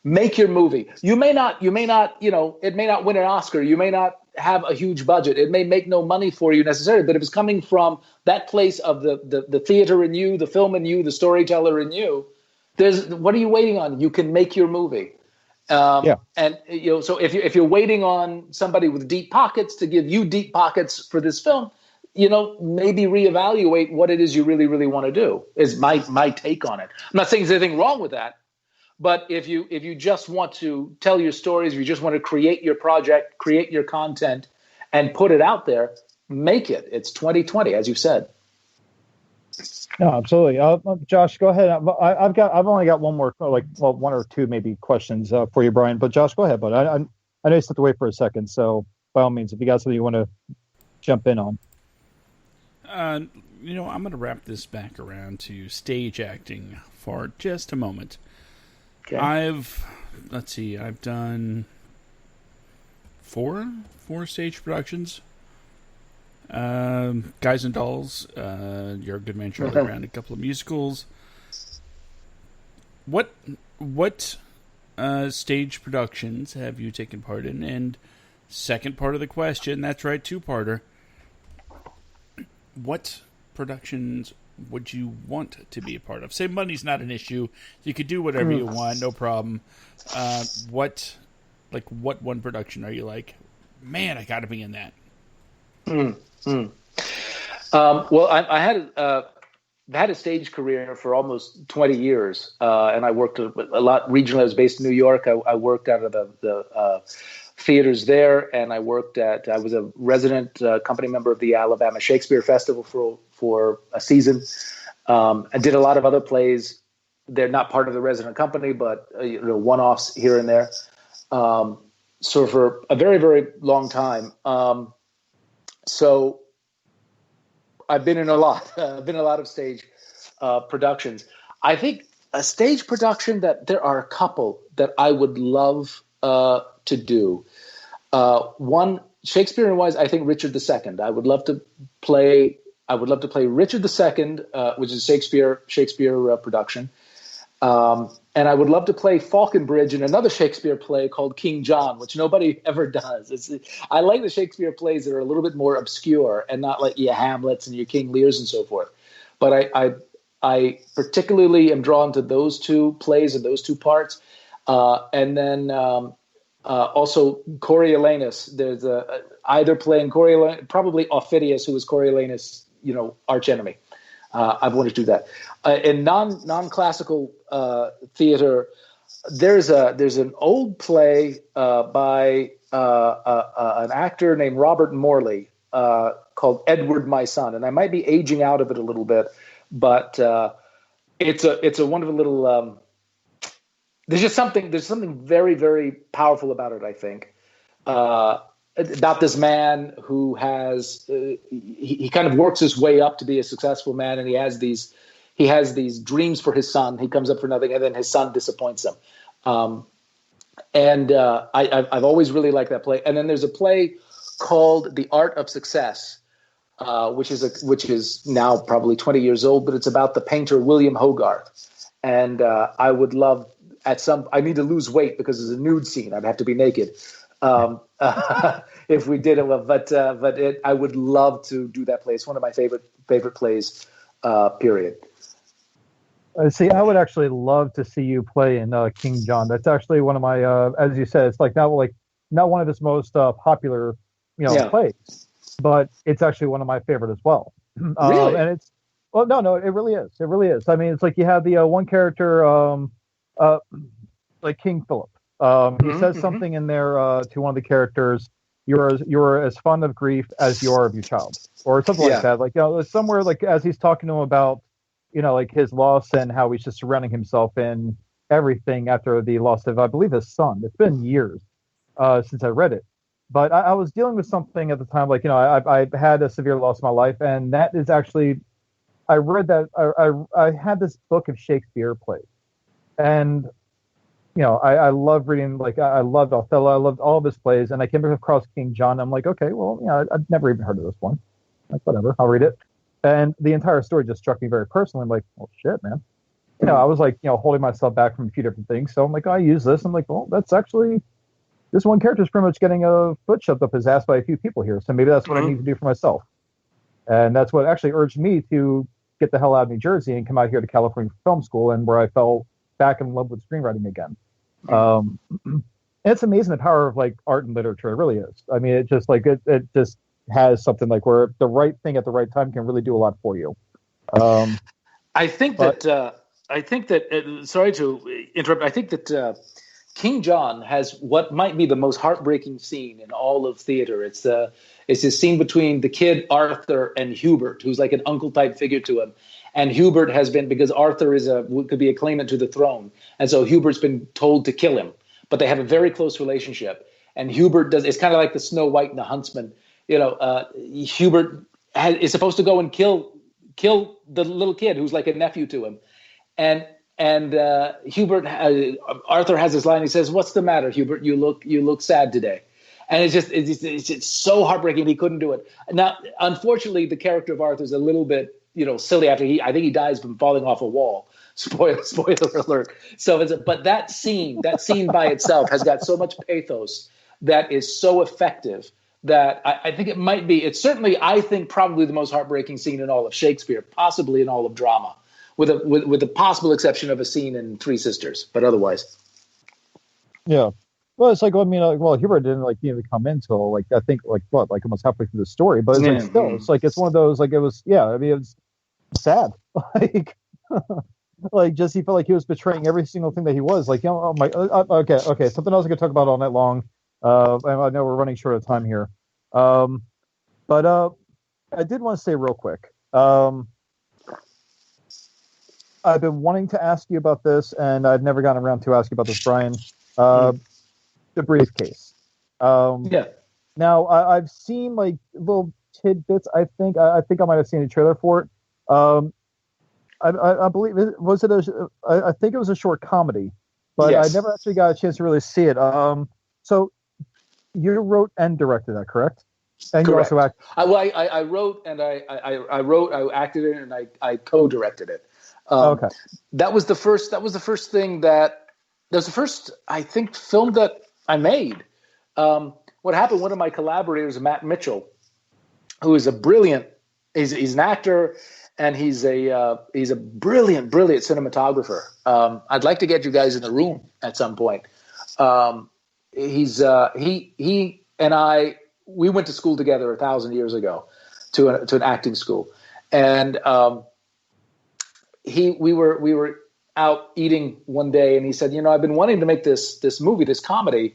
Make your movie. You may not, it may not win an Oscar. You may not have a huge budget. It may make no money for you necessarily, but if it's coming from that place of the theater in you, the film in you, the storyteller in you, what are you waiting on? You can make your movie. And so if you're waiting on somebody with deep pockets to give you deep pockets for this film, maybe reevaluate what it is you really, really want to do, is my take on it. I'm not saying there's anything wrong with that. But if you just want to tell your stories, if you just want to create your project, create your content, and put it out there, make it. It's 2020, as you said. No, absolutely. Josh, go ahead. I've only got one more, one or two maybe questions for you, Brian. But Josh, go ahead. But I know you stepped away for a second, so by all means, if you got something you want to jump in on. I'm going to wrap this back around to stage acting for just a moment. Okay. I've done four stage productions. Guys and Dolls, You're a Good Man, Charlie Brown, a couple of musicals. What stage productions have you taken part in? And second part of the question, that's right, two-parter. What productions would you want to be a part of? Say money's not an issue. You could do whatever you want, no problem. What one production are you like, man, I got to be in that? Well, I had a stage career for almost 20 years, and I worked a lot regionally. I was based in New York. I worked out of the theaters there, and I was a resident company member of the Alabama Shakespeare Festival for a season. I did a lot of other plays. They're not part of the resident company, but one-offs here and there. So for a very, very long time. So I've been in a lot. I've been in a lot of stage productions. I think a stage production that there are a couple that I would love to do. One, Shakespeare wise, I think Richard II. I would love to play Richard II, which is a Shakespeare production. And I would love to play Falconbridge in another Shakespeare play called King John, which nobody ever does. I like the Shakespeare plays that are a little bit more obscure and not like your Hamlets and your King Lears and so forth. But I particularly am drawn to those two plays and those two parts. And then also Coriolanus. There's either playing Coriolanus, probably Aufidius, who was Coriolanus, archenemy. I've wanted to do that. In non-classical theater, there's an old play by an actor named Robert Morley called Edward My Son, and I might be aging out of it a little bit, but it's a wonderful little. There's something very, very powerful about it, I think. About this man who has he kind of works his way up to be a successful man, and he has these dreams for his son. He comes up for nothing, and then his son disappoints him. I've always really liked that play. And then there's a play called The Art of Success, which is now probably 20 years old, but it's about the painter William Hogarth. And I would love I need to lose weight because there's a nude scene. I'd have to be naked. If we did it, but I would love to do that play. It's one of my favorite plays, period. See, I would actually love to see you play in King John. That's actually one of my, as you said, it's not one of his most popular, plays, but it's actually one of my favorite as well. Really? And it's no, it really is. It really is. I mean, it's like you have the one character, like King Philip. He says something in there to one of the characters. You're as fond of grief as you are of your child, or something like that. Like somewhere like as he's talking to him about like his loss and how he's just surrounding himself in everything after the loss of I believe his son. It's been years since I read it, but I was dealing with something at the time. Like I've had a severe loss in my life, and that is actually I read that I had this book of Shakespeare plays, and I love reading, like, I loved Othello, I loved all of his plays, and I came across King John, and I'm like, okay, well, I'd never even heard of this one. Like, whatever, I'll read it. And the entire story just struck me very personally. I'm like, well, shit, man. I was like, holding myself back from a few different things. So I'm like, I use this. I'm like, well, that's actually, this one character is pretty much getting a foot shoved up his ass by a few people here. So maybe that's what I need to do for myself. And that's what actually urged me to get the hell out of New Jersey and come out here to California for film school, and where I fell back in love with screenwriting again. It's amazing the power of like art and literature. It really is. I mean, it just like it just has something like where the right thing at the right time can really do a lot for you. I think that sorry to interrupt. I think that King John has what might be the most heartbreaking scene in all of theater. It's this scene between the kid Arthur and Hubert, who's like an uncle type figure to him. And Hubert has been, because Arthur could be a claimant to the throne, and so Hubert's been told to kill him. But they have a very close relationship, and Hubert it's kind of like the Snow White and the Huntsman. Hubert is supposed to go and kill the little kid who's like a nephew to him, and Arthur has this line. He says, "What's the matter, Hubert? You look sad today." And it's just so heartbreaking. He couldn't do it. Now, unfortunately, the character of Arthur is a little bit silly after I think he dies from falling off a wall. Spoiler alert. So but that scene by itself has got so much pathos that is so effective that I think it might be. It's certainly, I think, probably the most heartbreaking scene in all of Shakespeare, possibly in all of drama, with the possible exception of a scene in Three Sisters, but otherwise. Yeah. Well, it's like, I mean, well, Hubert didn't like even come in till like, I think like what, like almost halfway through the story, but it's like still, it's like, it's one of those, like, it was, yeah, I mean, it's sad. Like, like just, he felt like he was betraying every single thing that he was like, oh my, okay. Something else I could talk about all night long. And I know we're running short of time here. But I did want to say real quick, I've been wanting to ask you about this, and I've never gotten around to asking about this, Brian. The briefcase. Yeah. Now I've seen like little tidbits. I think I might have seen a trailer for it. I believe was it I think it was a short comedy, but Yes. I never actually got a chance to really see it. So you wrote and directed that, correct? And Correct. you also act. I wrote and I wrote, I acted in it, and I co-directed it. Okay. That was the first thing that was the first, I think, film that I made. What happened? One of my collaborators, Matt Mitchell, who is a brilliant, he's an actor, and he's a brilliant cinematographer. I'd like to get you guys in the room at some point. He and I, we went to school together 1,000 years ago to an acting school, and we were out eating one day, and he said, I've been wanting to make this movie, this comedy.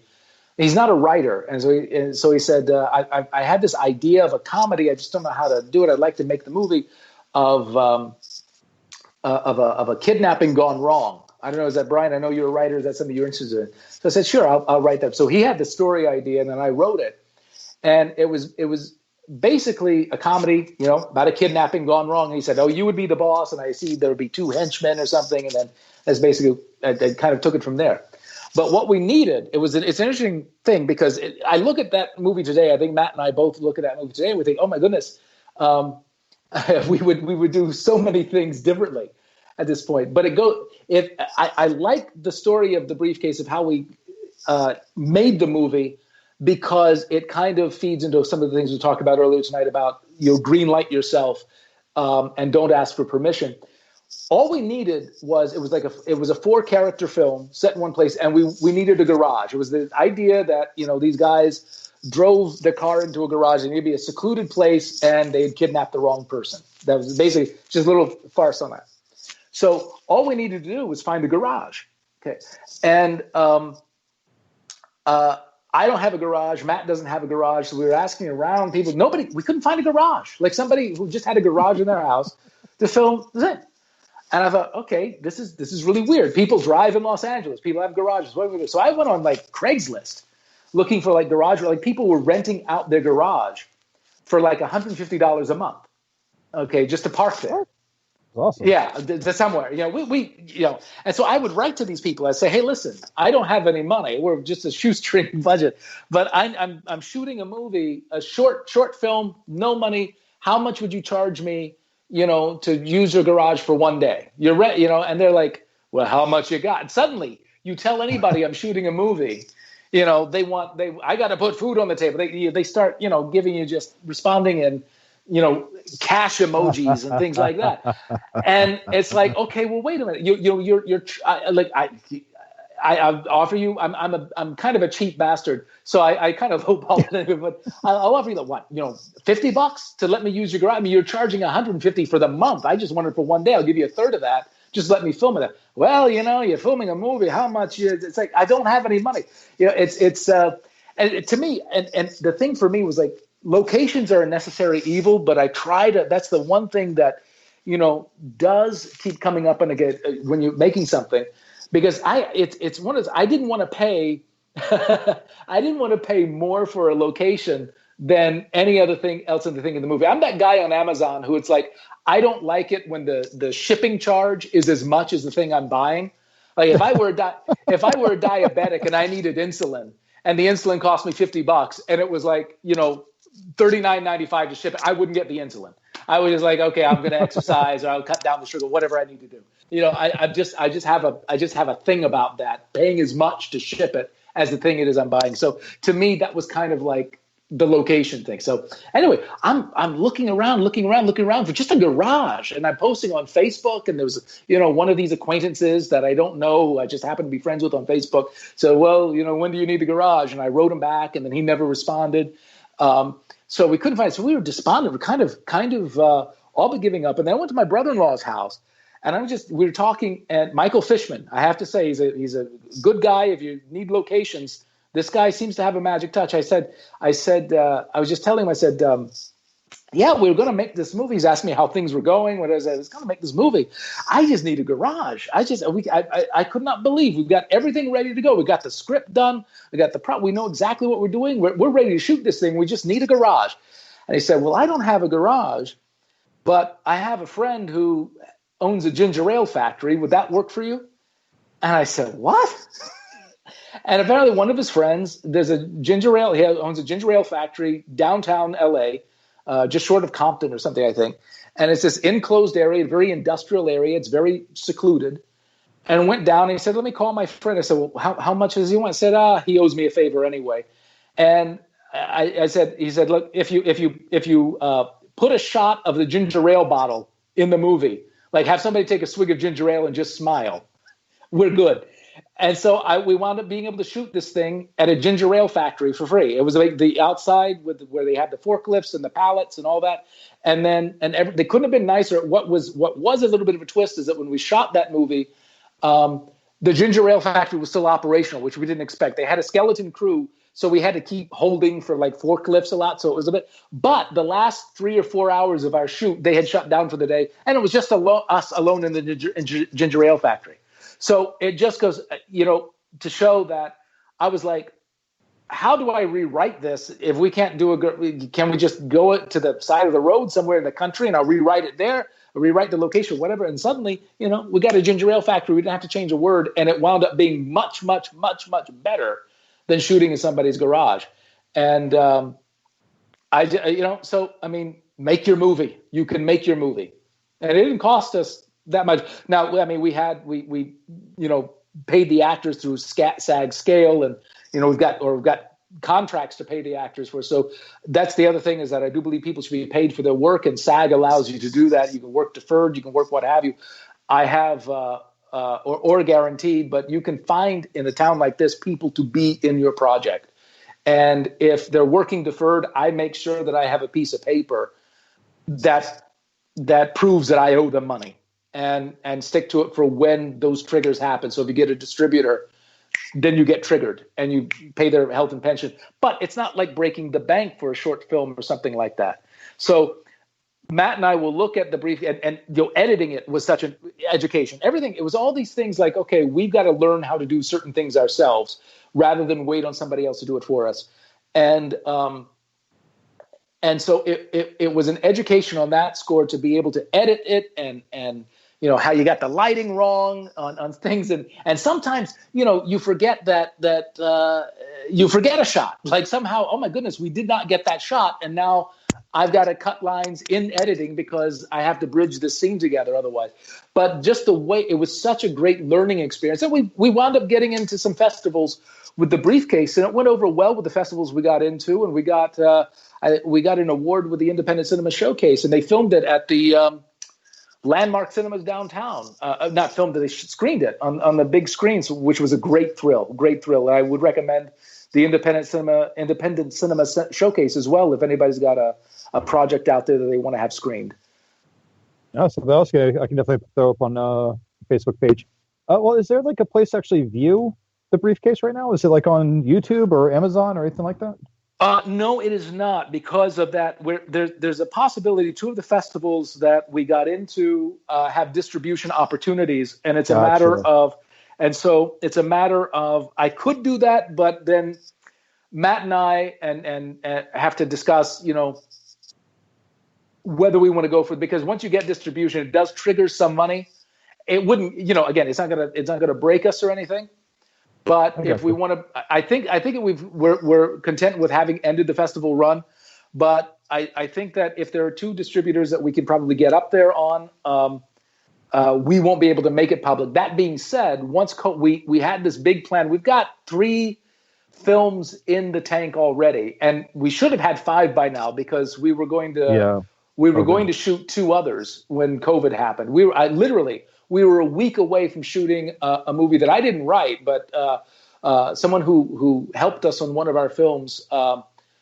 He's not a writer, and so he said, I had this idea of a comedy. I just don't know how to do it. I'd like to make the movie of a kidnapping gone wrong. I don't know. Is that, Brian? I know you're a writer. Is that something you're interested in? So I said, sure, I'll write that. So he had the story idea, and then I wrote it, and it was basically a comedy, about a kidnapping gone wrong. And he said, oh, you would be the boss, and I see there would be 2 henchmen or something, and then that's basically, I kind of took it from there. But what we needed, it's an interesting thing, because I look at that movie today. I think Matt and I both look at that movie today, and we think, oh my goodness, we would do so many things differently at this point. But I like the story of The Briefcase, of how we made the movie, because it kind of feeds into some of the things we talked about earlier tonight about green light yourself, and don't ask for permission. All we needed was, it was a 4-character film set in one place, and we needed a garage. It was the idea that these guys drove their car into a garage, and it'd be a secluded place, and they'd kidnapped the wrong person. That was basically just a little farce on that. So all we needed to do was find a garage. Okay, and I don't have a garage. Matt doesn't have a garage. So we were asking around people. We couldn't find a garage. Like somebody who just had a garage in their house to film this. And I thought, okay, this is really weird. People drive in Los Angeles. People have garages. What do we do? So I went on like Craigslist looking for like garage. Like people were renting out their garage for like $150 a month. Okay, just to park there. Awesome. Yeah, somewhere. And so I would write to these people. I'd say, hey, listen, I don't have any money. We're just a shoestring budget, but I'm shooting a movie, a short film, no money. How much would you charge me, to use your garage for one day? And they're like, well, how much you got? And suddenly you tell anybody I'm shooting a movie, I got to put food on the table. They start, giving you, just responding in, cash emojis and things like that. And it's like, okay, well, wait a minute. I offer you, I'm kind of a cheap bastard. So I kind of lowball it, but I'll offer you $50 to let me use your garage. I mean, you're charging $150 for the month. I just want it for one day. I'll give you a third of that. Just let me film it. Well, you're filming a movie. How much? It's like, I don't have any money. And to me, and the thing for me was like, locations are a necessary evil, but that's the one thing that, does keep coming up and again when you're making something, because it's one of those, I didn't want to pay, I didn't want to pay more for a location than any other thing else in the movie. I'm that guy on Amazon who it's like, I don't like it when the shipping charge is as much as the thing I'm buying. Like if I were a diabetic and I needed insulin, and the insulin cost me $50, and it was like, $39.95 to ship it, I wouldn't get the insulin. I was just like, okay, I'm going to exercise, or I'll cut down the sugar, whatever I need to do. I just have a thing about that, paying as much to ship it as the thing it is I'm buying. So to me, that was kind of like, the location thing. So anyway, I'm looking around for just a garage, and I'm posting on Facebook, and there was, one of these acquaintances that I don't know, I just happen to be friends with on Facebook. So, well, when do you need the garage? And I wrote him back, and then he never responded. So we couldn't find it. So we were despondent. We're kind of all but giving up. And then I went to my brother-in-law's house, and we were talking, and Michael Fishman, I have to say, he's a good guy. If you need locations, this guy seems to have a magic touch. I was just telling him, I said, yeah, we were going to make this movie. He's asked me how things were going. When I was going to make this movie, I just need a garage. I could not believe we've got everything ready to go. We got the script done. We got the prop. We know exactly what we're doing. We're ready to shoot this thing. We just need a garage. And he said, well, I don't have a garage, but I have a friend who owns a ginger ale factory. Would that work for you? And I said, what? And apparently one of his friends, he owns a ginger ale factory downtown LA, just short of Compton or something, I think. And it's this enclosed area, very industrial area. It's very secluded. And I went down and he said, let me call my friend. I said, well, how much does he want? I said, he owes me a favor anyway. And he said, look, if you put a shot of the ginger ale bottle in the movie, like have somebody take a swig of ginger ale and just smile, we're good. And so we wound up being able to shoot this thing at a ginger ale factory for free. It was like the outside where they had the forklifts and the pallets and all that. And then they couldn't have been nicer. What was a little bit of a twist is that when we shot that movie, the ginger ale factory was still operational, which we didn't expect. They had a skeleton crew, so we had to keep holding for like forklifts a lot. So it was a bit. But the last 3 or 4 hours of our shoot, they had shut down for the day, and it was just us alone in the ginger ale factory. So it just goes, to show that I was like, how do I rewrite this if we can't can we just go to the side of the road somewhere in the country and I'll rewrite it there, or rewrite the location, whatever. And suddenly, we got a ginger ale factory. We didn't have to change a word. And it wound up being much, much, much, much better than shooting in somebody's garage. And make your movie. You can make your movie. And it didn't cost us that much. Now, we paid the actors through SAG scale, and we've got contracts to pay the actors for. So that's the other thing, is that I do believe people should be paid for their work, and SAG allows you to do that. You can work deferred, you can work what have you. I have or guaranteed, but you can find in a town like this people to be in your project. And if they're working deferred, I make sure that I have a piece of paper that proves that I owe them money. And stick to it for when those triggers happen. So if you get a distributor, then you get triggered and you pay their health and pension. But it's not like breaking the bank for a short film or something like that. So Matt and I will look at the brief, and editing it was such an education. Everything, it was all these things like, okay, we've got to learn how to do certain things ourselves rather than wait on somebody else to do it for us. And so it was an education on that score to be able to edit it and how you got the lighting wrong on things. And sometimes, you forget that you forget a shot. Like somehow, oh my goodness, we did not get that shot. And now I've got to cut lines in editing because I have to bridge this scene together otherwise. But just the way, it was such a great learning experience. And we wound up getting into some festivals with the briefcase, and it went over well with the festivals we got into. And we got an award with the Independent Cinema Showcase, and they filmed it at the Landmark Cinemas downtown. Not filmed it, they screened it on the big screens, which was a great thrill. I would recommend the Independent Cinema Showcase as well if anybody's got a project out there that they want to have screened. Oh, so else I can definitely throw up on Facebook page. Well, is there like a place to actually view the briefcase right now? Is it like on YouTube or Amazon or anything like that? No, it is not, because of that. There's a possibility 2 of the festivals that we got into have distribution opportunities, and it's a matter of, I could do that, but then Matt and I and have to discuss, whether we want to go for it, because once you get distribution, it does trigger some money. It wouldn't, again, it's not gonna break us or anything. But if we want to, I think we're content with having ended the festival run. But I think that if there are 2 distributors that we can probably get up there on, we won't be able to make it public. That being said, once we had this big plan, we've got 3 films in the tank already, and we should have had 5 by now because we were going to shoot 2 others when COVID happened. We were a week away from shooting a movie that I didn't write, but someone who helped us on one of our films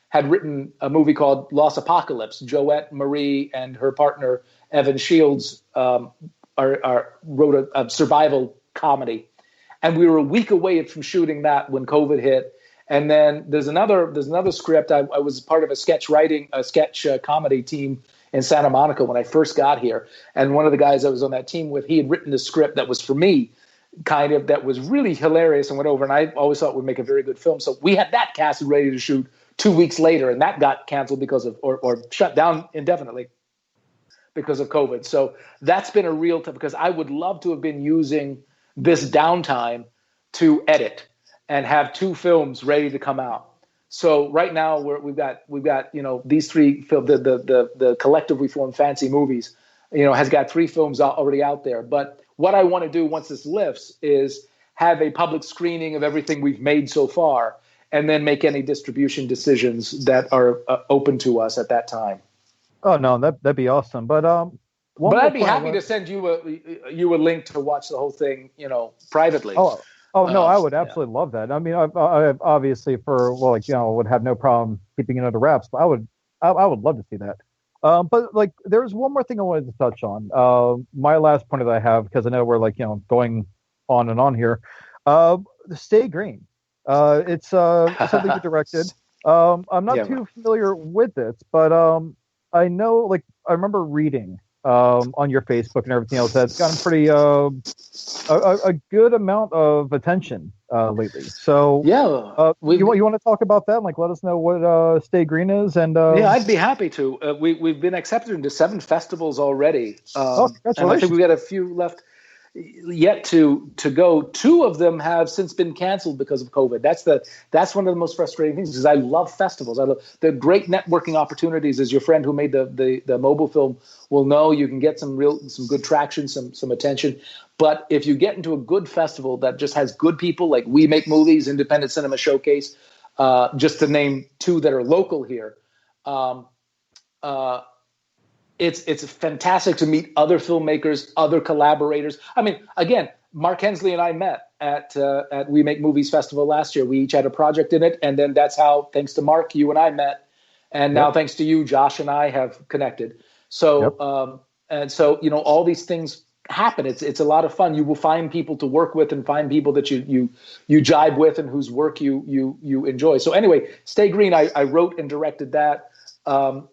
had written a movie called Lost Apocalypse. Joette Marie and her partner Evan Shields wrote a survival comedy, and we were a week away from shooting that when COVID hit. And then there's another script. I was part of a sketch comedy team in Santa Monica when I first got here. And one of the guys I was on that team with, he had written a script that was for me, that was really hilarious and went over. And I always thought would make a very good film. So we had that casted ready to shoot 2 weeks later, and that got canceled because of or shut down indefinitely because of COVID. So that's been a real tough, because I would love to have been using this downtime to edit and have 2 films ready to come out. So right now we've got these 3 films. The collective we formed, Fancy Movies, has got 3 films already out there. But what I want to do once this lifts is have a public screening of everything we've made so far, and then make any distribution decisions that are open to us at that time. Oh no, that'd be awesome. But I'd be happy to send you a link to watch the whole thing, privately. Oh no, I would absolutely love that. I mean, I obviously would have no problem keeping it under wraps, but I would love to see that. But like, there's one more thing I wanted to touch on. My last point that I have, because I know we're going on and on here. Stay Green. It's something you directed. I'm not too familiar with it, but I know, I remember reading on your Facebook and everything else that's gotten pretty a good amount of attention lately. So you want to talk about that? Let us know what Stay Green is, and I'd be happy to. We've been accepted into 7 festivals already, and I think we've got a few left yet to go. 2 of them have since been canceled because of COVID. That's one of the most frustrating things, because I love festivals. I love the great networking opportunities. As your friend who made the mobile film will know, you can get some good traction, some attention. But if you get into a good festival that just has good people, like We Make Movies, Independent Cinema Showcase, just to name 2 that are local here, it's fantastic to meet other filmmakers, other collaborators. I mean, again, Mark Hensley and I met at We Make Movies Festival last year. We each had a project in it, and then that's how, thanks to Mark, you and I met, and now thanks to you, Josh and I have connected. So and so all these things happen. It's a lot of fun. You will find people to work with and find people that you jibe with and whose work you enjoy. So anyway, Stay Green, I wrote and directed that.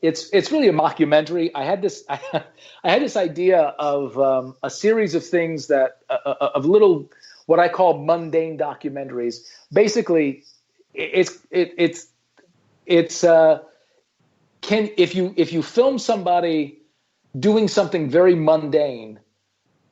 It's really a mockumentary. I had this idea of a series of things that of little, what I call mundane documentaries. Basically, if you film somebody doing something very mundane,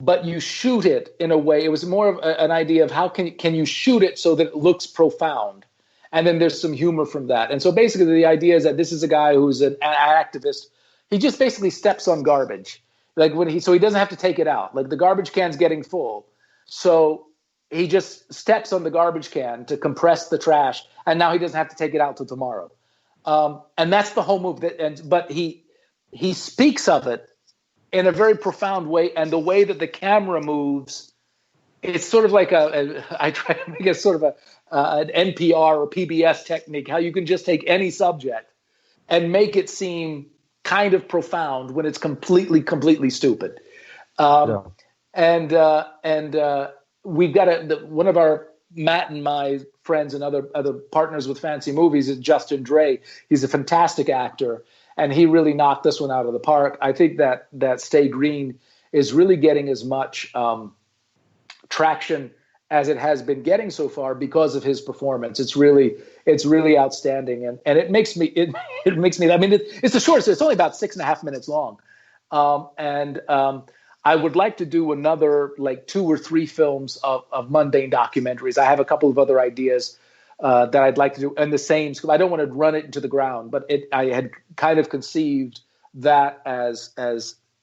but you shoot it in a way, it was more of an idea of how can you shoot it so that it looks profound. And then there's some humor from that. And so basically the idea is that this is a guy who's an activist. He just basically steps on garbage. So he doesn't have to take it out. Like, the garbage can's getting full. So he just steps on the garbage can to compress the trash. And now he doesn't have to take it out till tomorrow. And that's the whole move. But he speaks of it in a very profound way. And the way that the camera moves, it's sort of like I try to make it sort of an NPR or PBS technique, how you can just take any subject and make it seem kind of profound when it's completely stupid. And we've got one of our, Matt and my friends and other partners with Fancy Movies is Justin Dre. He's a fantastic actor, and he really knocked this one out of the park. I think that Stay Green is really getting as much traction as it has been getting so far because of his performance. It's really outstanding, and it makes me. I mean, it's the shortest. It's only about 6.5 minutes long, and I would like to do another 2 or 3 films of mundane documentaries. I have a couple of other ideas that I'd like to do, and the same. I don't want to run it into the ground, but I had kind of conceived that as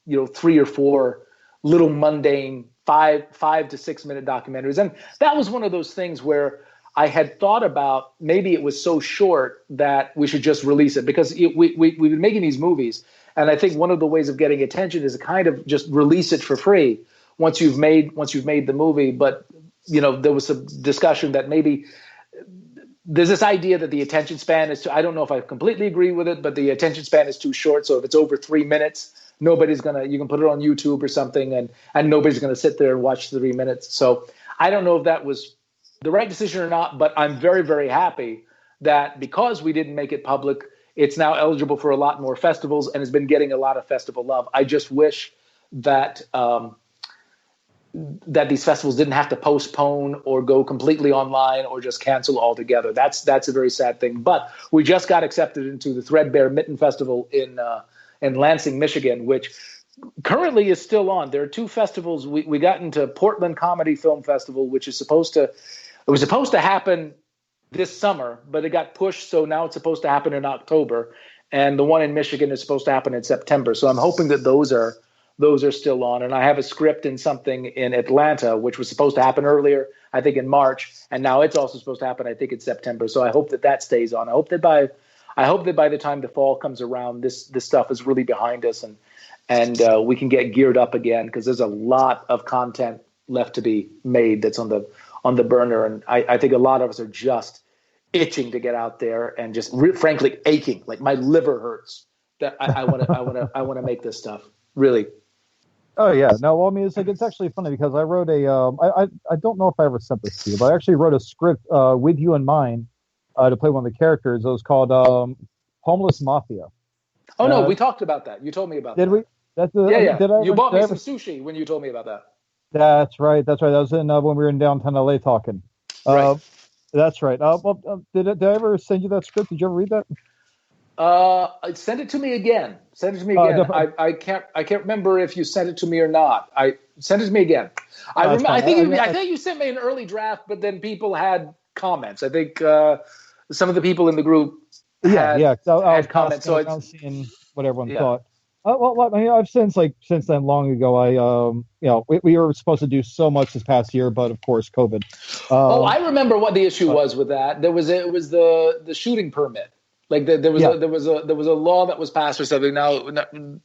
3 or 4 little mundane 5 to 6 minute documentaries. And that was one of those things where I had thought about maybe it was so short that we should just release it, because we've been making these movies. And I think one of the ways of getting attention is to kind of just release it for free once you've made the movie. But, there was some discussion that maybe there's this idea that the attention span is I don't know if I completely agree with it, but the attention span is too short. So if it's over 3 minutes, you can put it on YouTube or something, and nobody's going to sit there and watch 3 minutes. So I don't know if that was the right decision or not, but I'm very, very happy that because we didn't make it public, it's now eligible for a lot more festivals and has been getting a lot of festival love. I just wish that that these festivals didn't have to postpone or go completely online or just cancel altogether. That's a very sad thing. But we just got accepted into the Threadbare Mitten Festival in Lansing, Michigan, which currently is still on. There are two festivals. We got into Portland Comedy Film Festival, which was supposed to happen this summer, but it got pushed. So now it's supposed to happen in October. And the one in Michigan is supposed to happen in September. So I'm hoping that those are still on. And I have a script in something in Atlanta, which was supposed to happen earlier, I think in March. And now it's also supposed to happen, I think, in September. So I hope that stays on. I hope that by the time the fall comes around, this stuff is really behind us and we can get geared up again, because there's a lot of content left to be made that's on the burner. And I think a lot of us are just itching to get out there and just frankly aching. Like my liver hurts that I want to make this stuff really. Oh yeah, no. Well, I mean, it's actually funny because I wrote I don't know if I ever sent this to you, but I actually wrote a script with you in mind to play one of the characters. It was called Homeless Mafia. Oh no, we talked about that. You told me about that. Did we? Yeah. You bought me some sushi when you told me about that. That's right. That was in when we were in downtown LA talking. Right. That's right. Did I ever send you that script? Did you ever read that? Send it to me again. I can't remember if you sent it to me or not. Send it to me again. I think you sent me an early draft, but then people had comments. I think some of the people in the group had comments. So I'm seeing what everyone thought. Well, I mean, I've since then long ago. We were supposed to do so much this past year, but of course, COVID. I remember what the issue was with that. It was the shooting permit. Like there was a law that was passed or something. Now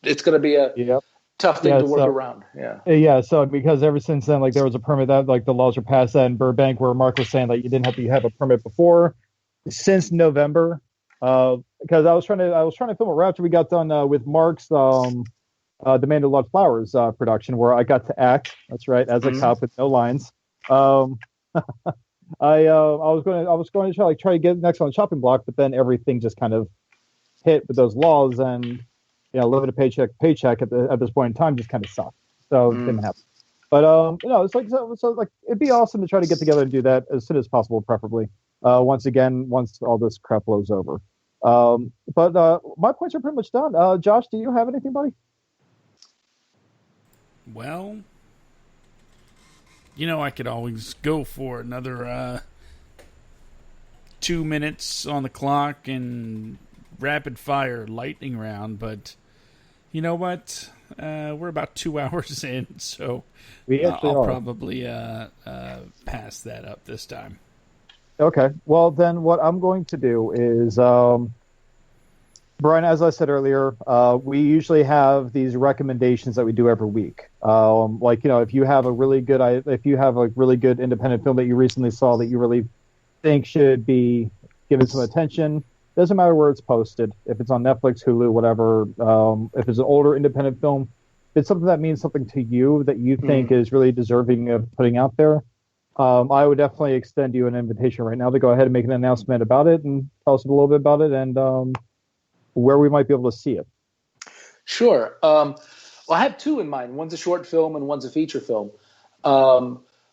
it's going to be a tough thing to work around. Yeah. So because ever since then, there was a permit that the laws were passed in Burbank where Mark was saying you didn't have to have a permit before. Since November, because I was trying to film it right after we got done with Mark's Demand a Lot of Flowers production, where I got to act. That's right, as a cop with no lines. I was going to try to get next on the chopping block, but then everything just kind of hit with those laws, and living a paycheck at this point in time just kind of sucked. So it didn't happen. But it's it'd be awesome to try to get together and do that as soon as possible, preferably. Once all this crap blows over. But my points are pretty much done. Josh, do you have anything, buddy? Well, I could always go for another 2 minutes on the clock and rapid fire lightning round, but you know what? We're about 2 hours in, so I'll probably pass that up this time. Okay. Well, then what I'm going to do is, Brian, as I said earlier, we usually have these recommendations that we do every week. If you have a really good independent film that you recently saw that you really think should be given some attention, doesn't matter where it's posted. If it's on Netflix, Hulu, whatever, if it's an older independent film, if it's something that means something to you that you think is really deserving of putting out there, I would definitely extend you an invitation right now to go ahead and make an announcement about it and tell us a little bit about it and where we might be able to see it. Sure. Well, I have two in mind. One's a short film and one's a feature film.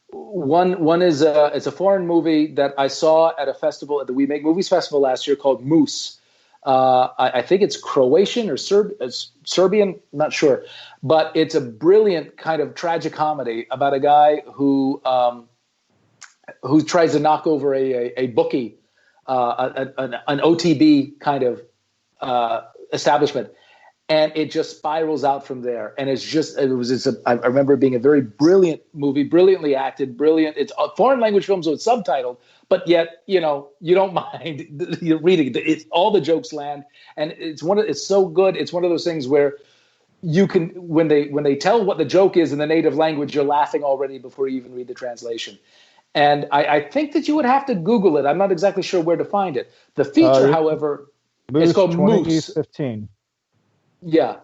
One is it's a foreign movie that I saw at a festival at the We Make Movies Festival last year called Moose. I think it's Croatian or Serbian, I'm not sure, but it's a brilliant kind of tragicomedy about a guy who tries to knock over a bookie, an OTB kind of establishment, and it just spirals out from there. And I remember it being a very brilliant movie, brilliantly acted, brilliant. It's a foreign language film, so it's subtitled, but yet, you don't mind you're reading it. All the jokes land, and it's so good. It's one of those things where you can, when they tell what the joke is in the native language, you're laughing already before you even read the translation. And I think that you would have to Google it. I'm not exactly sure where to find it. The feature, however, it's called Moose 15. Yeah,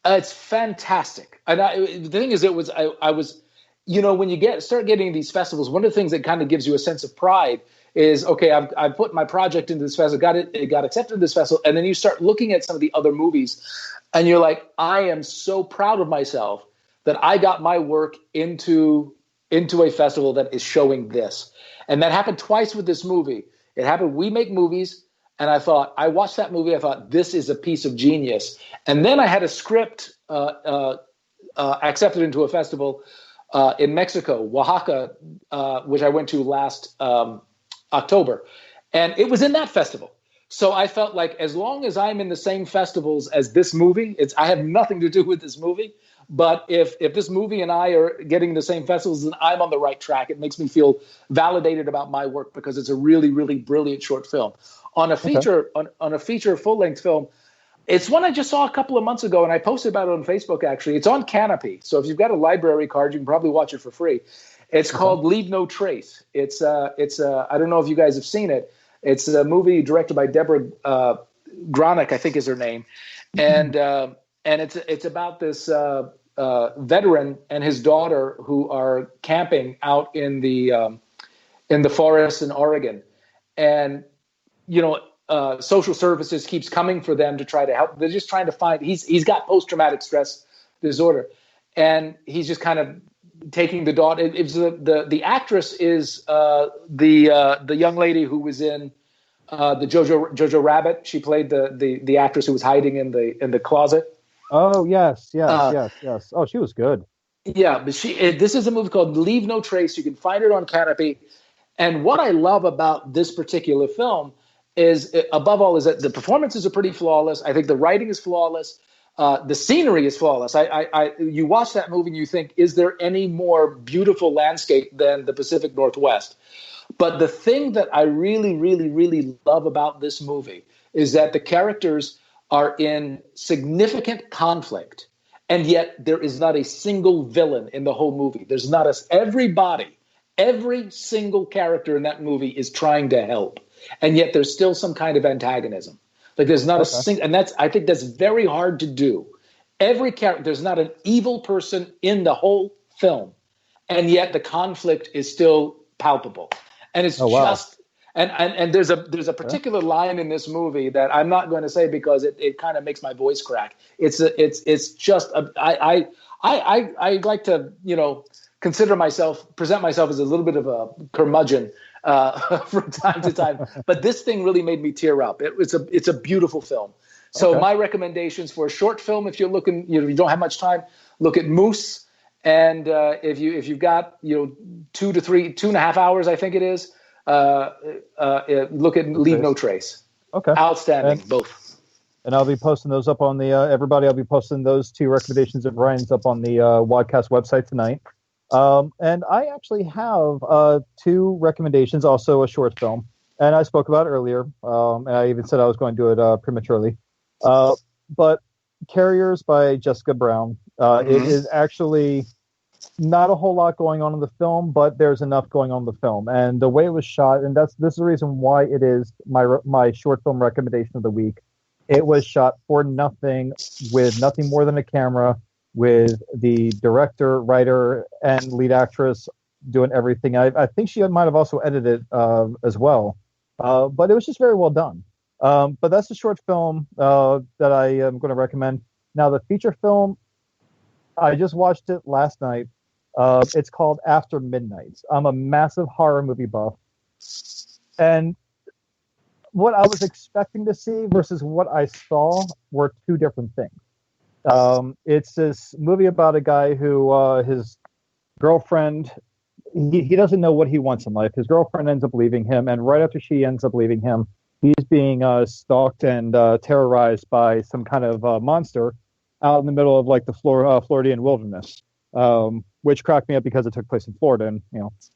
it's fantastic. And the thing is, I was, when you start getting these festivals, one of the things that kind of gives you a sense of pride is, okay, I've put my project into this festival, it got accepted in this festival, and then you start looking at some of the other movies, and you're like, I am so proud of myself that I got my work into a festival that is showing this. And that happened twice with this movie. It happened, we make movies. And I watched that movie. I thought, this is a piece of genius. And then I had a script accepted into a festival in Mexico, Oaxaca, which I went to last October. And it was in that festival. So I felt like, as long as I'm in the same festivals as this movie, I have nothing to do with this movie. But if this movie and I are getting the same festivals, then I'm on the right track. It makes me feel validated about my work, because it's a really, really brilliant short film. On a feature full-length film, it's one I just saw a couple of months ago, and I posted about it on Facebook, actually. It's on Canopy, so if you've got a library card, you can probably watch it for free. It's called Leave No Trace. It's I don't know if you guys have seen it. It's a movie directed by Deborah Gronick, I think is her name, and it's about this veteran and his daughter who are camping out in the forests in Oregon, and social services keeps coming for them to try to help. They're just trying to find. He's got post-traumatic stress disorder, and he's just kind of taking the daughter. The actress is the young lady who was in the Jojo Rabbit. She played the actress who was hiding in the closet. Oh yes. Oh, she was good. Yeah, but this is a movie called Leave No Trace. You can find it on Canopy. And what I love about this particular film is, above all, is that the performances are pretty flawless. I think the writing is flawless. The scenery is flawless. You watch that movie and you think, is there any more beautiful landscape than the Pacific Northwest? But the thing that I really, really, really love about this movie is that the characters are in significant conflict, and yet there is not a single villain in the whole movie. There's not every single character in that movie is trying to help, and yet there's still some kind of antagonism. Like, there's not a single, and I think that's very hard to do. Every character, there's not an evil person in the whole film, and yet the conflict is still palpable. And it's and there's a particular line in this movie that I'm not going to say because it kind of makes my voice crack. I like to present myself as a little bit of a curmudgeon from time to time, but this thing really made me tear up. It's a beautiful film. So my recommendations for a short film, if you're looking, you don't have much time, look at Moose. And if you've got 2.5 hours, I think it is, look at Leave No Trace. Okay, outstanding, both. And I'll be posting those up on the everybody. I'll be posting those two recommendations of Brian's up on the WADcast website tonight. And I actually have two recommendations, also a short film, and I spoke about it earlier. And I even said I was going to do it prematurely. But Carriers by Jessica Brown. It is actually not a whole lot going on in the film, but there's enough going on in the film. And the way it was shot, and this is the reason why it is my short film recommendation of the week. It was shot for nothing, with nothing more than a camera, with the director, writer, and lead actress doing everything. I think she might have also edited as well. But it was just very well done. But that's the short film that I am going to recommend. Now, the feature film, I just watched it last night. It's called After Midnight. I'm a massive horror movie buff. And what I was expecting to see versus what I saw were two different things. It's this movie about a guy who his girlfriend, he doesn't know what he wants in life. His girlfriend ends up leaving him, and right after she ends up leaving him, he's being stalked and terrorized by some kind of monster out in the middle of like the Floridian wilderness, which cracked me up because it took place in Florida, and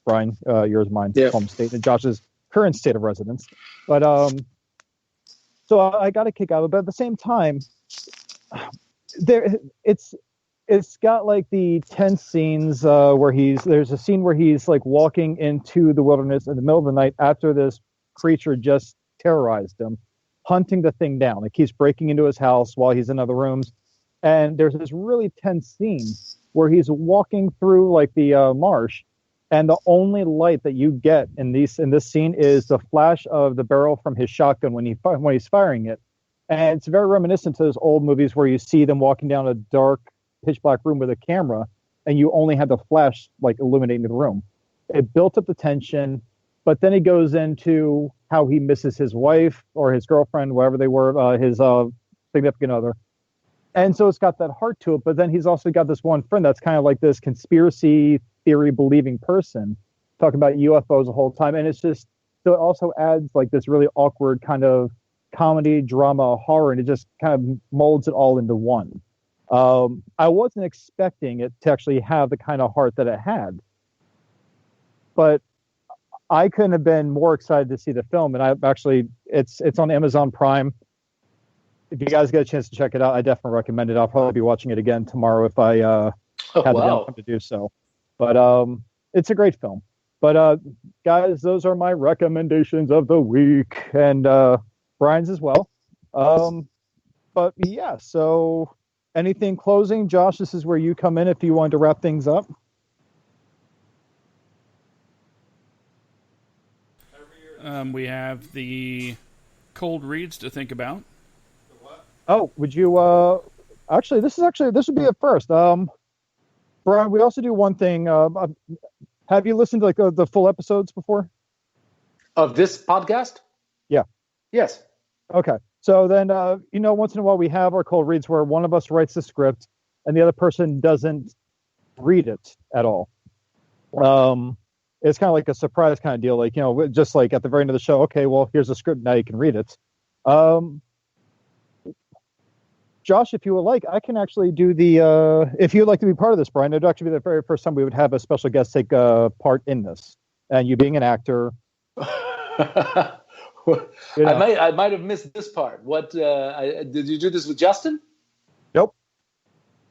Brian, yours, mine, home state, and Josh's current state of residence. But so I got a kick out of it, but at the same time, it's got like the tense scenes where there's a scene where he's like walking into the wilderness in the middle of the night after this creature just terrorized him, hunting the thing down. It keeps breaking into his house while he's in other rooms. And there's this really tense scene where he's walking through like the marsh, and the only light that you get in this scene is the flash of the barrel from his shotgun when he's firing it. And it's very reminiscent to those old movies where you see them walking down a dark, pitch black room with a camera, and you only have the flash like illuminating the room. It built up the tension, but then he goes into how he misses his wife or his girlfriend, whatever they were, his significant other. And so it's got that heart to it, but then he's also got this one friend that's kind of like this conspiracy theory believing person talking about UFOs the whole time. And it's just, so it also adds like this really awkward kind of comedy, drama, horror, and it just kind of molds it all into one. I wasn't expecting it to actually have the kind of heart that it had, but I couldn't have been more excited to see the film. And I've actually, it's on Amazon Prime. If you guys get a chance to check it out, I definitely recommend it. I'll probably be watching it again tomorrow if I have the downtime to do so. But it's a great film. But guys, those are my recommendations of the week, and Brian's as well. But yeah, so anything closing? Josh, this is where you come in if you wanted to wrap things up. We have the cold reads to think about. Oh, would you this would be a first. Brian, we also do one thing. Have you listened to like the full episodes before? Of this podcast? Yeah. Yes. Okay. So then, once in a while we have our cold reads where one of us writes the script and the other person doesn't read it at all. It's kind of like a surprise kind of deal. Like, just like at the very end of the show, okay, well, here's the script. Now you can read it. Josh, if you would like, I can actually do if you'd like to be part of this, Brian, it would actually be the very first time we would have a special guest take part in this. And you being an actor. I might have missed this part. What did you do this with Justin? Nope.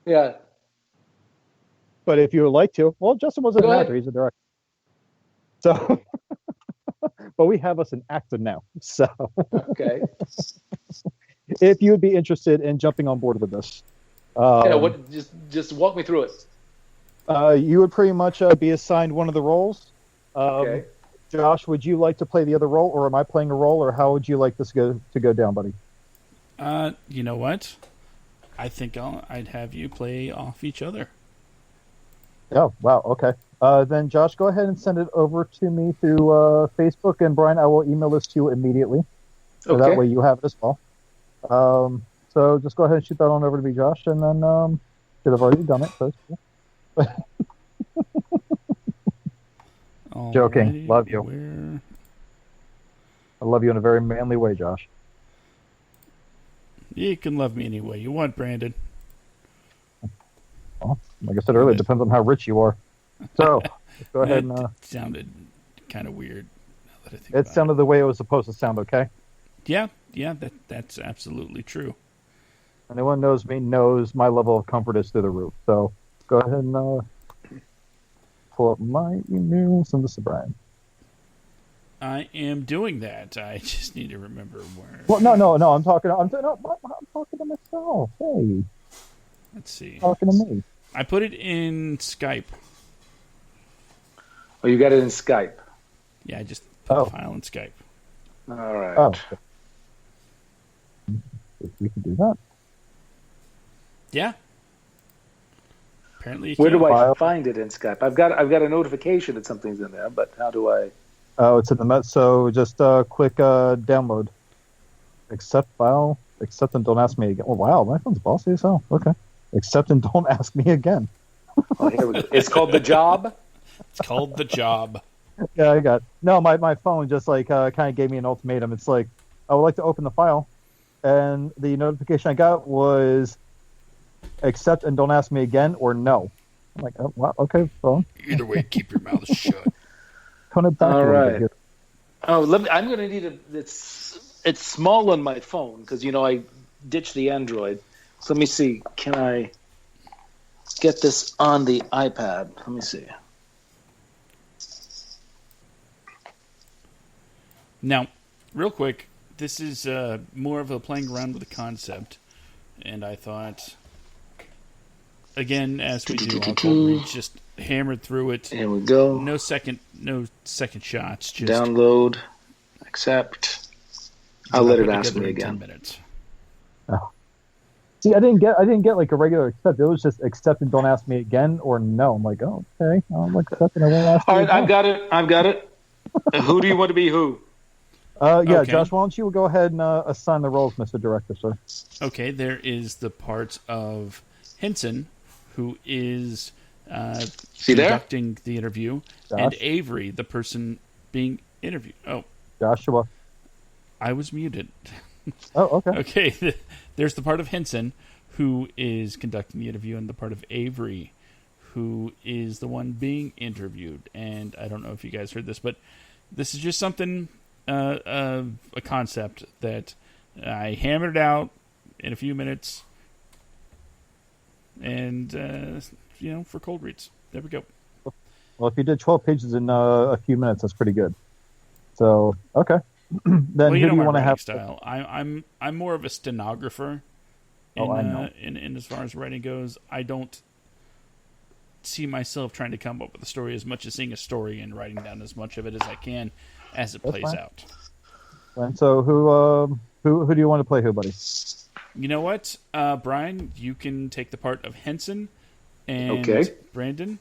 Yeah. But if you would like to, well, Justin wasn't an actor; he's a director. So, but we have us an actor now. So, okay. If you would be interested in jumping on board with this, just walk me through it. You would pretty much be assigned one of the roles. Okay. Josh, would you like to play the other role, or am I playing a role, or how would you like this to go down, buddy? You know what? I think I'd have you play off each other. Oh, wow. Okay. Then Josh, go ahead and send it over to me through Facebook, and Brian, I will email this to you immediately. So okay. That way you have it as well. So just go ahead and shoot that on over to me, Josh, and then should have already done it. So joking. Love you. I love you in a very manly way, Josh. You can love me any way you want, Brandon. Well, like I said earlier, it depends on how rich you are. So let's go ahead and. It sounded kind of weird. Now that I think it sounded the way it was supposed to sound. Okay. Yeah, that's absolutely true. Anyone knows me knows my level of comfort is through the roof. So go ahead and pull up my email. Send this to Brian. I am doing that. I just need to remember where. Well, no. I'm talking to myself. Hey. Let's see. Talking to me. I put it in Skype. Oh, you got it in Skype. Yeah, I just put the file in Skype. All right. Oh. If we can do that. Yeah. Apparently, where do I find it in Skype? I've got a notification that something's in there, but how do I? Oh, it's in the so just click download. Accept file. Accept and don't ask me again. Oh wow, my phone's bossy as hell. Okay. Accept and don't ask me again. Oh, here we go. It's called The Job. It's called The Job. Yeah, I got. No, my phone just like kind of gave me an ultimatum. It's like I would like to open the file, and the notification I got was accept and don't ask me again, or no. I'm like, oh, wow, okay, fine. Either way, keep your mouth shut. Tone it back All a little right. bit here. Oh, I'm going to need it's small on my phone because, I ditched the Android. So let me see. Can I get this on the iPad? Let me see. Now, real quick, this is more of a playing around with the concept. And I thought, again, as we do on Cold Reads, just hammered through it. Here we go. No second shots. Just Download, accept. I'll let it ask me in 10 again. minutes. Oh. See, I didn't get like a regular accept. It was just accept and don't ask me again, or no. I'm like, oh, okay, I'll accept and I won't ask you All right, again. I've got it. Who do you want to be who? Yeah, Okay. Josh, why don't you go ahead and assign the roles, Mr. Director, sir? Okay, there is the part of Henson, who is conducting the interview, Josh? and Avery, the person being interviewed. Oh, Joshua. I was muted. Oh, okay. Okay, there's the part of Henson, who is conducting the interview, and the part of Avery, who is the one being interviewed. And I don't know if you guys heard this, but this is just something, a concept that I hammered out in a few minutes, and for Cold Reads. There we go. Well, if you did 12 pages in a few minutes, that's pretty good. So, okay. Then who do you my want to writing have? style. I'm more of a stenographer. I know. In as far as writing goes, I don't see myself trying to come up with a story as much as seeing a story and writing down as much of it as I can as it plays fine. out. And so, who do you want to play? Who, buddy? You know what, Brian? You can take the part of Henson, and Okay. Brandon,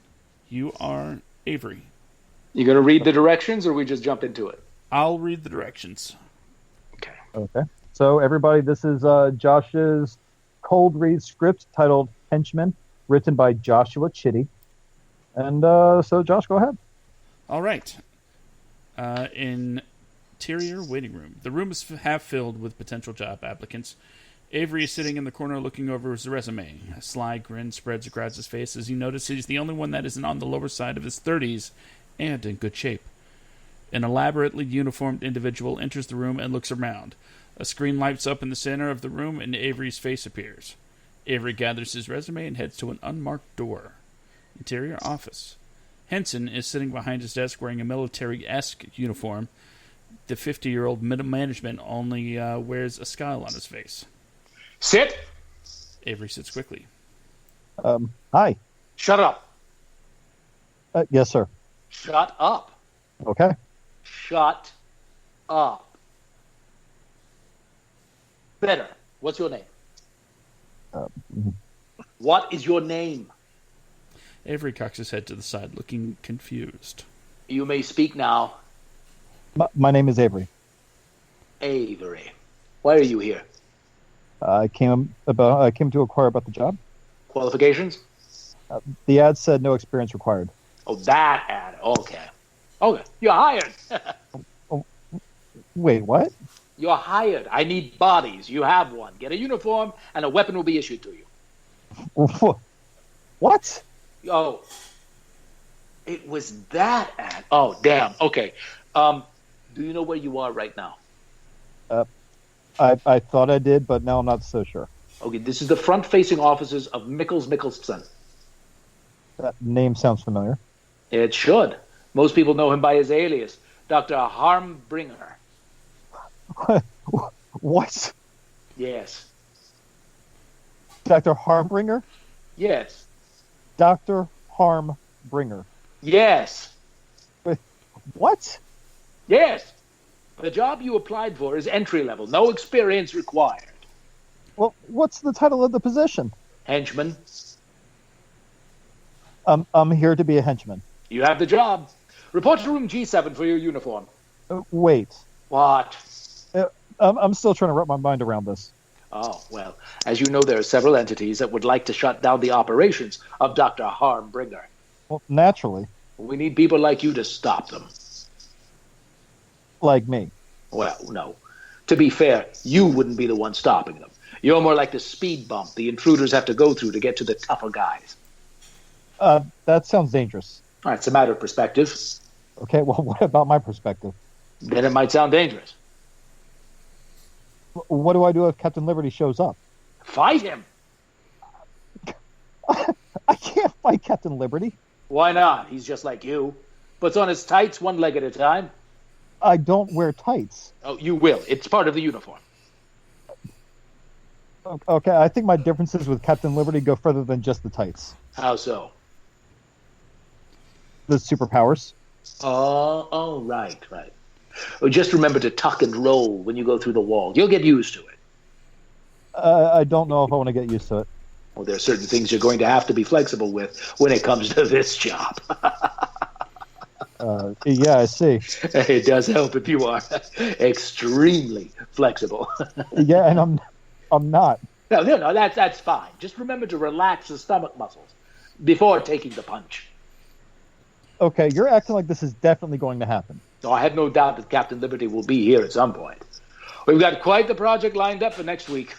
you are Avery. You going to read the directions, or we just jump into it? I'll read the directions. Okay. Okay. So, everybody, this is Josh's Cold Read script titled Henchman, written by Joshua Chitty. And so, Josh, go ahead. All right. Interior waiting room. The room is half filled with potential job applicants. Avery is sitting in the corner looking over his resume. A sly grin spreads across his face as he notices he's the only one that isn't on the lower side of his 30s and in good shape. An elaborately uniformed individual enters the room and looks around. A screen lights up in the center of the room and Avery's face appears. Avery gathers his resume and heads to an unmarked door. Interior office. Henson is sitting behind his desk wearing a military-esque uniform. The 50-year-old middle management only wears a scowl on his face. Sit. Avery sits quickly. Hi. Shut up. Yes, sir. Shut up. Okay. Shut up. Better. What's your name? What is your name? Avery cocks his head to the side, looking confused. You may speak now. My name is Avery. Avery. Why are you here? I came to inquire about the job. Qualifications? The ad said no experience required. Oh, that ad. Okay. Okay. You're hired. Wait, what? You're hired. I need bodies. You have one. Get a uniform, and a weapon will be issued to you. What? Oh. It was that ad. Oh, damn. Okay. Do you know where you are right now? I thought I did, but now I'm not so sure. Okay, this is the front-facing offices of Mickelson. That name sounds familiar. It should. Most people know him by his alias, Dr. Harmbringer. What? Yes. Dr. Harmbringer? Yes. Dr. Harmbringer. Yes. What? Yes. The job you applied for is entry-level, no experience required. Well, what's the title of the position? Henchman. I'm here to be a henchman. You have the job. Report to room G7 for your uniform. Wait. What? I'm still trying to wrap my mind around this. Oh, well, as you know, there are several entities that would like to shut down the operations of Dr. Harmbringer. Well, naturally. We need people like you to stop them. Like me. Well, no. To be fair, you wouldn't be the one stopping them. You're more like the speed bump the intruders have to go through to get to the tougher guys. That sounds dangerous. All right, it's a matter of perspective. Okay, well, what about my perspective? Then it might sound dangerous. What do I do if Captain Liberty shows up? Fight him. I can't fight Captain Liberty. Why not? He's just like you. Puts on his tights one leg at a time. I don't wear tights. Oh, you will. It's part of the uniform. Okay, I think my differences with Captain Liberty go further than just the tights. How so? The superpowers. Oh, right. Oh, just remember to tuck and roll when you go through the wall. You'll get used to it. I don't know if I want to get used to it. Well, there are certain things you're going to have to be flexible with when it comes to this job. Yeah, I see. It does help if you are extremely flexible. Yeah, and I'm not. No, that's fine. Just remember to relax the stomach muscles before taking the punch. Okay, you're acting like this is definitely going to happen. So I have no doubt that Captain Liberty will be here at some point. We've got quite the project lined up for next week.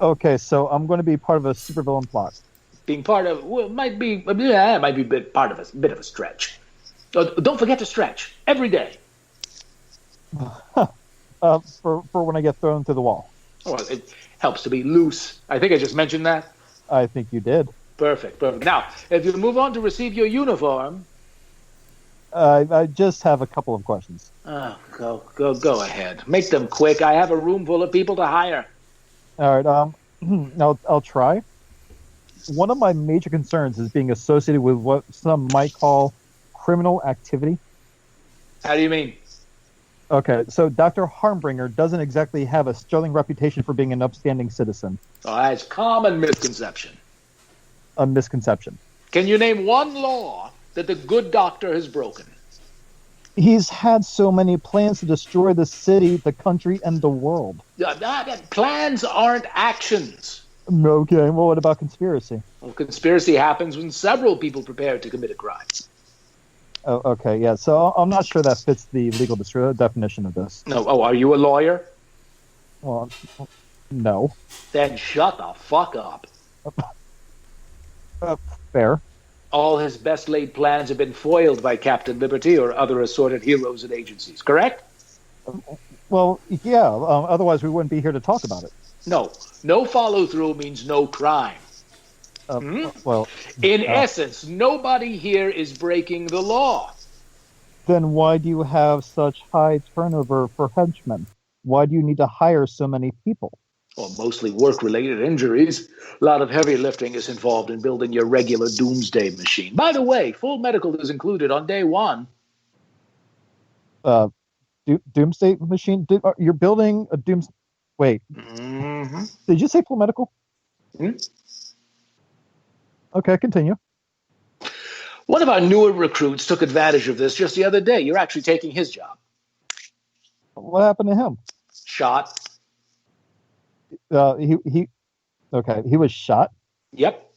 Okay, so I'm going to be part of a supervillain plot. Being part of might be part of a bit of a stretch. Don't forget to stretch every day. For when I get thrown through the wall. Well, it helps to be loose. I think I just mentioned that. I think you did. Perfect. Now, if you move on to receive your uniform. I just have a couple of questions. Go ahead. Make them quick. I have a room full of people to hire. All right. I'll try. One of my major concerns is being associated with what some might call criminal activity. How do you mean? Okay, so Dr. Harmbringer doesn't exactly have a sterling reputation for being an upstanding citizen. Oh, that's common misconception. A misconception. Can you name one law that the good doctor has broken? He's had so many plans to destroy the city, the country, and the world. Plans aren't actions. Okay, well, what about conspiracy? Well, conspiracy happens when several people prepare to commit a crime. Oh, okay, yeah, so I'm not sure that fits the legal definition of this. No. Oh, are you a lawyer? Well, no. Then shut the fuck up. Fair. All his best laid plans have been foiled by Captain Liberty or other assorted heroes and agencies, correct? Well, yeah, otherwise we wouldn't be here to talk about it. No follow-through means no crime. Well, in essence, nobody here is breaking the law. Then why do you have such high turnover for henchmen? Why do you need to hire so many people? Well, mostly work-related injuries. A lot of heavy lifting is involved in building your regular doomsday machine. By the way, full medical is included on day one. Doomsday machine? You're building a doomsday... Wait. Mm-hmm. Did you say full medical? Mm-hmm. Okay, continue. One of our newer recruits took advantage of this just the other day. You're actually taking his job. What happened to him? Shot. He was shot? Yep.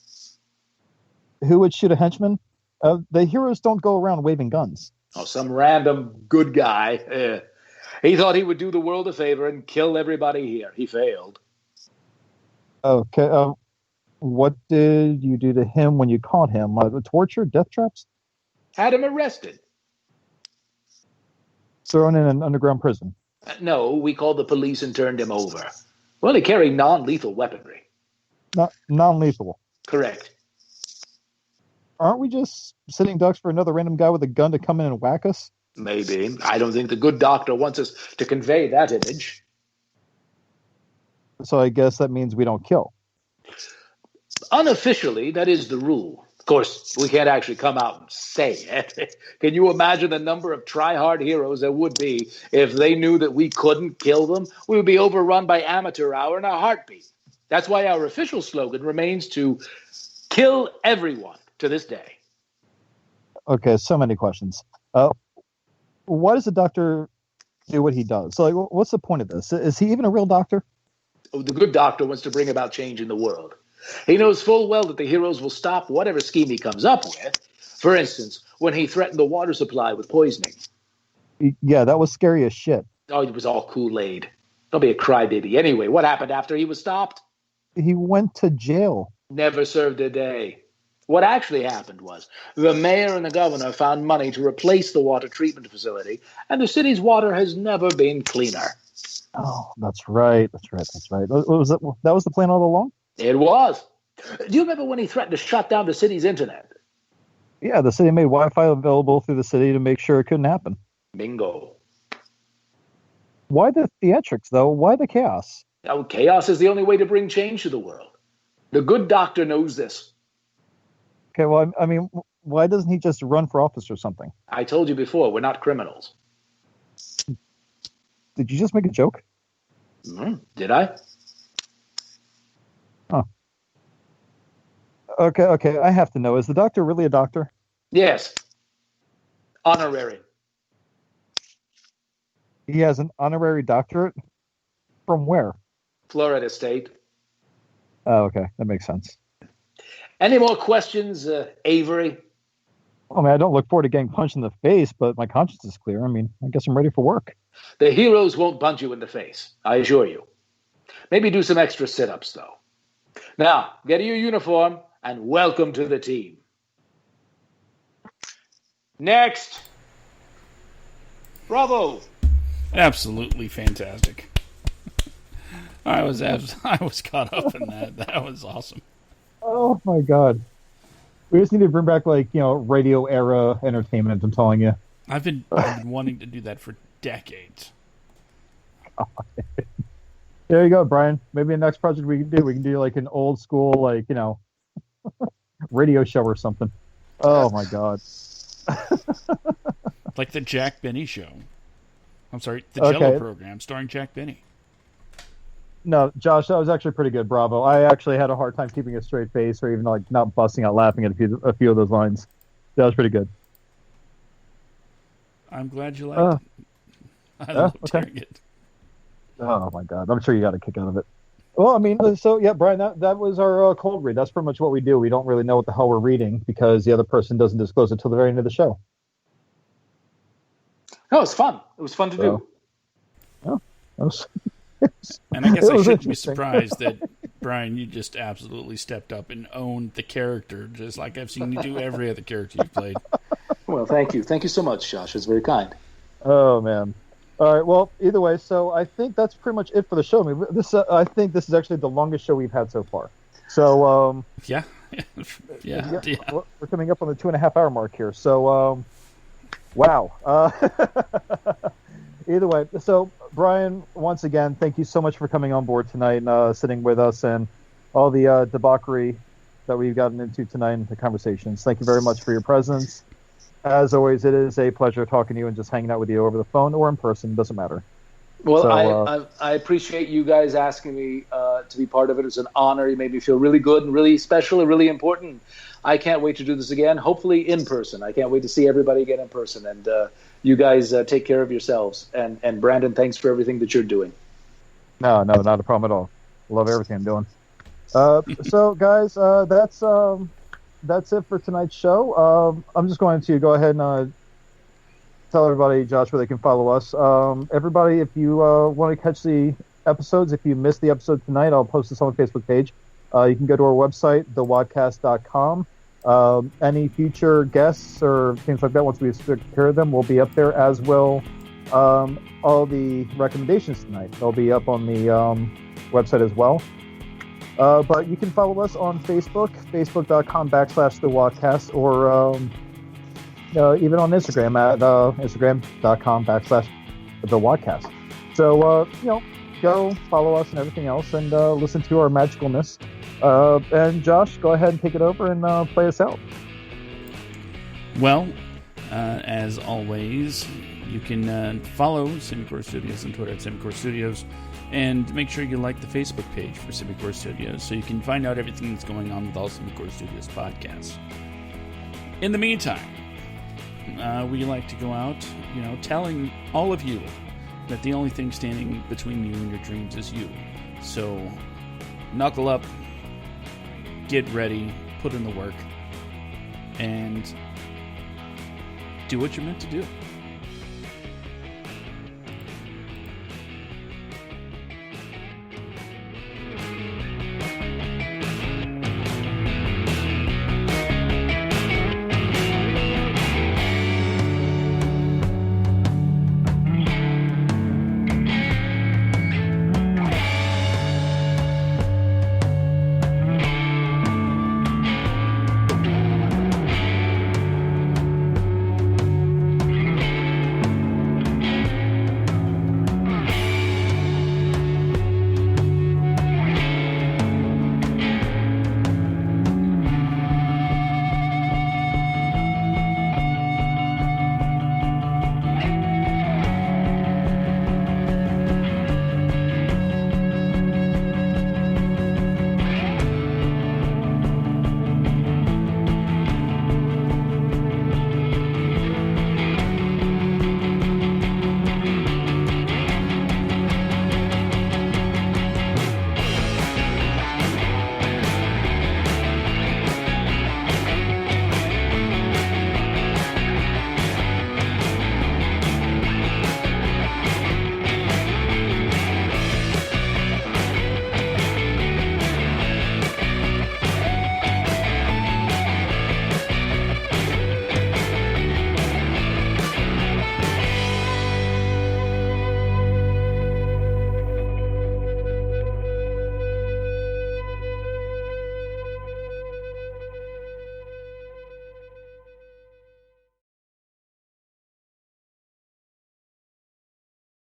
Who would shoot a henchman? The heroes don't go around waving guns. Oh, some random good guy. He thought he would do the world a favor and kill everybody here. He failed. Okay, what did you do to him when you caught him? Torture? Death traps? Had him arrested. Thrown in an underground prison? No, we called the police and turned him over. Well, he carried non-lethal weaponry. Not non-lethal? Correct. Aren't we just sitting ducks for another random guy with a gun to come in and whack us? Maybe. I don't think the good doctor wants us to convey that image. So I guess that means we don't kill. Unofficially, that is the rule. Of course, we can't actually come out and say it. Can you imagine the number of try-hard heroes there would be if they knew that we couldn't kill them? We would be overrun by amateur hour in a heartbeat. That's why our official slogan remains to kill everyone to this day. Okay, so many questions. Why does the doctor do what he does? So, like, what's the point of this? Is he even a real doctor? Oh, the good doctor wants to bring about change in the world. He knows full well that the heroes will stop whatever scheme he comes up with. For instance, when he threatened the water supply with poisoning. Yeah, that was scary as shit. Oh, it was all Kool-Aid. Don't be a crybaby. Anyway, what happened after he was stopped? He went to jail. Never served a day. What actually happened was the mayor and the governor found money to replace the water treatment facility, and the city's water has never been cleaner. Oh, that's right. What was that was the plan all along? It was. Do you remember when he threatened to shut down the city's internet? Yeah, the city made Wi-Fi available through the city to make sure it couldn't happen. Bingo. Why the theatrics, though? Why the chaos? Now, chaos is the only way to bring change to the world. The good doctor knows this. Okay, well, I mean, why doesn't he just run for office or something? I told you before, we're not criminals. Did you just make a joke? Did I? Huh. Okay, I have to know. Is the doctor really a doctor? Yes. Honorary. He has an honorary doctorate? From where? Florida State. Oh, okay. That makes sense. Any more questions, Avery? I mean, I don't look forward to getting punched in the face, but my conscience is clear. I mean, I guess I'm ready for work. The heroes won't punch you in the face, I assure you. Maybe do some extra sit-ups, though. Now, get your uniform and welcome to the team. Next. Bravo. Absolutely fantastic. I was caught up in that. That was awesome. Oh my god. We just need to bring back radio era entertainment, I'm telling you. I've been wanting to do that for decades. There you go, Brian. Maybe the next project we can do like an old school radio show or something. Oh my god. Like the Jack Benny show. I'm sorry, the Jello program starring Jack Benny. No, Josh, that was actually pretty good. Bravo. I actually had a hard time keeping a straight face or even not busting out laughing at a few of those lines. That was pretty good. I'm glad you liked it. I loved hearing it. Oh my god, I'm sure you got a kick out of it. Well, I mean, so yeah, Brian, that was our cold read. That's pretty much what we do. We don't really know what the hell we're reading because the other person doesn't disclose it till the very end of the show. No, it was fun. It was fun to do. Yeah, that was. And I guess I shouldn't be surprised that, Brian, you just absolutely stepped up and owned the character, just like I've seen you do every other character you've played. Well, thank you. Thank you so much, Josh. It's very kind. Oh, man. All right, well, either way, so I think that's pretty much it for the show. I mean, I think this is actually the longest show we've had so far. So, Yeah. We're coming up on the 2.5-hour mark here. So, wow. Either way, so Brian, once again, thank you so much for coming on board tonight and sitting with us and all the debauchery that we've gotten into tonight in the conversations. Thank you very much for your presence. As always, it is a pleasure talking to you and just hanging out with you over the phone or in person. Doesn't matter. Well, so, I appreciate you guys asking me to be part of it. It's an honor. You made me feel really good and really special and really important. I can't wait to do this again, hopefully in person. I can't wait to see everybody again in person. And you guys take care of yourselves. And Brandon, thanks for everything that you're doing. No, not a problem at all. Love everything I'm doing. So, guys, that's it for tonight's show. I'm just going to go ahead and tell everybody, Josh, where they can follow us. Everybody, if you want to catch the episodes, if you missed the episode tonight, I'll post this on the Facebook page. You can go to our website, thewadcast.com. Any future guests or things like that, once we secure them, will be up there, as will all the recommendations tonight. They'll be up on the website as well. But you can follow us on Facebook, facebook.com/thewadcast, or even on Instagram at instagram.com/thewadcast. So, go follow us and everything else and listen to our magicalness. And Josh, go ahead and take it over and play us out. Well, as always, you can follow Semicore Studios on Twitter at Semicore Studios, and make sure you like the Facebook page for Semicore Studios so you can find out everything that's going on with all Semicore Studios podcasts. In the meantime, we like to go out, telling all of you that the only thing standing between you and your dreams is you. So, knuckle up, get ready, put in the work, and do what you're meant to do.